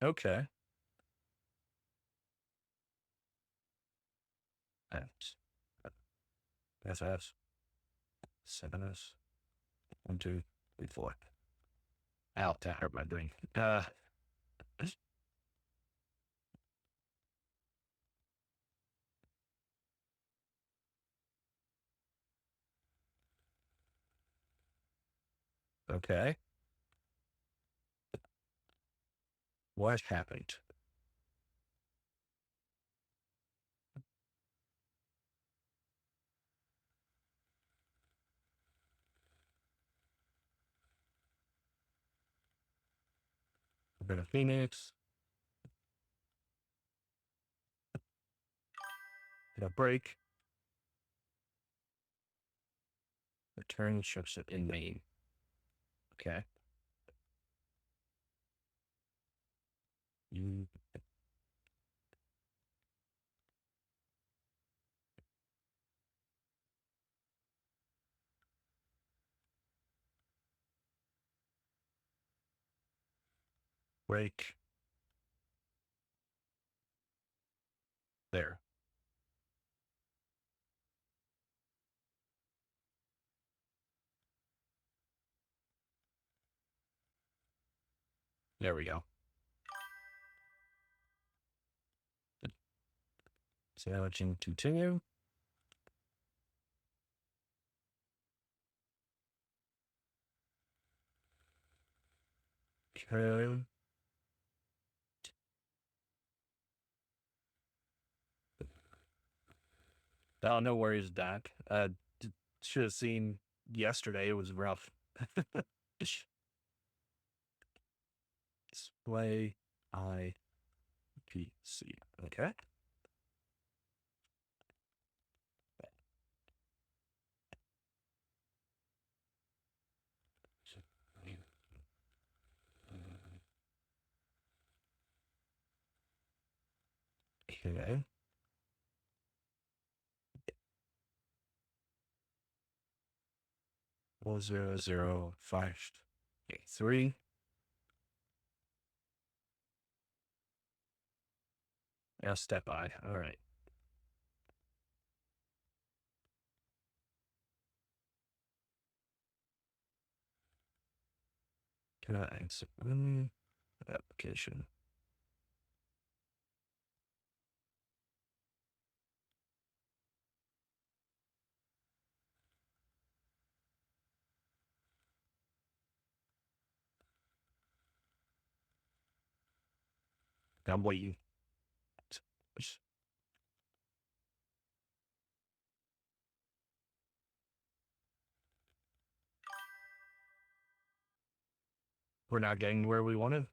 Okay. F. FS. 7S. 1, 2, 3, 4. Ow, that hurt my brain. Okay. What happened? A bit of Phoenix. Hit a break. Return instruction in main. Okay. Mm. Break. There. There we go. So now I can continue. Okay. Oh, no worries, Doc. Should have seen yesterday. It was rough. Display IPC. Okay. Okay. 100583. Yeah, step I. All right. Can I answer application? I'm waiting. We're not getting where we wanted.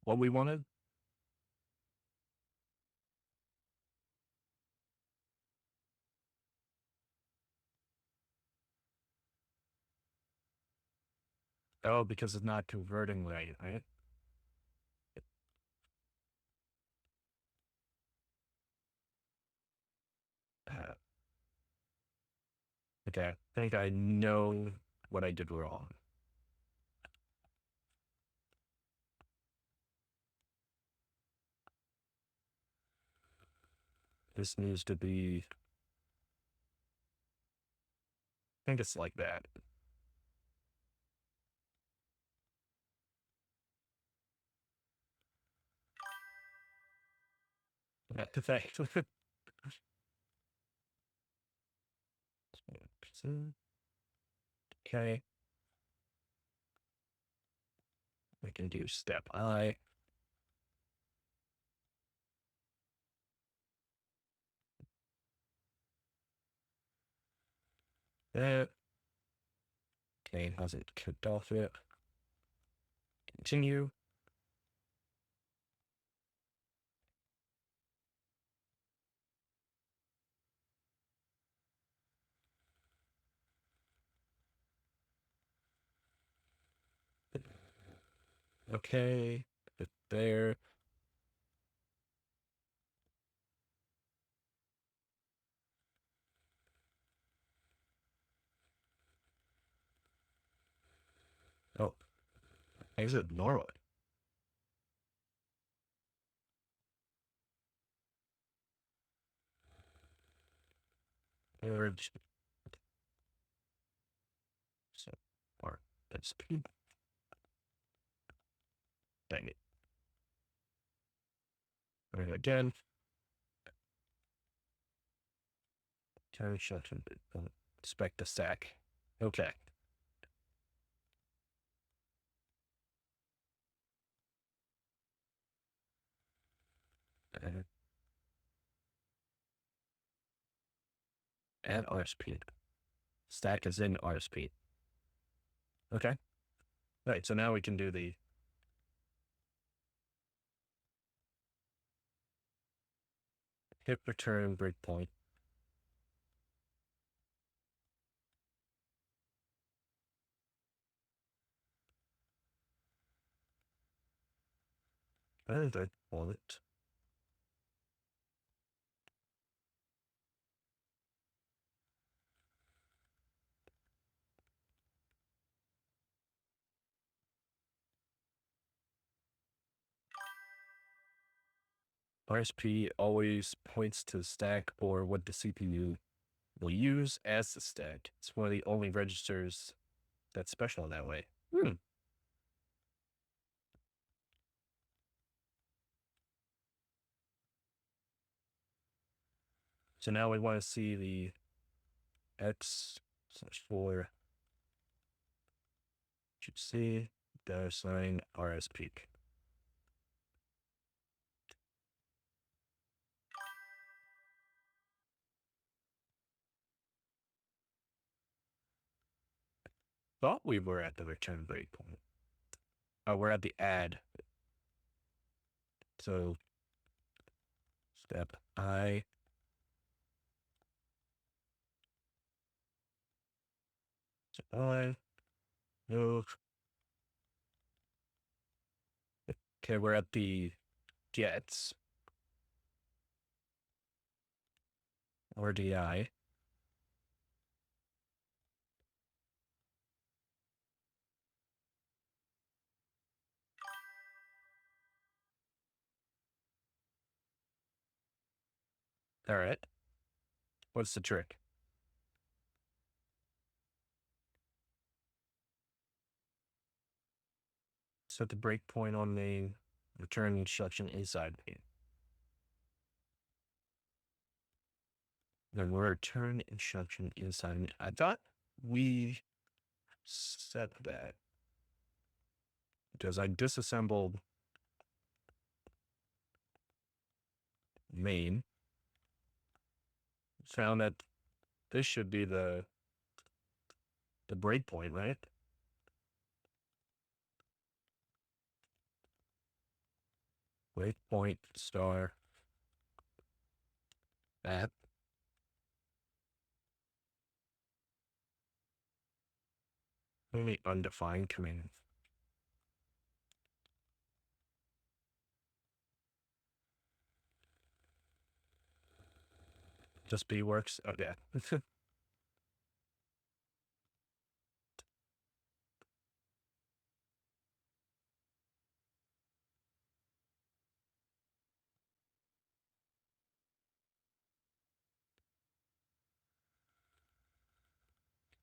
What we wanted. Oh, because it's not converting right? Uh, okay, I think I know what I did wrong. This needs to be, I think it's like that. Thanks. Okay, we can do step I. That. Okay, how's it kicked off it? Continue. Okay, there. Oh, exit Norway. Urge. So, or that's P. Dang it. All right, again. Carry shut and inspect the stack. Okay. Uh, add RSP. Stack is in RSP. Okay. All right, so now we can do the hit return breakpoint. What did I call it? RSP always points to the stack or what the CPU will use as the stack. It's one of the only registers that's special in that way. So now we want to see the x/4 should see $sign RSP. Thought we were at the return breakpoint. Oh, we're at the add. So step I. I. No. Okay, we're at the jets. Or DI. All right. What's the trick? Set the breakpoint on the return instruction inside pane. Then return instruction inside. I thought we set that because I disassembled main. Found that this should be the breakpoint, right? Breakpoint star that. Only undefined command. Just B works. Oh yeah.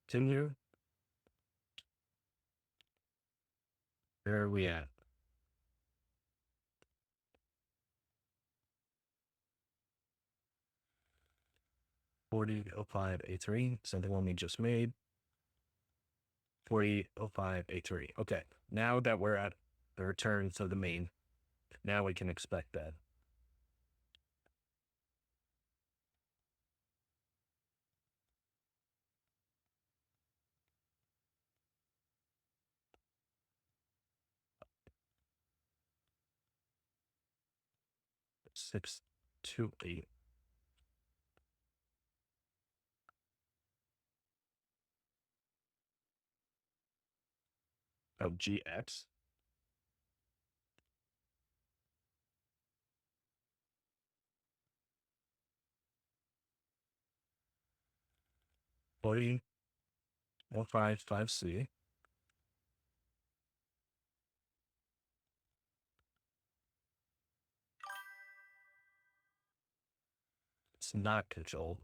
Continue. Where are we at? 4005A3. So the one we just made. 4005A3. Okay. Now that we're at the return to the main, now we can expect that. Six, 2, 8. Oh, GX. 40155C. It's not controlled.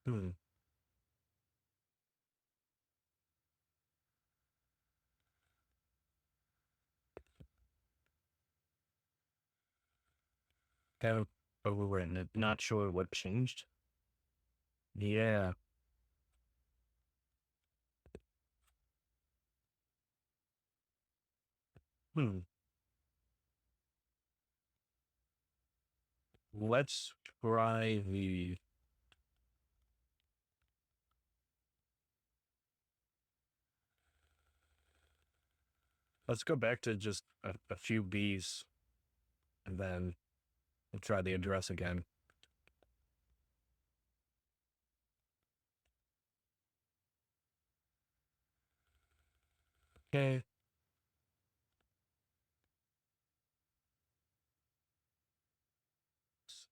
Hmm. Kind of overwritten it. Not sure what changed. Yeah. Hmm. Let's try the. Let's go back to just a few B's and then we'll try the address again. Okay.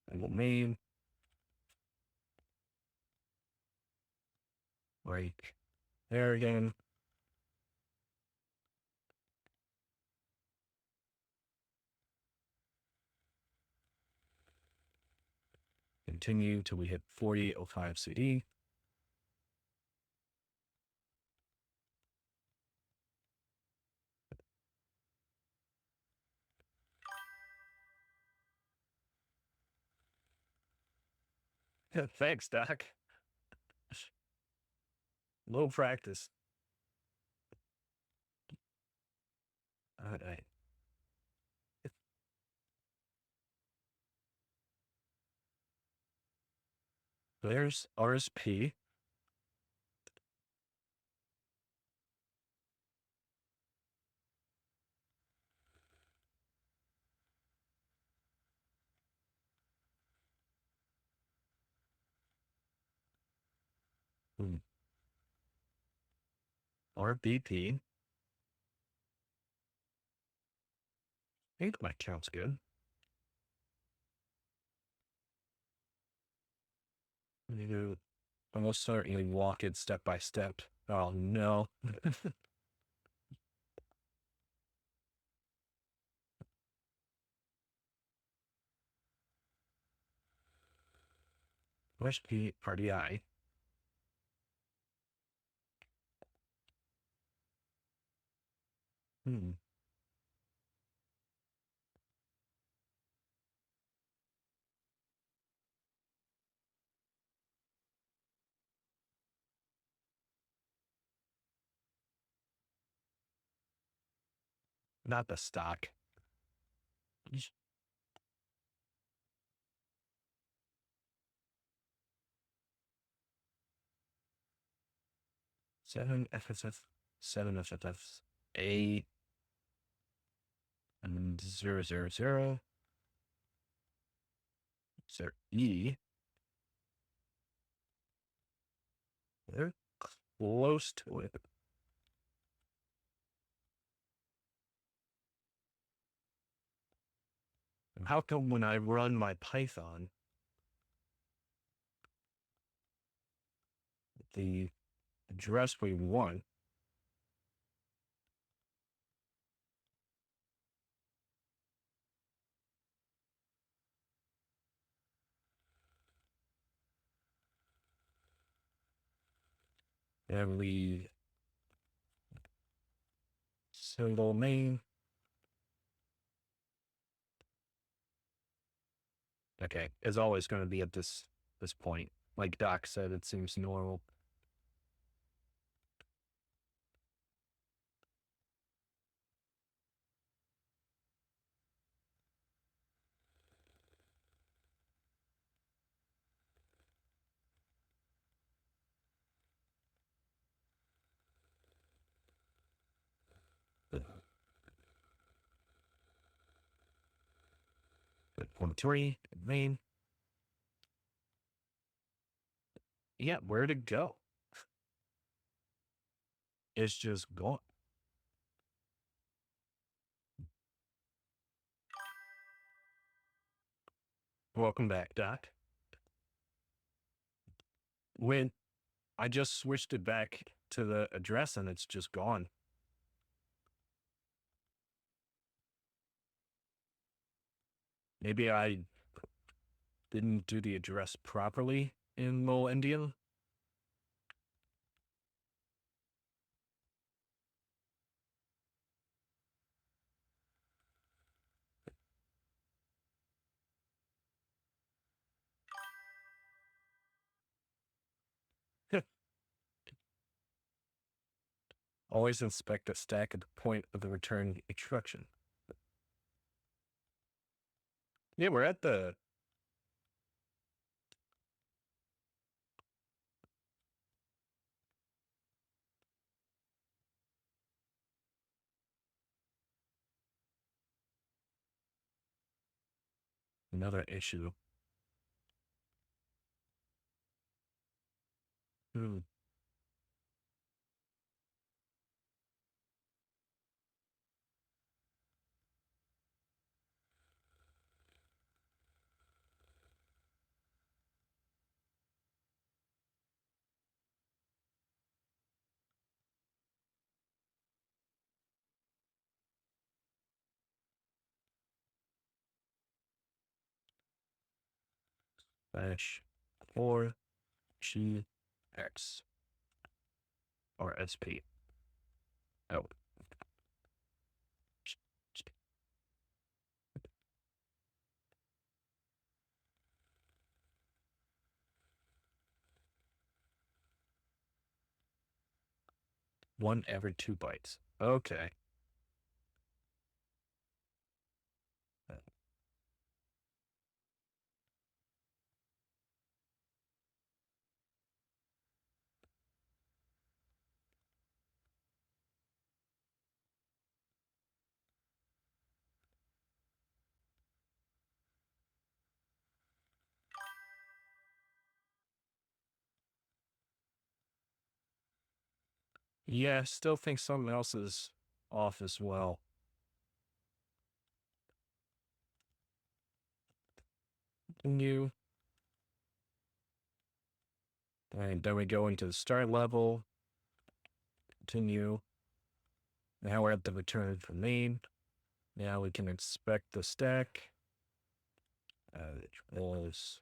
Single main. Right there again. Continue till we hit 4805 CD. Thanks, Doc. Low practice. All right. There's RSP. RBP. I think my count's good. We need to almost certainly walk it step by step. Oh no. RSP RDI. Not the stock. 7 FSF, 7 FFFs, A, and then 000, E. They're close to it. How come when I run my Python, the address we want every single main? Okay, is always going to be at this point. Like Doc said, it seems normal. Point three, main. Yeah, where to go? It's just gone. Welcome back, Doc. When I just switched it back to the address and it's just gone. Maybe I didn't do the address properly in Little Indian. Always inspect a stack at the point of the return instruction. Yeah, we're at the another issue. Hmm. -4GX or SP. Oh. One every 2 bytes. Okay. Yeah, still think something else is off as well. Continue. And then we go into the start level. Continue. Now we're at the return for main. Now we can inspect the stack. It was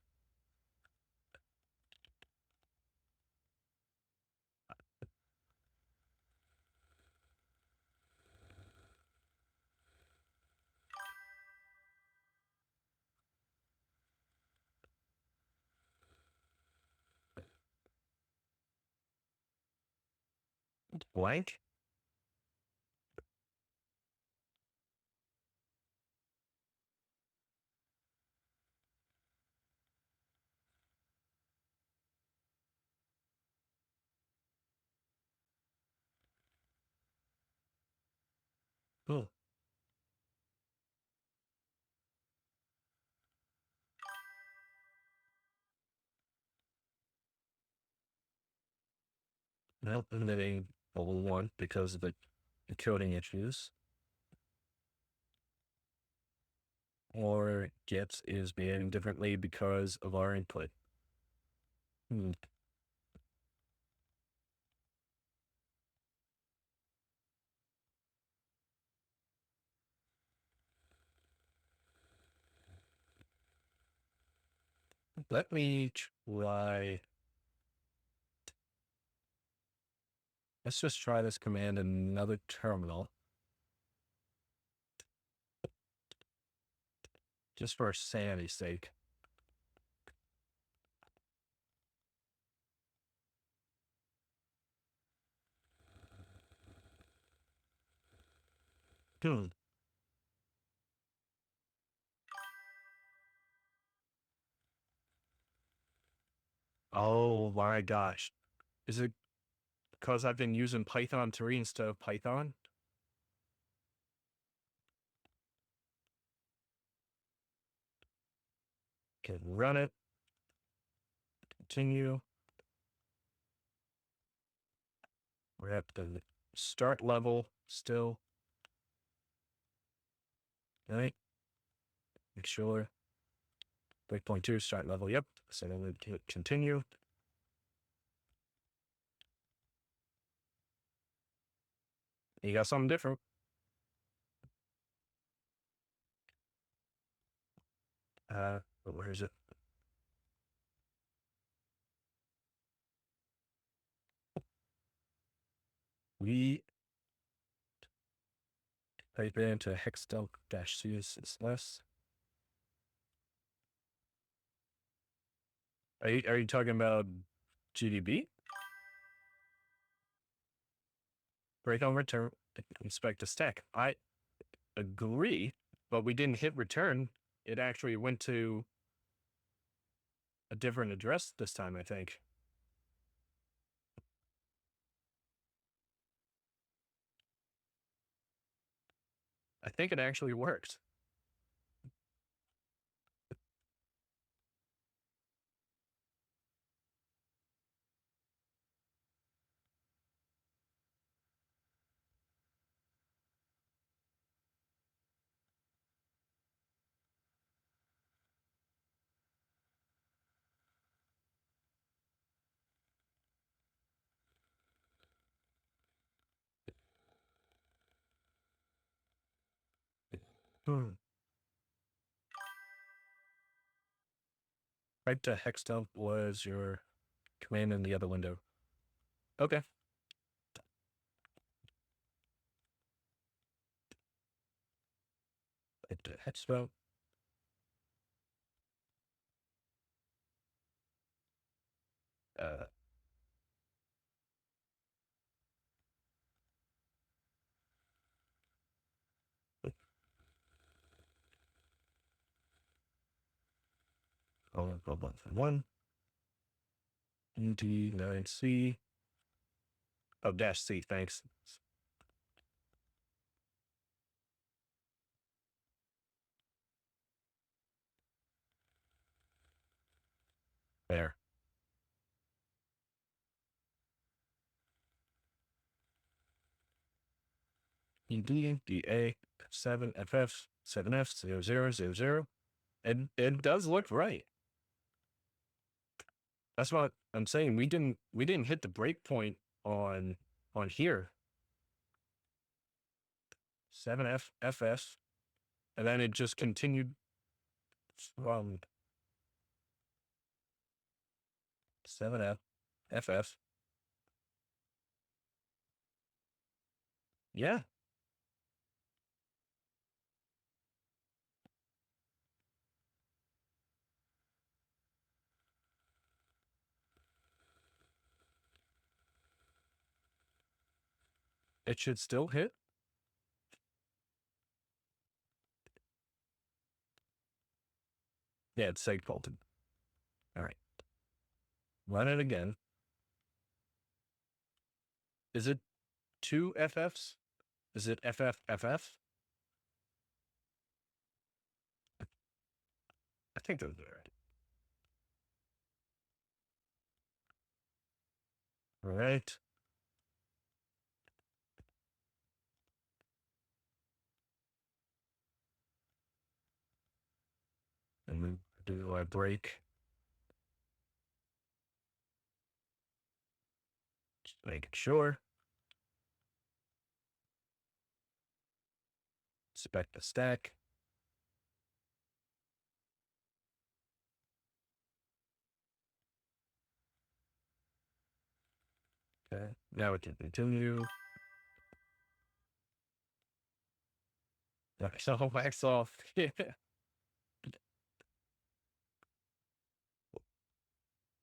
blank. Oh. Well, eliminating level 1 because of the encoding issues. Or gets is behaving differently because of our input. Let me try. Let's just try this command in another terminal. Just for sanity's sake. Hmm. Oh my gosh. Is it because I've been using Python 3 instead of Python? Can run it. Continue. We're at the start level still. Right? Make sure. Breakpoint 2, start level. Yep. So then we continue. You got something different. Where is it? We type it into hexdel-css. Are you talking about GDB? Break on return, inspect the stack. I agree, but we didn't hit return. It actually went to a different address this time, I think. I think it actually worked. Hmm. Type to hex dump was your command in the other window. Okay. Type to hex dump. One. NT9C. Oh, dash C, thanks. There. ED, DA, 7, FF, 7F, 0000. And it does look right. That's what I'm saying. We didn't hit the breakpoint on here. 7F, FS, and then it just continued from 7F, FF. Yeah. It should still hit. Yeah, it's seg faulted. All right. Run it again. Is it 2 FFs? Is it FF, FF? I think those are right. All right. And we do our break. Just making sure. Inspect the stack. Okay. Now we can continue. So wax off. Yeah.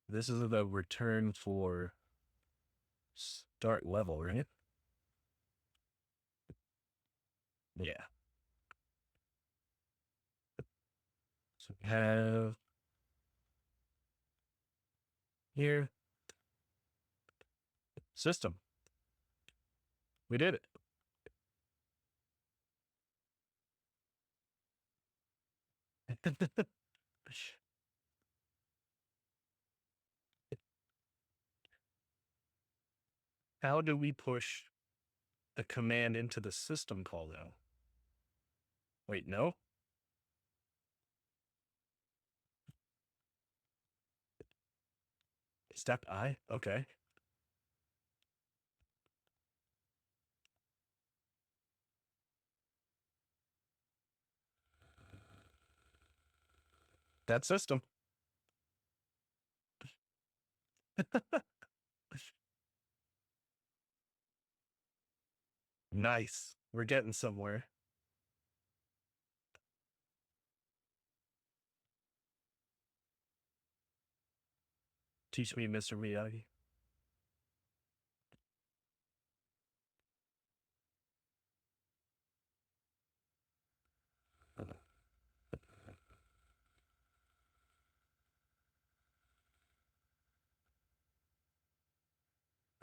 This is the return for start level, right? Yeah. So we have here system. We did it. How do we push the command into the system call though? Wait, no? Step I? Okay. That system. Nice. We're getting somewhere. Teach me, Mr. Miyagi.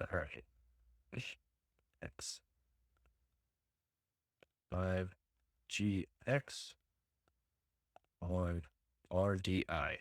All right. X 5 GX on RDI.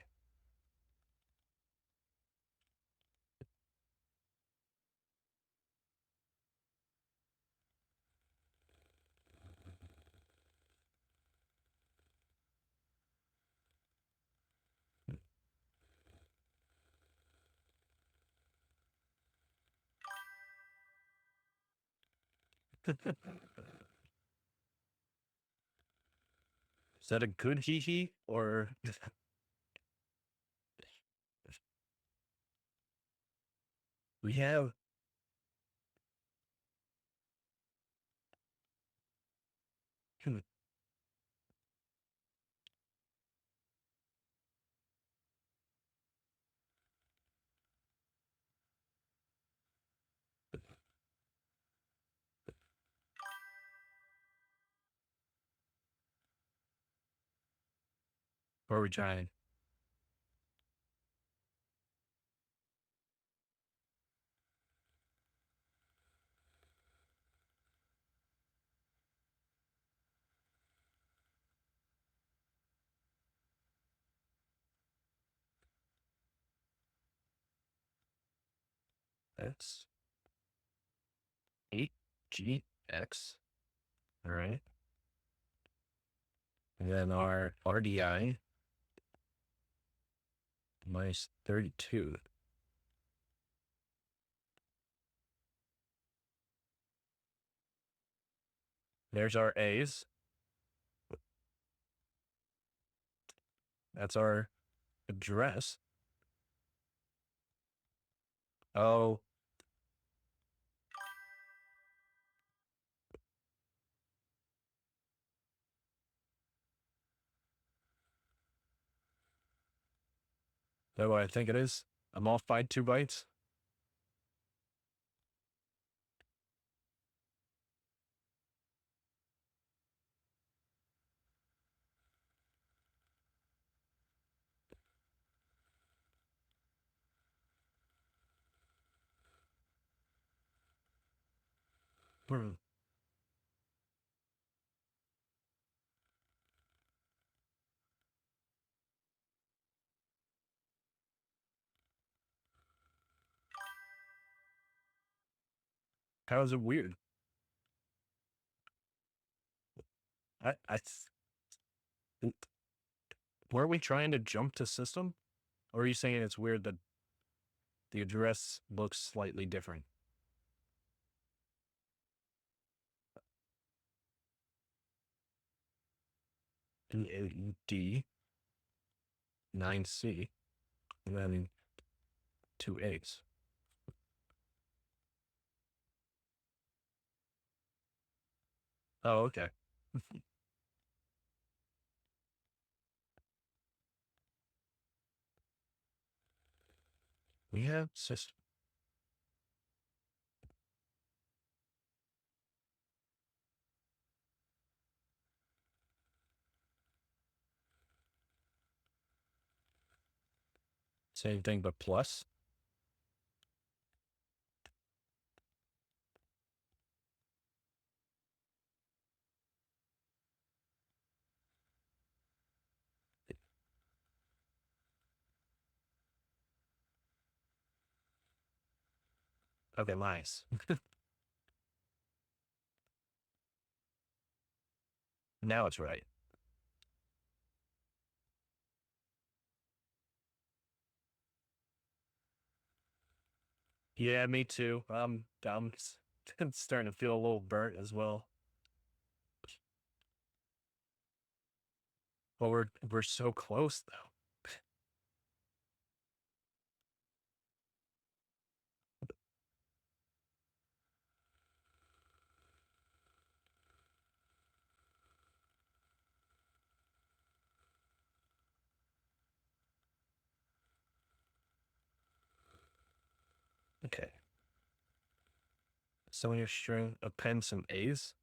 Is that a good hee hee or We have where we trying. That's 8GX. All right. And then our RDI minus 32. There's our A's. That's our address. Oh, that's what I think it is. I'm off by 2 bytes. Hmm. How is it weird? I were we trying to jump to system? Or are you saying it's weird that the address looks slightly different? D 9C and then 2 A's. Oh, okay. We have system. Same thing, but plus. Okay, nice. Now it's right. Yeah, me too. I'm starting to feel a little burnt as well. But we're so close though. Okay. So when you're string append some A's,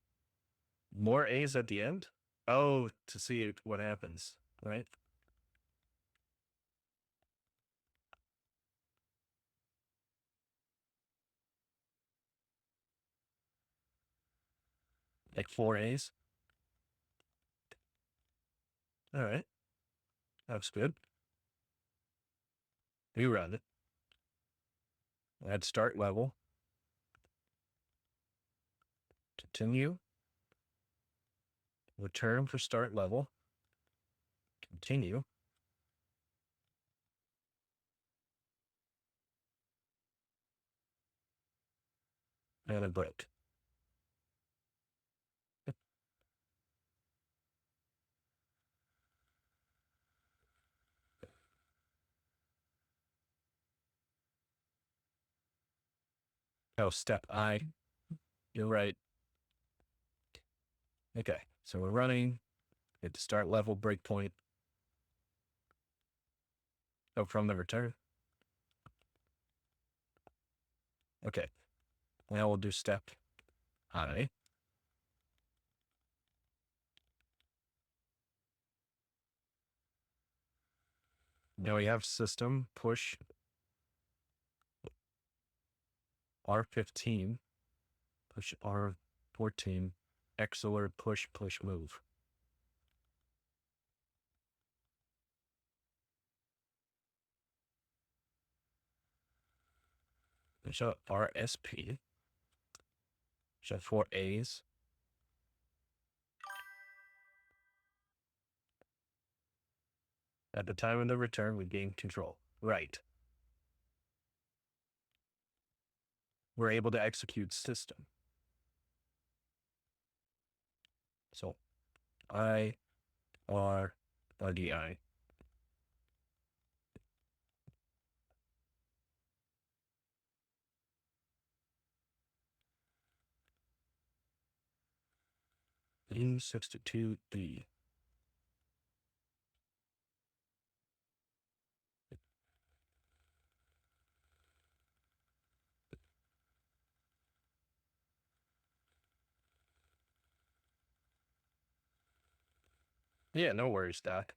more A's at the end. Oh, to see what happens, right? Like 4 A's. All right, that's good. We run it. Add start level. Continue. Return for start level. Continue. And a break. Oh, step I. You're right. Okay, so we're running. Hit the start level breakpoint. Oh, from the return. Okay. Now we'll do step I. Now we have system push R15, push R14, X alert push move. Show RSP. Show 4 A's. At the time of the return, we gain control. Right. We're able to execute system. So I R RDI. Substitute D. Yeah, no worries, Doc.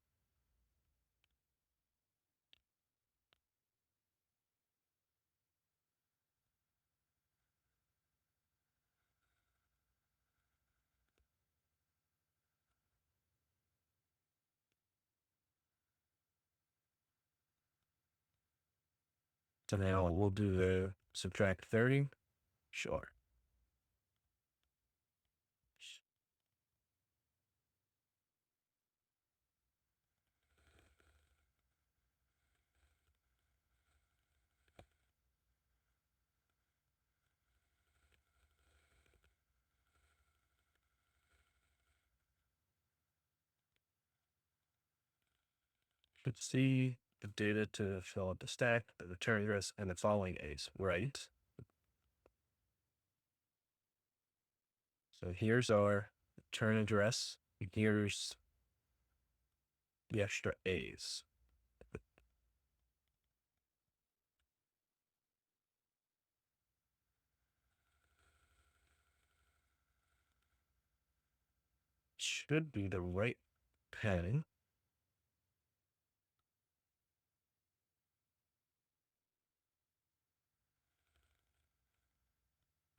So now we'll do the subtract 30. Sure. Should see the data to fill out the stack, the return address, and the following A's, right? So here's our return address. Here's the extra A's. Should be the right padding.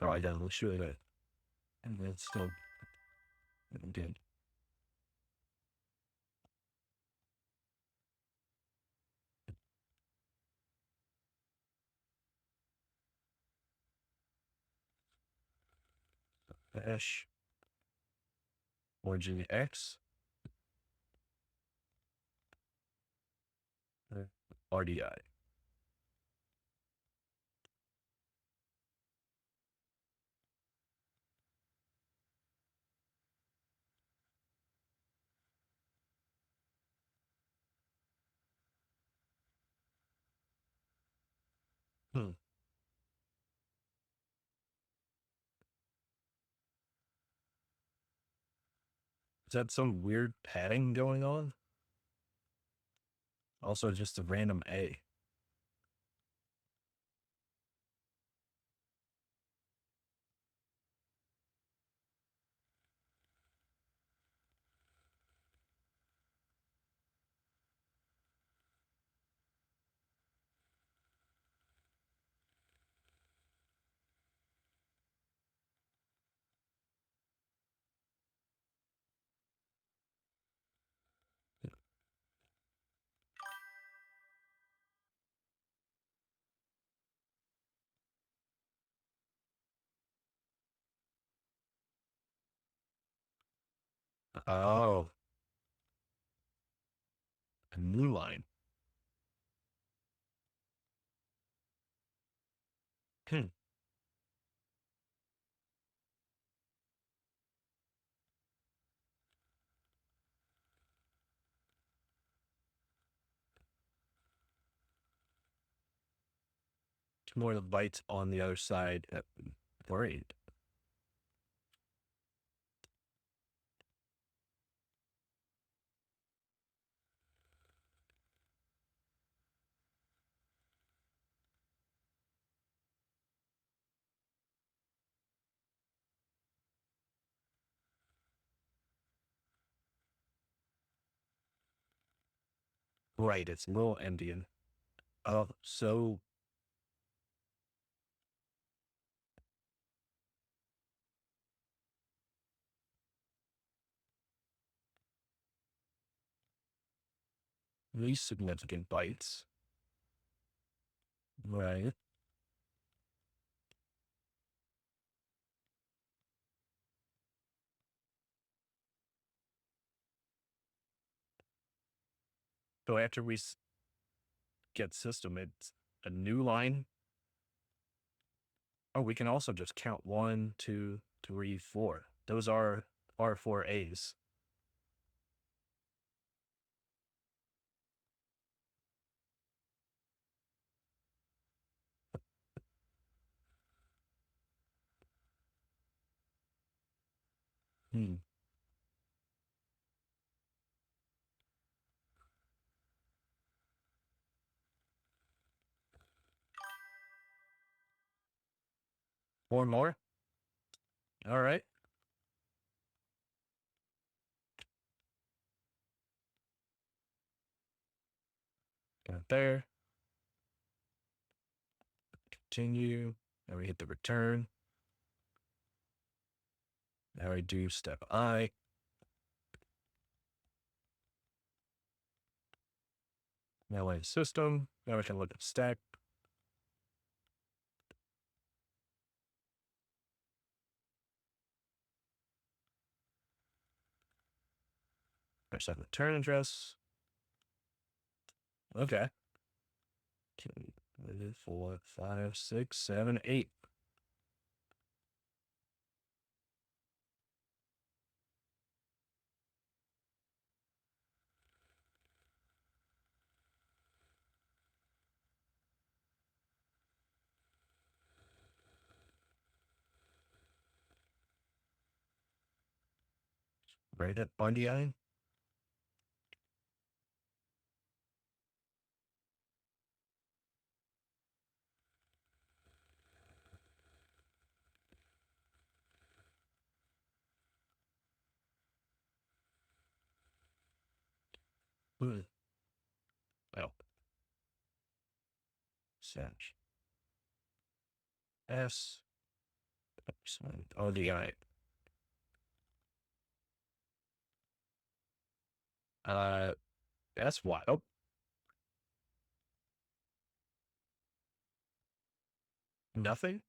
Oh, I done. Let's show that. And then still did. Dash origin X RDI. Hmm. Is that some weird padding going on? Also, just a random A. Oh, a new line. Hmm. much more the bytes on the other side. Worried. Right, it's a little Indian. Oh, so least significant bytes. Right. So after we get system, it's a new line. Oh, we can also just count 1, 2, 3, 4. Those are R4As. Hmm. Four more. All right. Got there. Continue. Now we hit the return. Now I do step I. Now I system. Now I can look at stack. I set return address. Okay. 2, 3, 4, 5, 6, 7, 8. Right at Bundy Eye. Well, search. S. Oh, the I. That's wild. Nothing?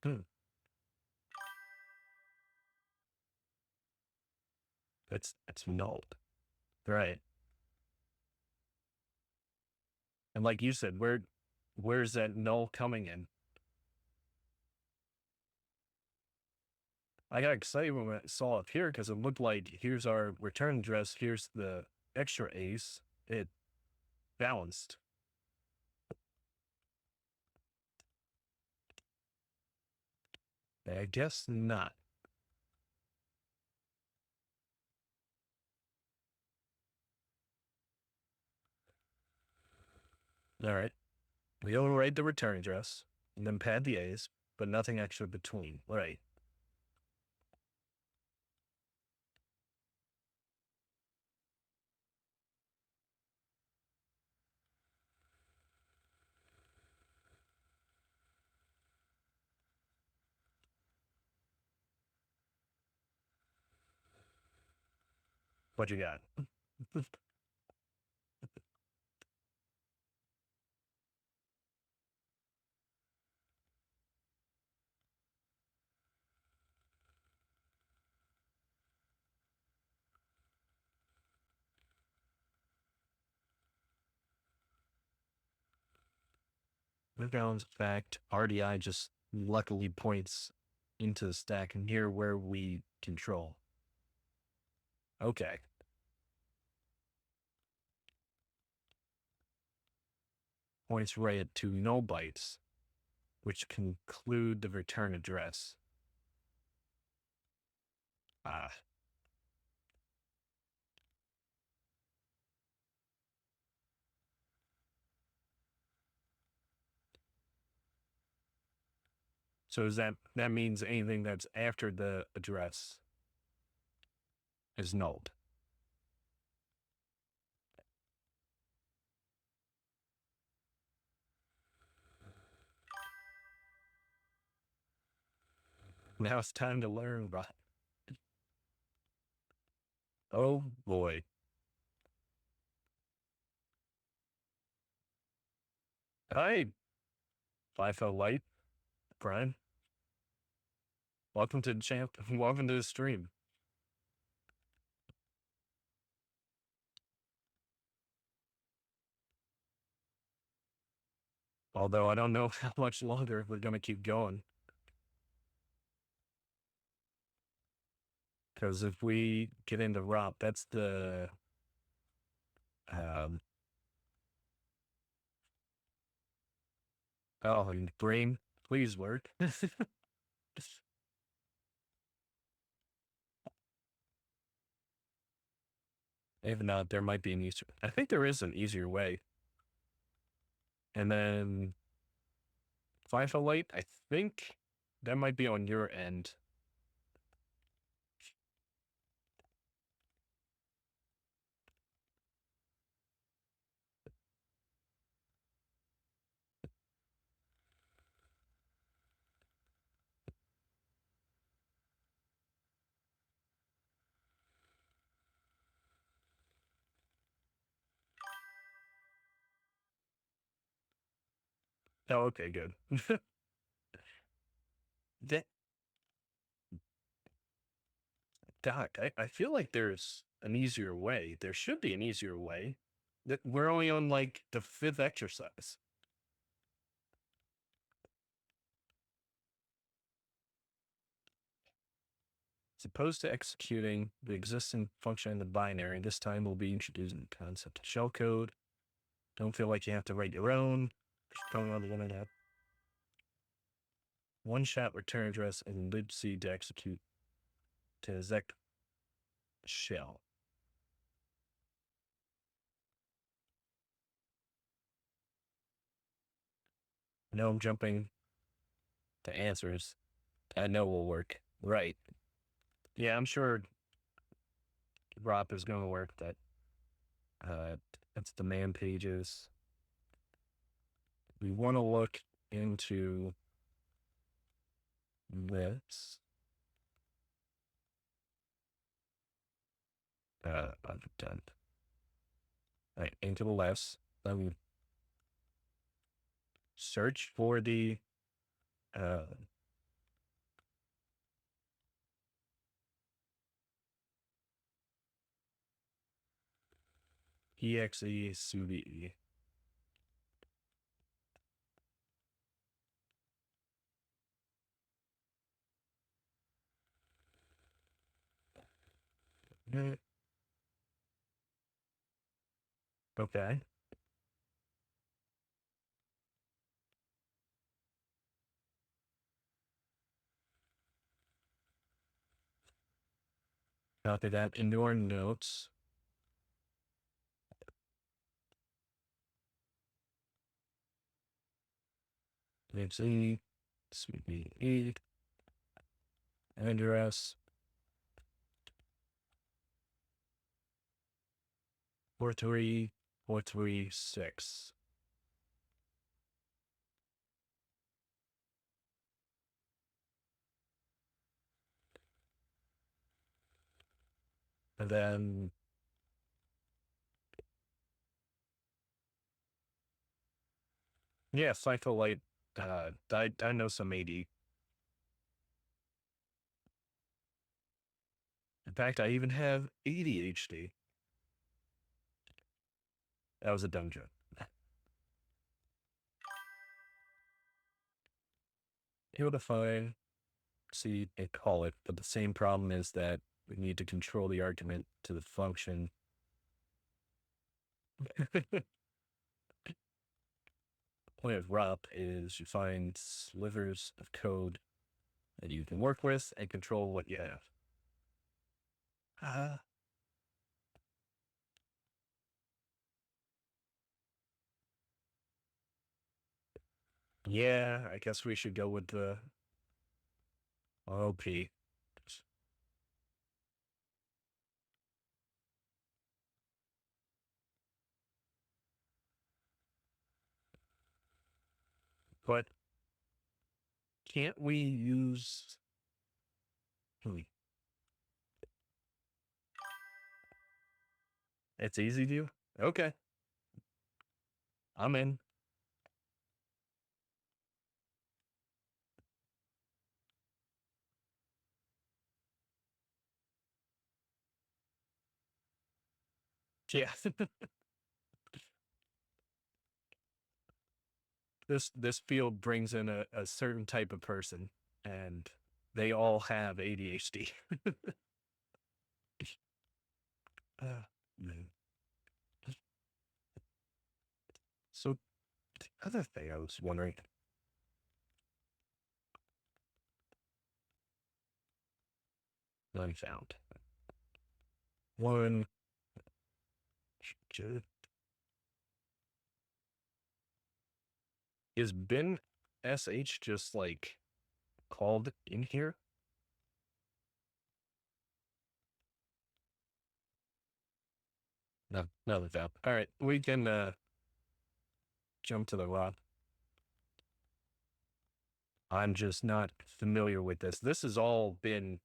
Hmm. It's null. Right. And like you said, where's that null coming in? I got excited when I saw it here because it looked like here's our return address, here's the extra ace. It balanced. I guess not. All right. We overwrite the return address and then pad the a's, but nothing extra between. All right. What you got? Background fact, RDI just luckily points into the stack near where we control. Okay. Points right to null bytes, which conclude the return address. Ah. So is that means anything that's after the address is nulled? Now it's time to learn, bro. Oh boy. Hi, FIFO Light, Brian. Welcome to the champ. Welcome to the stream. Although I don't know how much longer we're gonna keep going. Because if we get into ROP, that's the oh, and brain, please work. If not, there might be an easier. I think there is an easier way. And then FIFO Light, I think that might be on your end. Oh, okay, good. that Doc, I feel like there's an easier way. There should be an easier way. That we're only on like the 5th exercise. As opposed to executing the existing function in the binary, this time we'll be introducing the concept of shellcode. Don't feel like you have to write your own. Just don't want to limit that. One-shot return address and libc to execute to exec shell. I know I'm jumping to answers. I know will work. Right. Yeah, I'm sure ROP is going to work. That's the man pages. We want to look into this. I'm done. All right, into the left. Let me search for the exe sub. Okay. Copy that into our notes. exe sub address 43436. And then yeah, Cycle Light. I know some AD. In fact, I even have ADHD. That was a dumb joke. able to find, see, and call it, but the same problem is that we need to control the argument to the function. Point of RUP is you find slivers of code that you can work with and control what you have. Yeah, I guess we should go with the OP. But can't we use... It's easy to? Okay, I'm in. Yeah. This field brings in a certain type of person, and they all have ADHD. Man. So the other thing I was wondering, I found one. Is bin sh just like called in here? No, no, that's out. All right, we can jump to the lot. I'm just not familiar with this. This has all been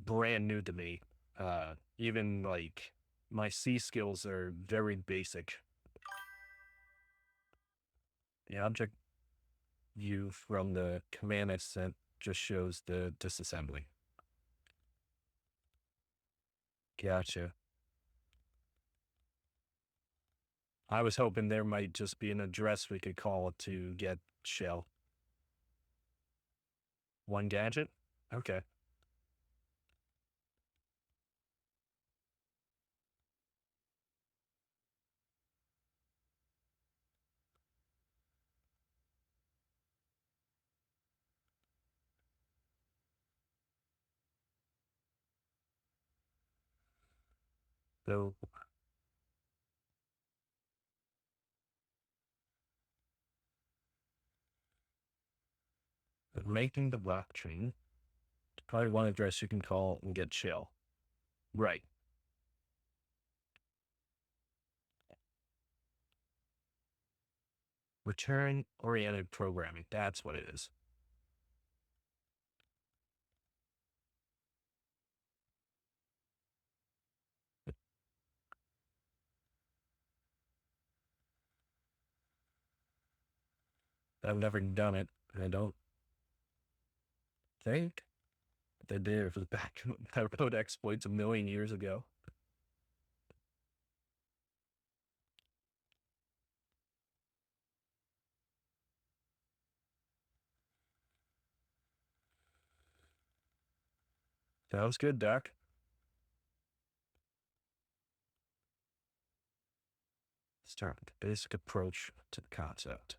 brand new to me. Even like my C skills are very basic. The object view from the command I sent just shows the disassembly. Gotcha. I was hoping there might just be an address we could call to get shell. One gadget? Okay. So making the blockchain, probably one address you can call and get shell. Right. Return oriented programming. That's what it is. I've never done it. I don't think they did it for the back. I wrote exploits a million years ago. That was good, Doc. Start with the basic approach to the concept.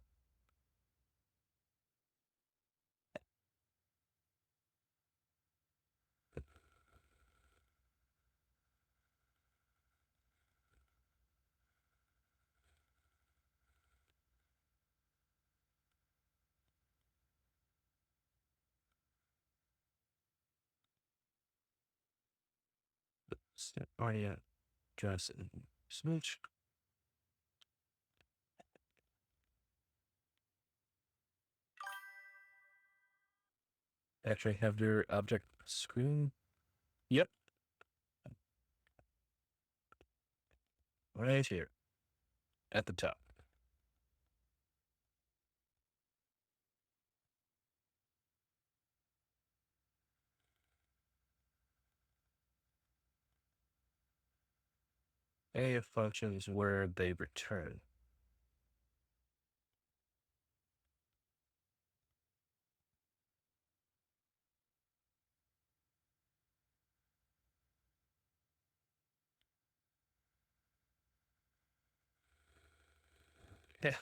Oh yeah, just smooch. Actually, have their object screen. Yep, right here at the top. A functions where they return. Yeah.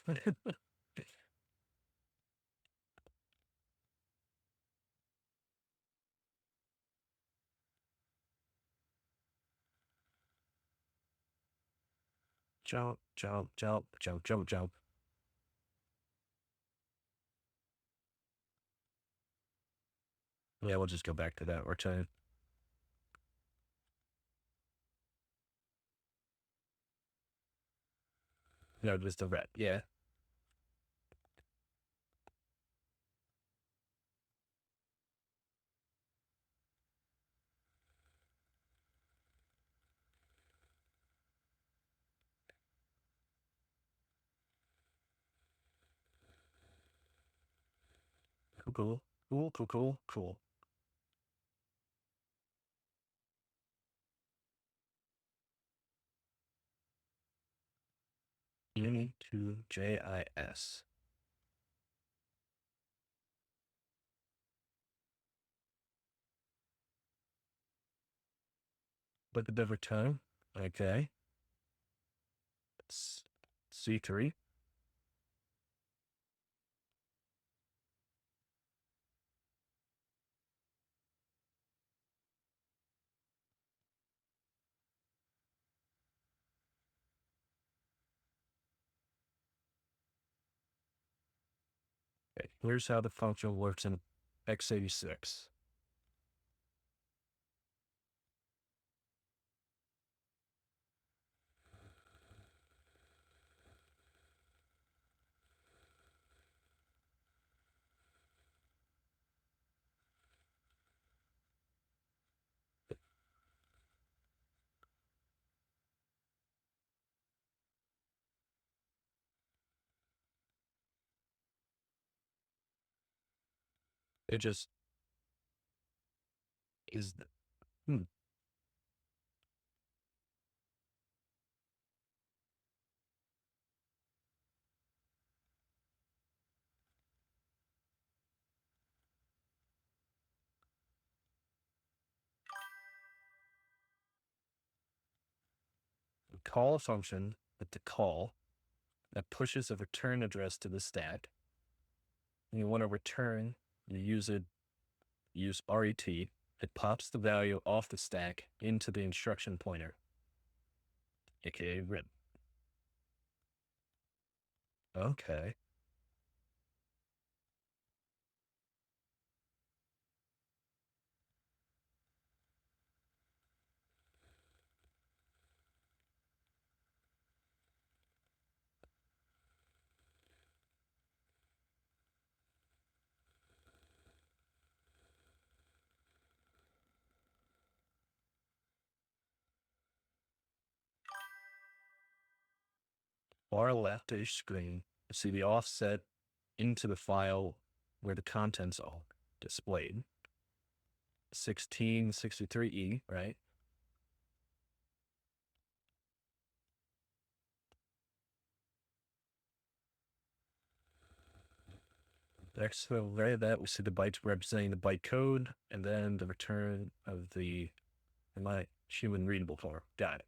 Jump, jump, jump, jump, jump, jump. Yeah, we'll just go back to that. We're trying. No, just the red. Yeah. Cool, cool, cool, cool, cool, cool. Into JIS. Look at the return. Okay. It's C3. Okay. Here's how the function works in x86. It just is. Hmm. Call a function with the call that pushes a return address to the stack. And you want to return, you use RET. It pops the value off the stack into the instruction pointer, aka RIP. Okay. Far left-ish screen, you see the offset into the file where the contents are displayed. 1663E, right? Next to the right of that, we see the bytes representing the byte code, and then the return of the human readable form. Got it.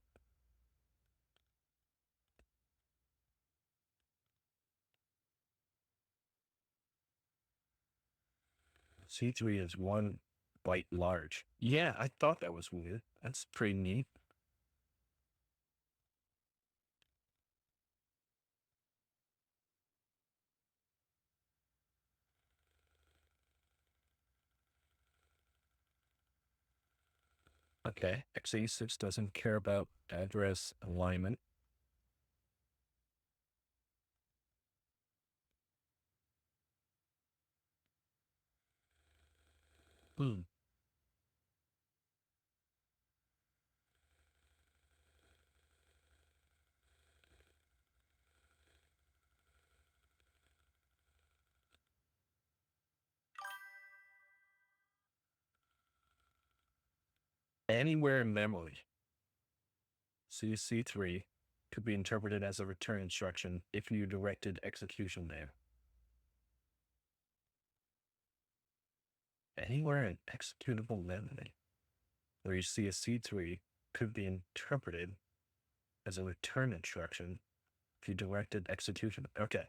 C3 is 1 byte large. Yeah, I thought that was weird. That's pretty neat. Okay, x86 doesn't care about address alignment. Hmm. Anywhere in memory, C3 could be interpreted as a return instruction if you directed execution there. Anywhere in executable memory where you see a C3 could be interpreted as a return instruction if you directed execution. Okay.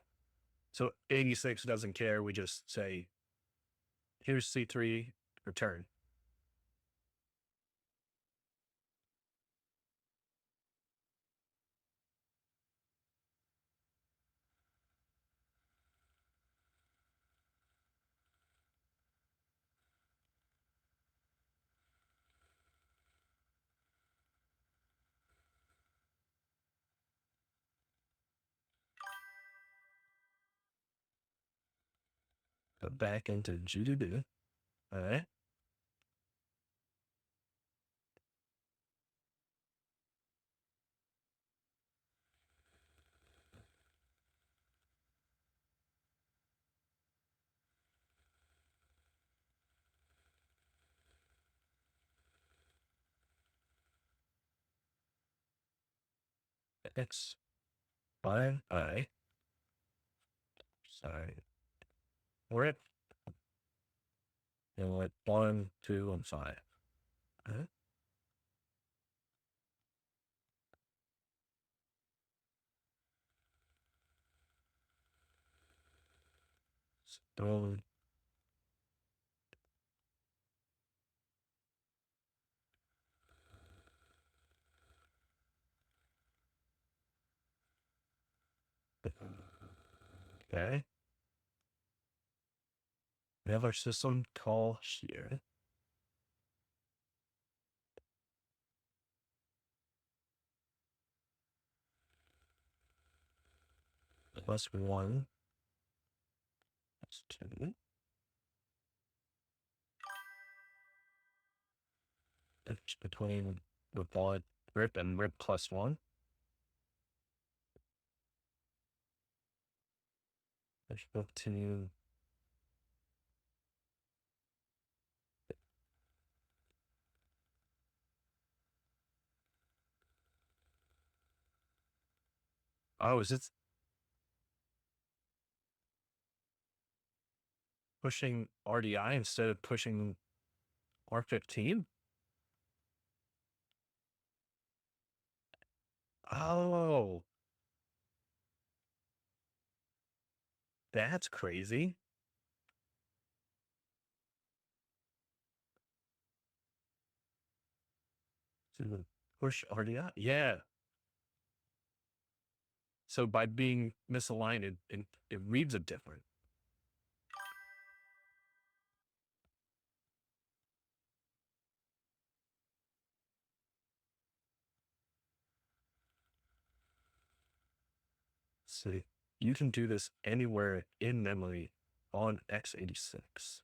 So 86 doesn't care. We just say, here's C3, return. Go back into do. All right. It's fine. All right. Sorry. We're at, you know what, 1, 2, and 5. All right. Stone. Okay. We have our system call here. +1. That's 2. It's between the bullet rip and rip +1. I should continue. Oh, is it pushing RDI instead of pushing R15? Oh, that's crazy. To push RDI. Yeah. So by being misaligned, it reads it different. See, you can do this anywhere in memory on x86.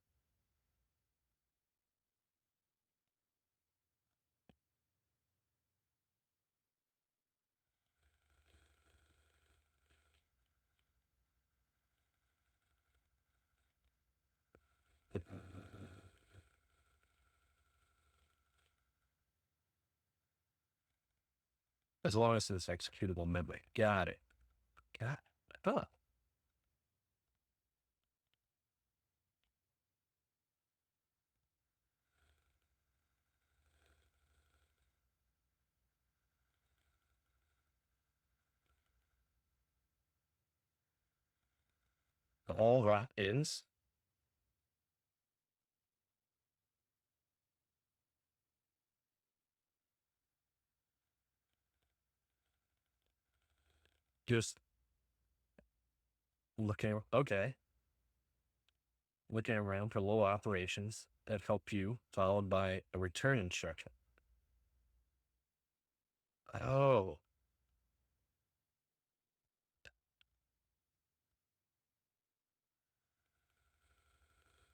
As long as it's executable memory. Got it. Got it. Huh. All that is just looking, okay, looking around for little operations that help you, followed by a return instruction. Oh,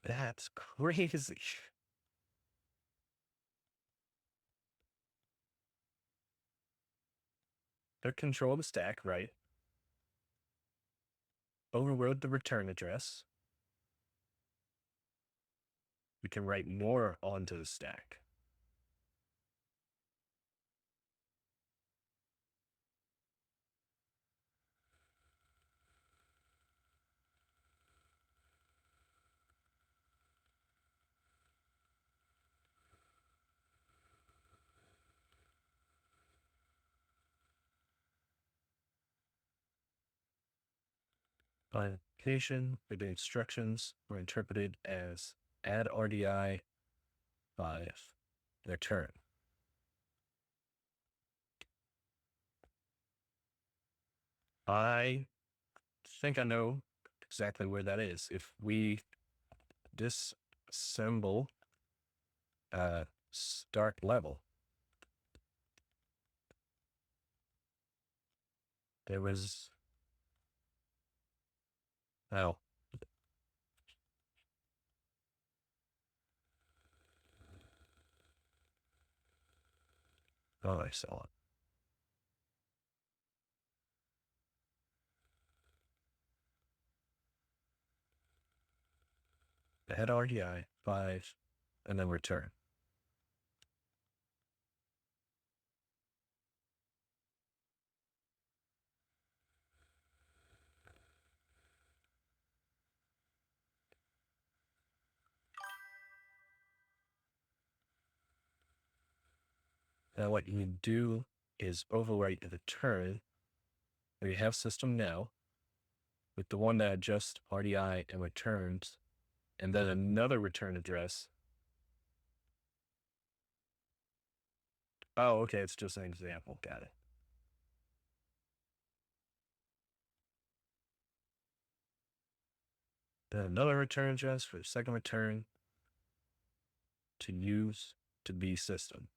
that's crazy. They control the stack, right? Overrode the return address. We can write more onto the stack. Application where the instructions were interpreted as add RDI 5, return. I think I know exactly where that is. If we disassemble start level, there was oh I saw it. Add RDI 5 and then return. Now what you do is overwrite the return. We have system now with the one that adjusts RDI and returns, and then another return address. Oh, okay, it's just an example. Got it. Then another return address for the second return to use to be system.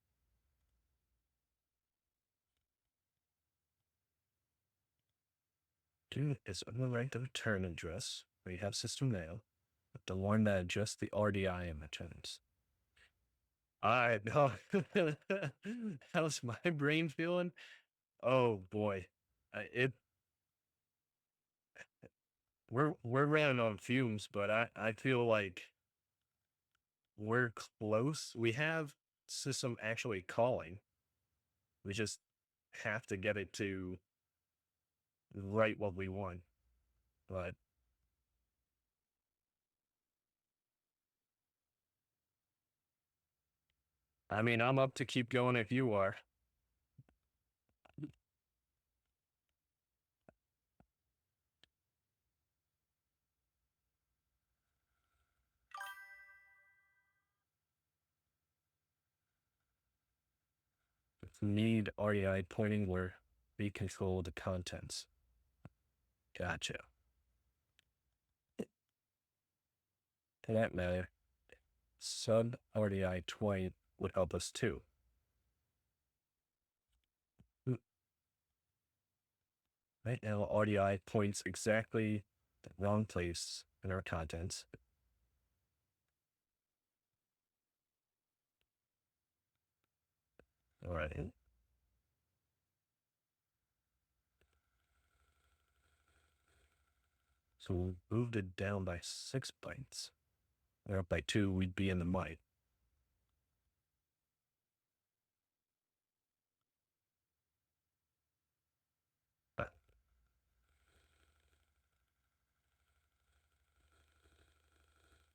Do is overwrite the return address. We have system now, with the one that adjusts the RDI and returns. I know. How's my brain feeling? Oh boy, it we're running on fumes, but I feel like we're close. We have system actually calling. We just have to get it to write what we want. But I mean, I'm up to keep going if you are. Need REI pointing where we control the contents. Gotcha. To that matter, sub RDI 20 would help us too. Right now, RDI points exactly the wrong place in our contents. All right. So we moved it down by 6 bytes. Or up by 2, we'd be in the might.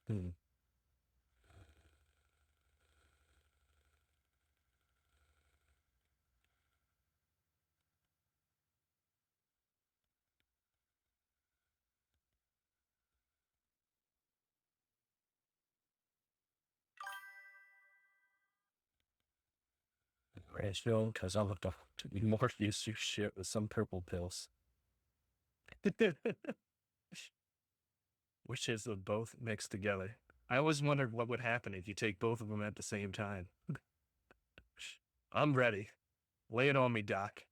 Hmm. Rashville, because I looked up to be more used to shit with some purple pills. Wishes of both mixed together. I always wondered what would happen if you take both of them at the same time. I'm ready. Lay it on me, Doc.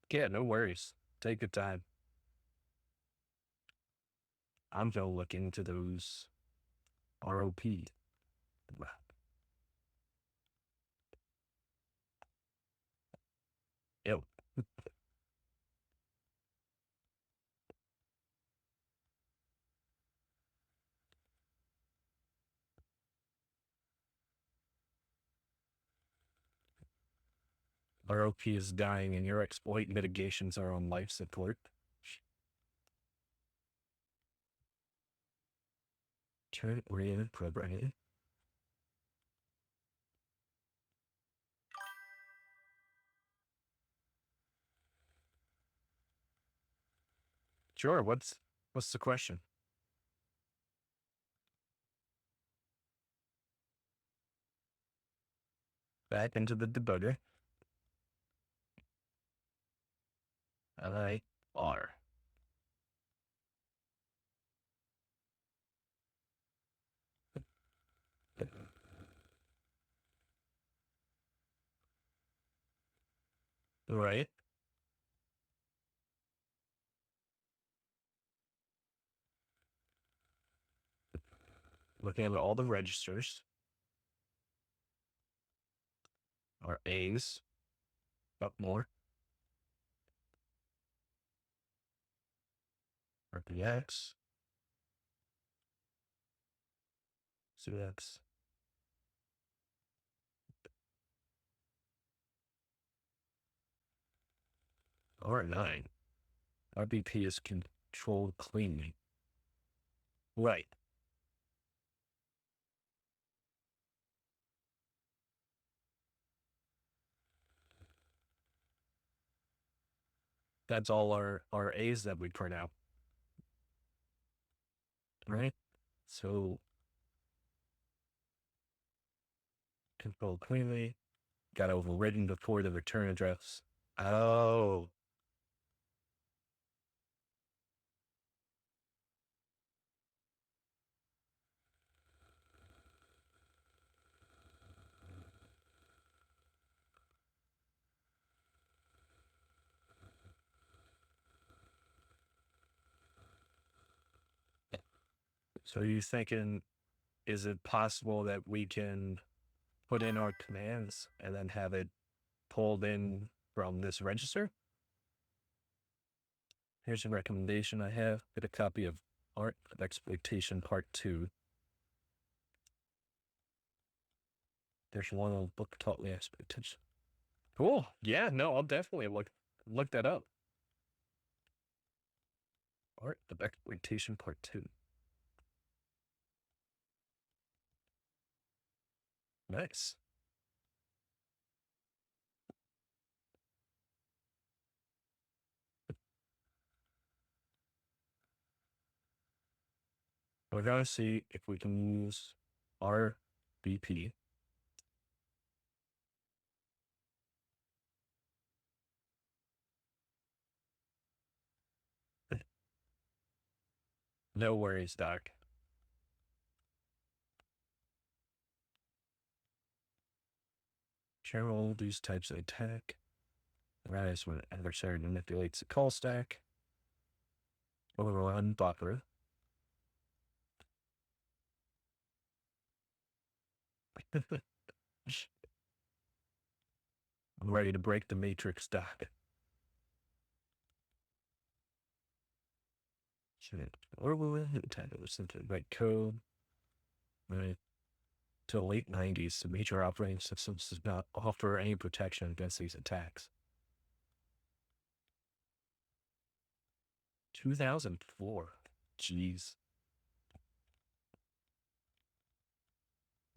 Yeah, no worries. Take your time. I'm gonna look into those ROP. Ew. ROP is dying and your exploit mitigations are on life support. Turn oriented programming. Sure, what's the question? Back into the debugger. LIR. Right. Looking at all the registers. Our A's. Up more. RPX. So that's R9. RBP is controlled cleanly. Right. That's all our A's that we print out. Right? So controlled cleanly. Got overridden before the return address. Oh. So you thinking, is it possible that we can put in our commands and then have it pulled in from this register? Here's a recommendation I have. Get a copy of Art of Exploitation Part 2. There's one on book taught me exploitation. Cool. Yeah, no, I'll definitely look that up. Art of Exploitation Part 2. Nice. We're gonna see if we can use RBP. No worries, Doc. General these types of attack. Arise when adversary manipulates the call stack. Overrun buffer. I'm ready to break the matrix, Doc. Or will we listen to write code? Right. Till the late 90s, the major operating systems did not offer any protection against these attacks. 2004. Jeez.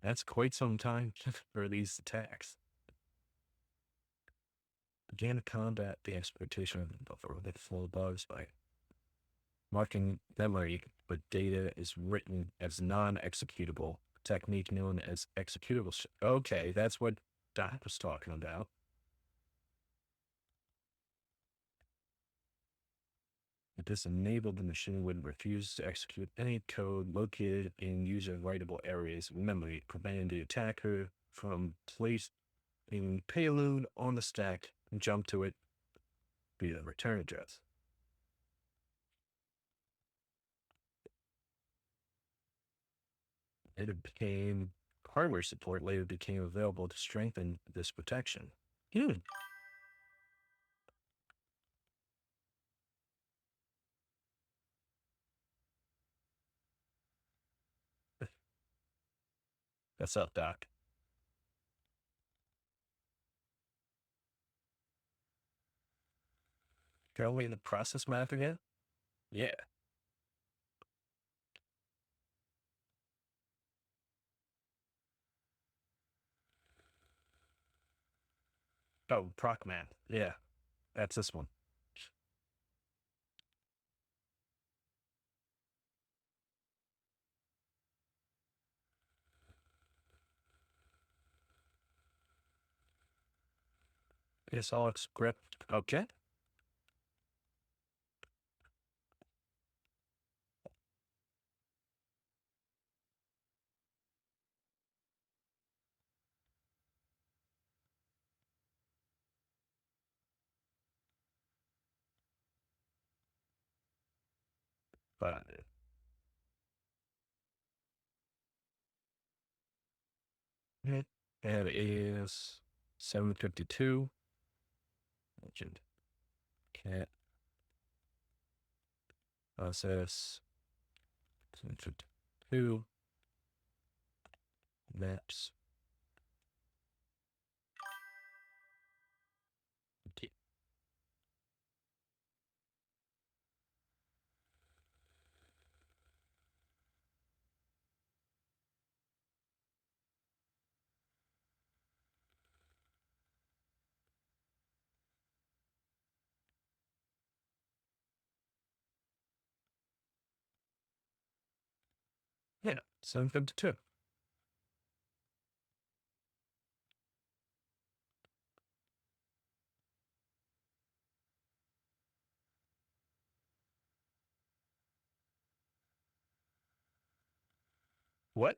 That's quite some time for these attacks. Began to combat the exploitation of the buffer with full bugs by marking memory, but data is written as non-executable, technique known as executable. Okay, that's what Doc was talking about. This enabled the machine would refuse to execute any code located in user-writable areas of memory, preventing the attacker from placing payload on the stack and jump to it via the return address. It became hardware support later became available to strengthen this protection. That's up, Doc. Show me the process map again? Yeah. Oh, proc map. Yeah. That's this one. It's all script. Okay. But it is 7:52. Legend. Cat. Process. 7:52. Maps. Yeah. 7:52. What?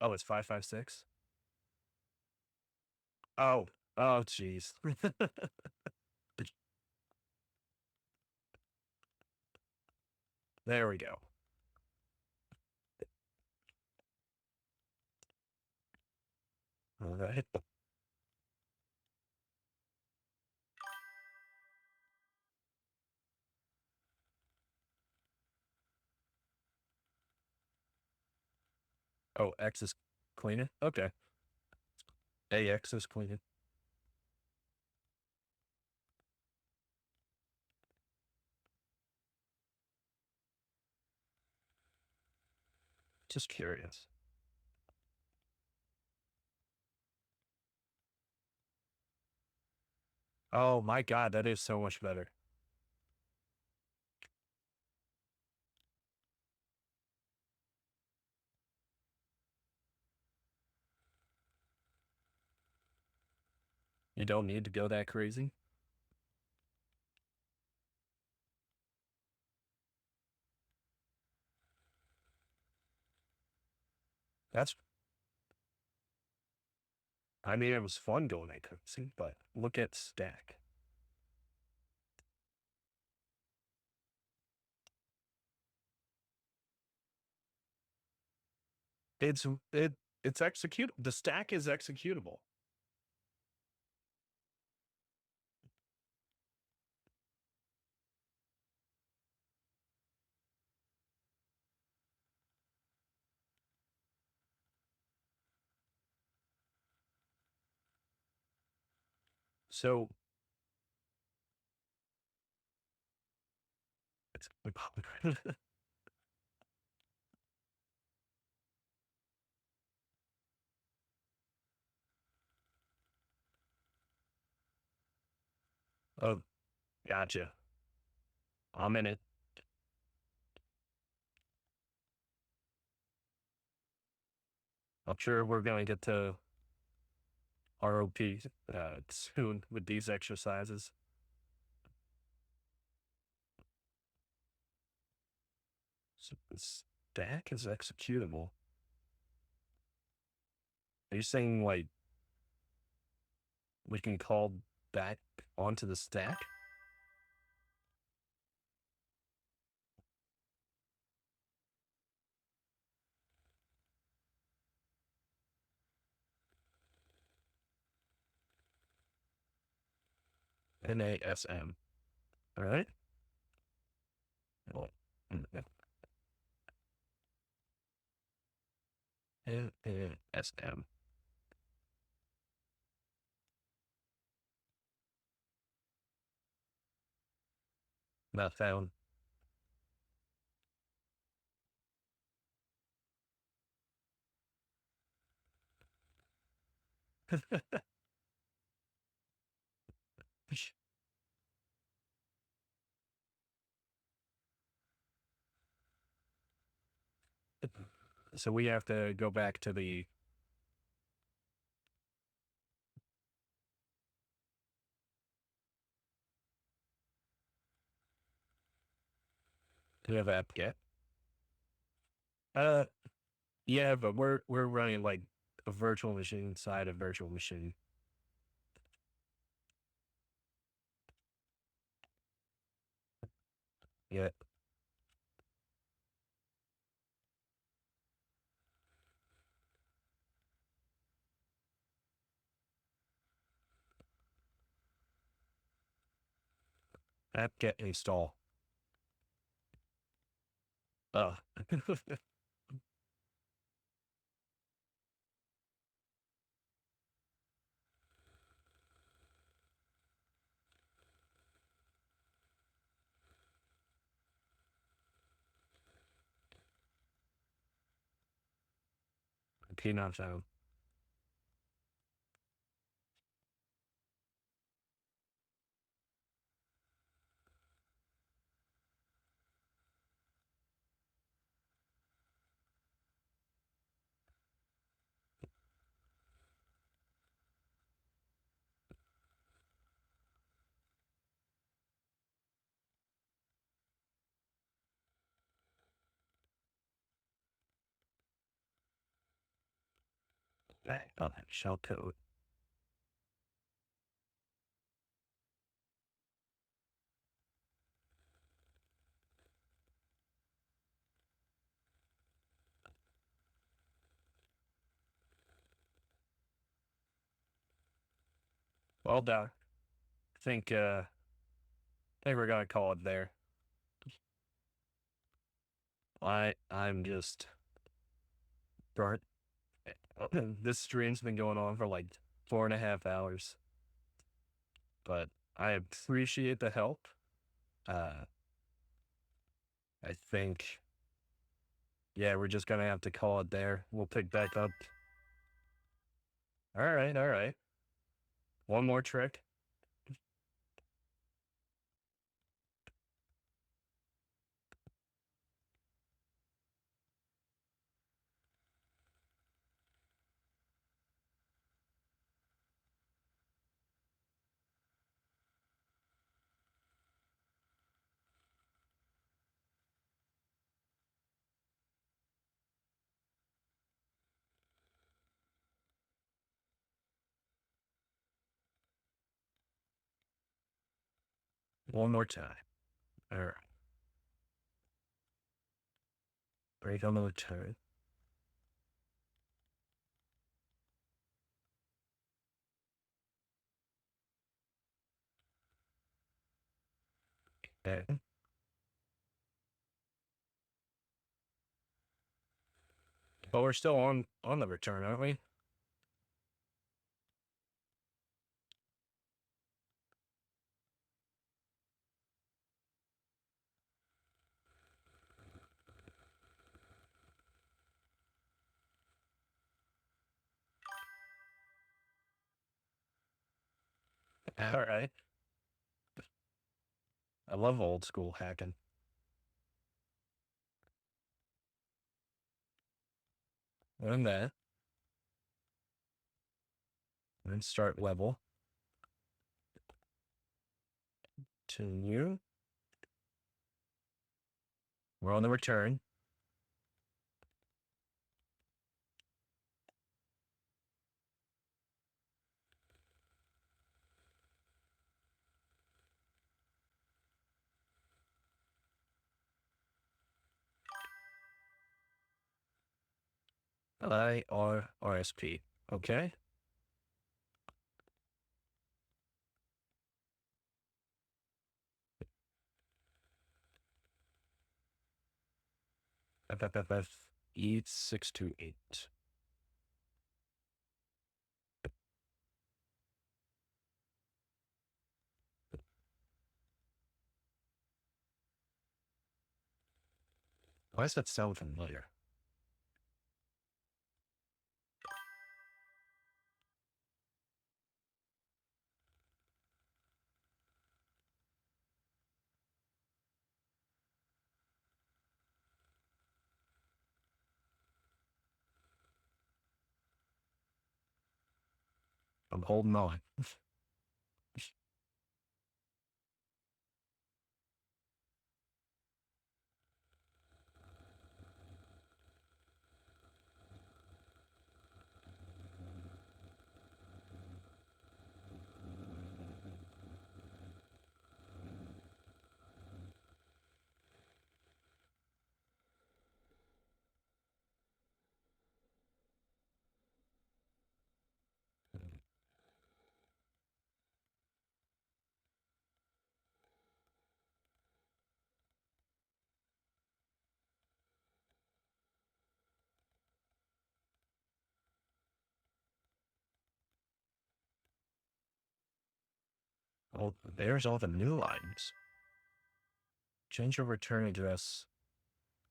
Oh, it's 5:56. Oh. Oh, jeez. There we go. All right. Oh, X is cleaning. Okay. AX is cleaning. Just curious. Oh my God, that is so much better. You don't need to go that crazy. That's, I mean, it was fun going that crazy, but look at stack. It's, it's execute. The stack is executable. So it's, oh, gotcha. I'm in it. I'm sure we're going to get to ROP soon with these exercises. So the stack is executable. Are you saying like we can call back onto the stack? NASM. All right. NASM. Not found. So we have to go back to the. Do we have apt-get? Uh, yeah, but we're running like a virtual machine inside a virtual machine. Yeah, apt-get install. Oh, key not found. Back on that shell code. Well done. I think we're gonna call it there. I'm just burnt. This stream's been going on for like 4.5 hours, but I appreciate the help. Uh, I think, yeah, we're just gonna have to call it there. We'll pick back up. All right, all right. One more trick. One more time. All right. Break on the return. Okay. But we're still on the return, aren't we? All right. I love old school hacking. And that. And start level. Continue. We're on the return. IRSP. Okay. FFFE628. Why does that sound familiar? I'm holding on. Oh, there's all the new lines. Change your return address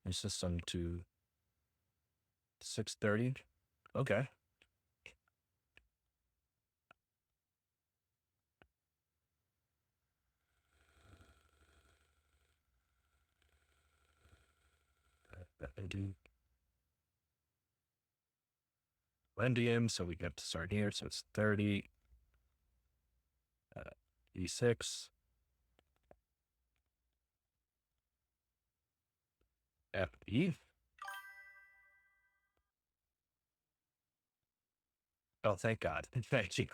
in system to 630. Okay. I do endium, so we get to start here. So it's 30, E6, FE. Oh, thank God. Thank you.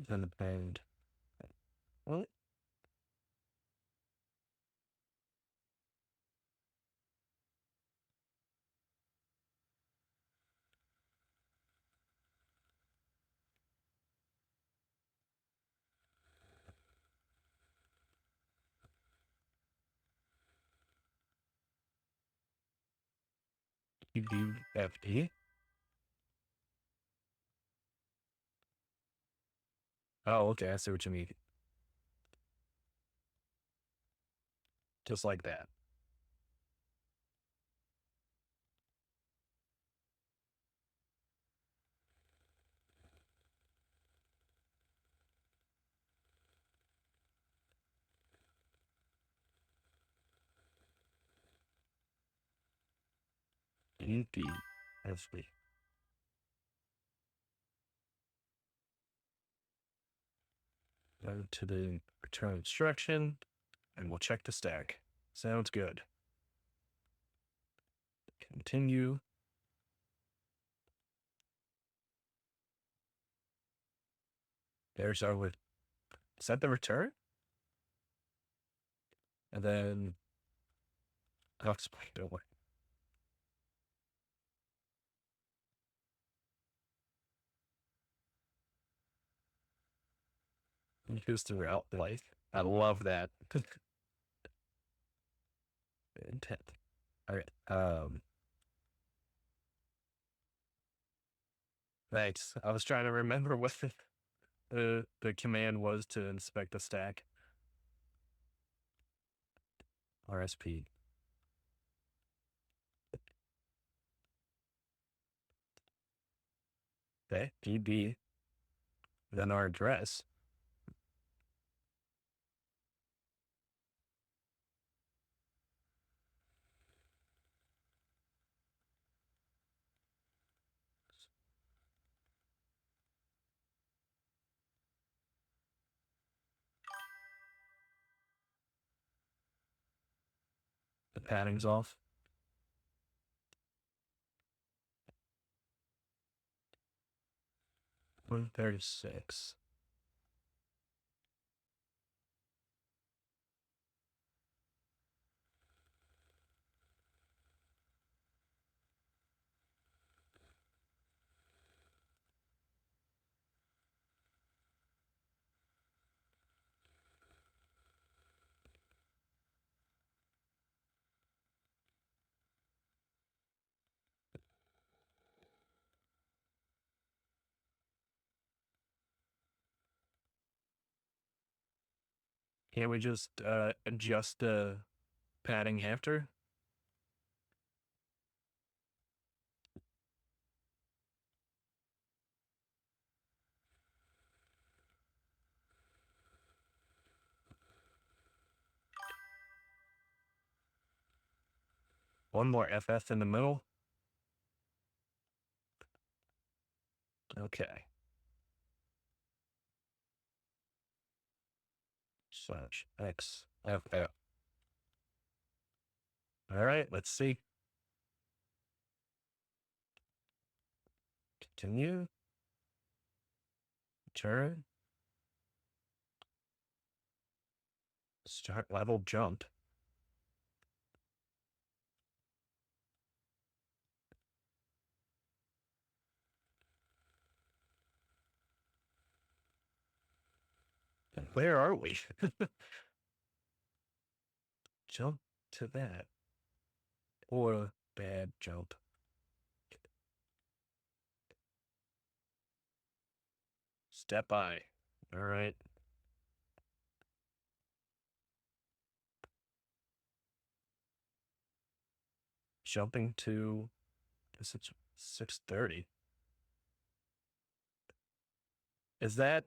Then the band. What? UFE? Oh, okay. I see what you mean. Just like that. UPFB. Go to the return instruction, and we'll check the stack. Sounds good. Continue. There's our with. Is that the return? And then I'll explain. Don't worry. Use throughout life. I love that. Intent. All right. Thanks. I was trying to remember what the command was to inspect the stack. RSP. Okay. PB. Then our address. The padding's off. 136. Can't we just adjust the padding after? One more FF in the middle. Okay. Slash X FF. All right, let's see. Continue. Turn. Start level jump. Where are we? Jump to that. Or bad jump. Step by. All right. Jumping to, is it 6:30? Is that,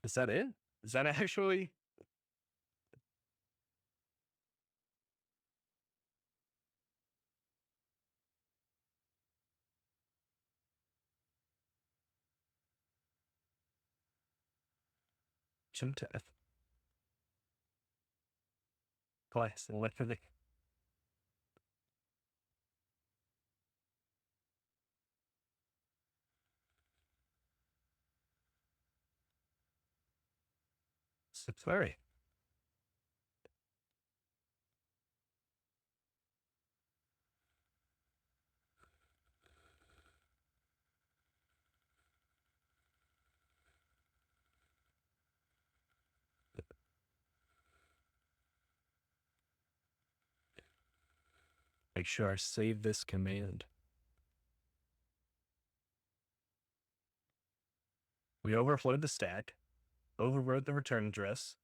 is that it? Is that actually? Jump to F. Class, literally. It's very. Make sure I save this command. We overflowed the stack, overwrote the return address,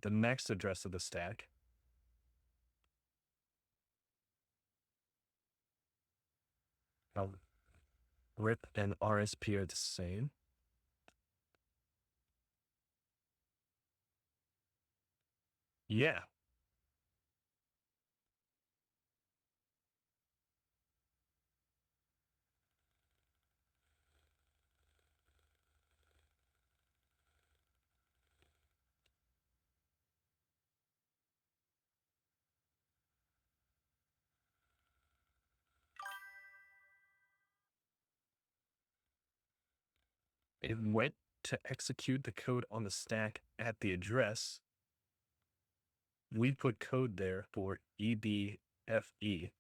the next address of the stack. RIP and RSP are the same. Yeah. It went to execute the code on the stack at the address. We put code there for EBFE,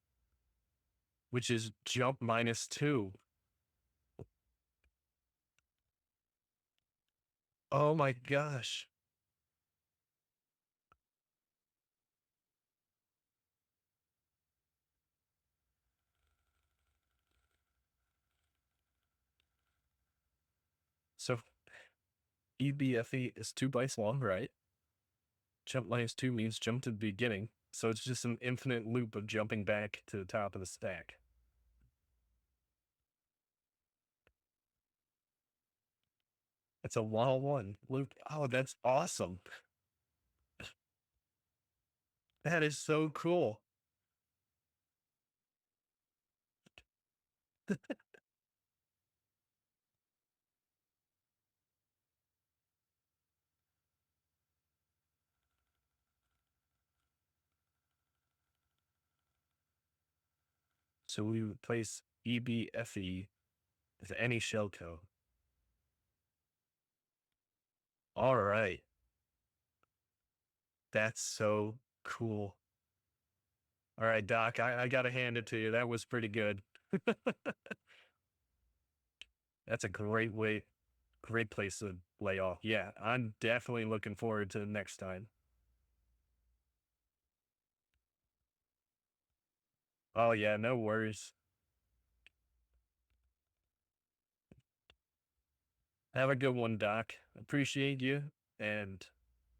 which is jump -2. Oh my gosh. So EBFE is 2 bytes long, right? Jump -2 means jump to the beginning. So it's just an infinite loop of jumping back to the top of the stack. It's a 101 loop. Oh, that's awesome. That is so cool. So we would place EBFE as any shellcode. All right. That's so cool. All right, Doc, I got to hand it to you. That was pretty good. That's a great place to lay off. Yeah, I'm definitely looking forward to the next time. Oh yeah, no worries. Have a good one, Doc. Appreciate you, and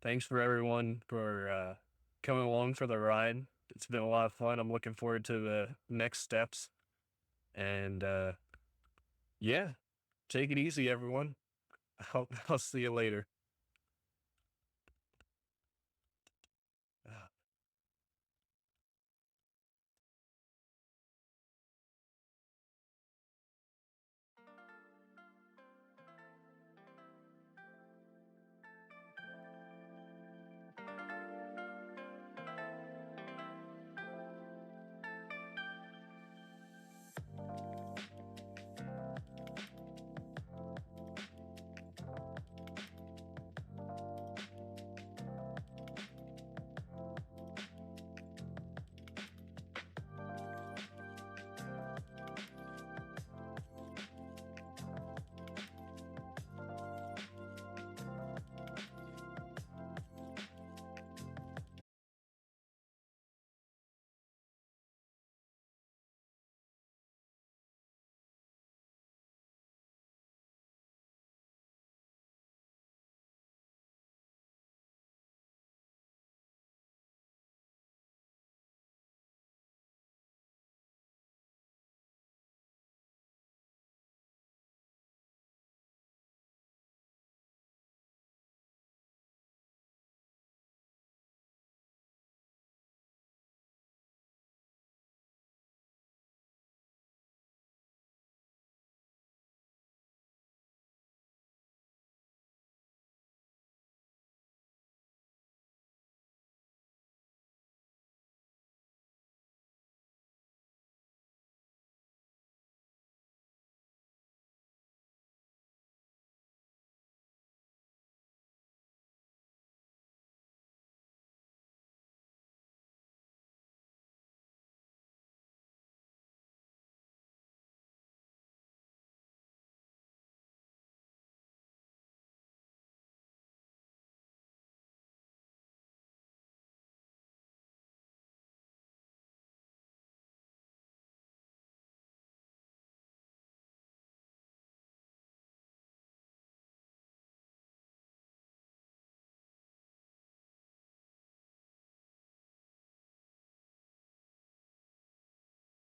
thanks for everyone for coming along for the ride. It's been a lot of fun. I'm looking forward to the next steps, and yeah, take it easy, everyone. I'll see you later.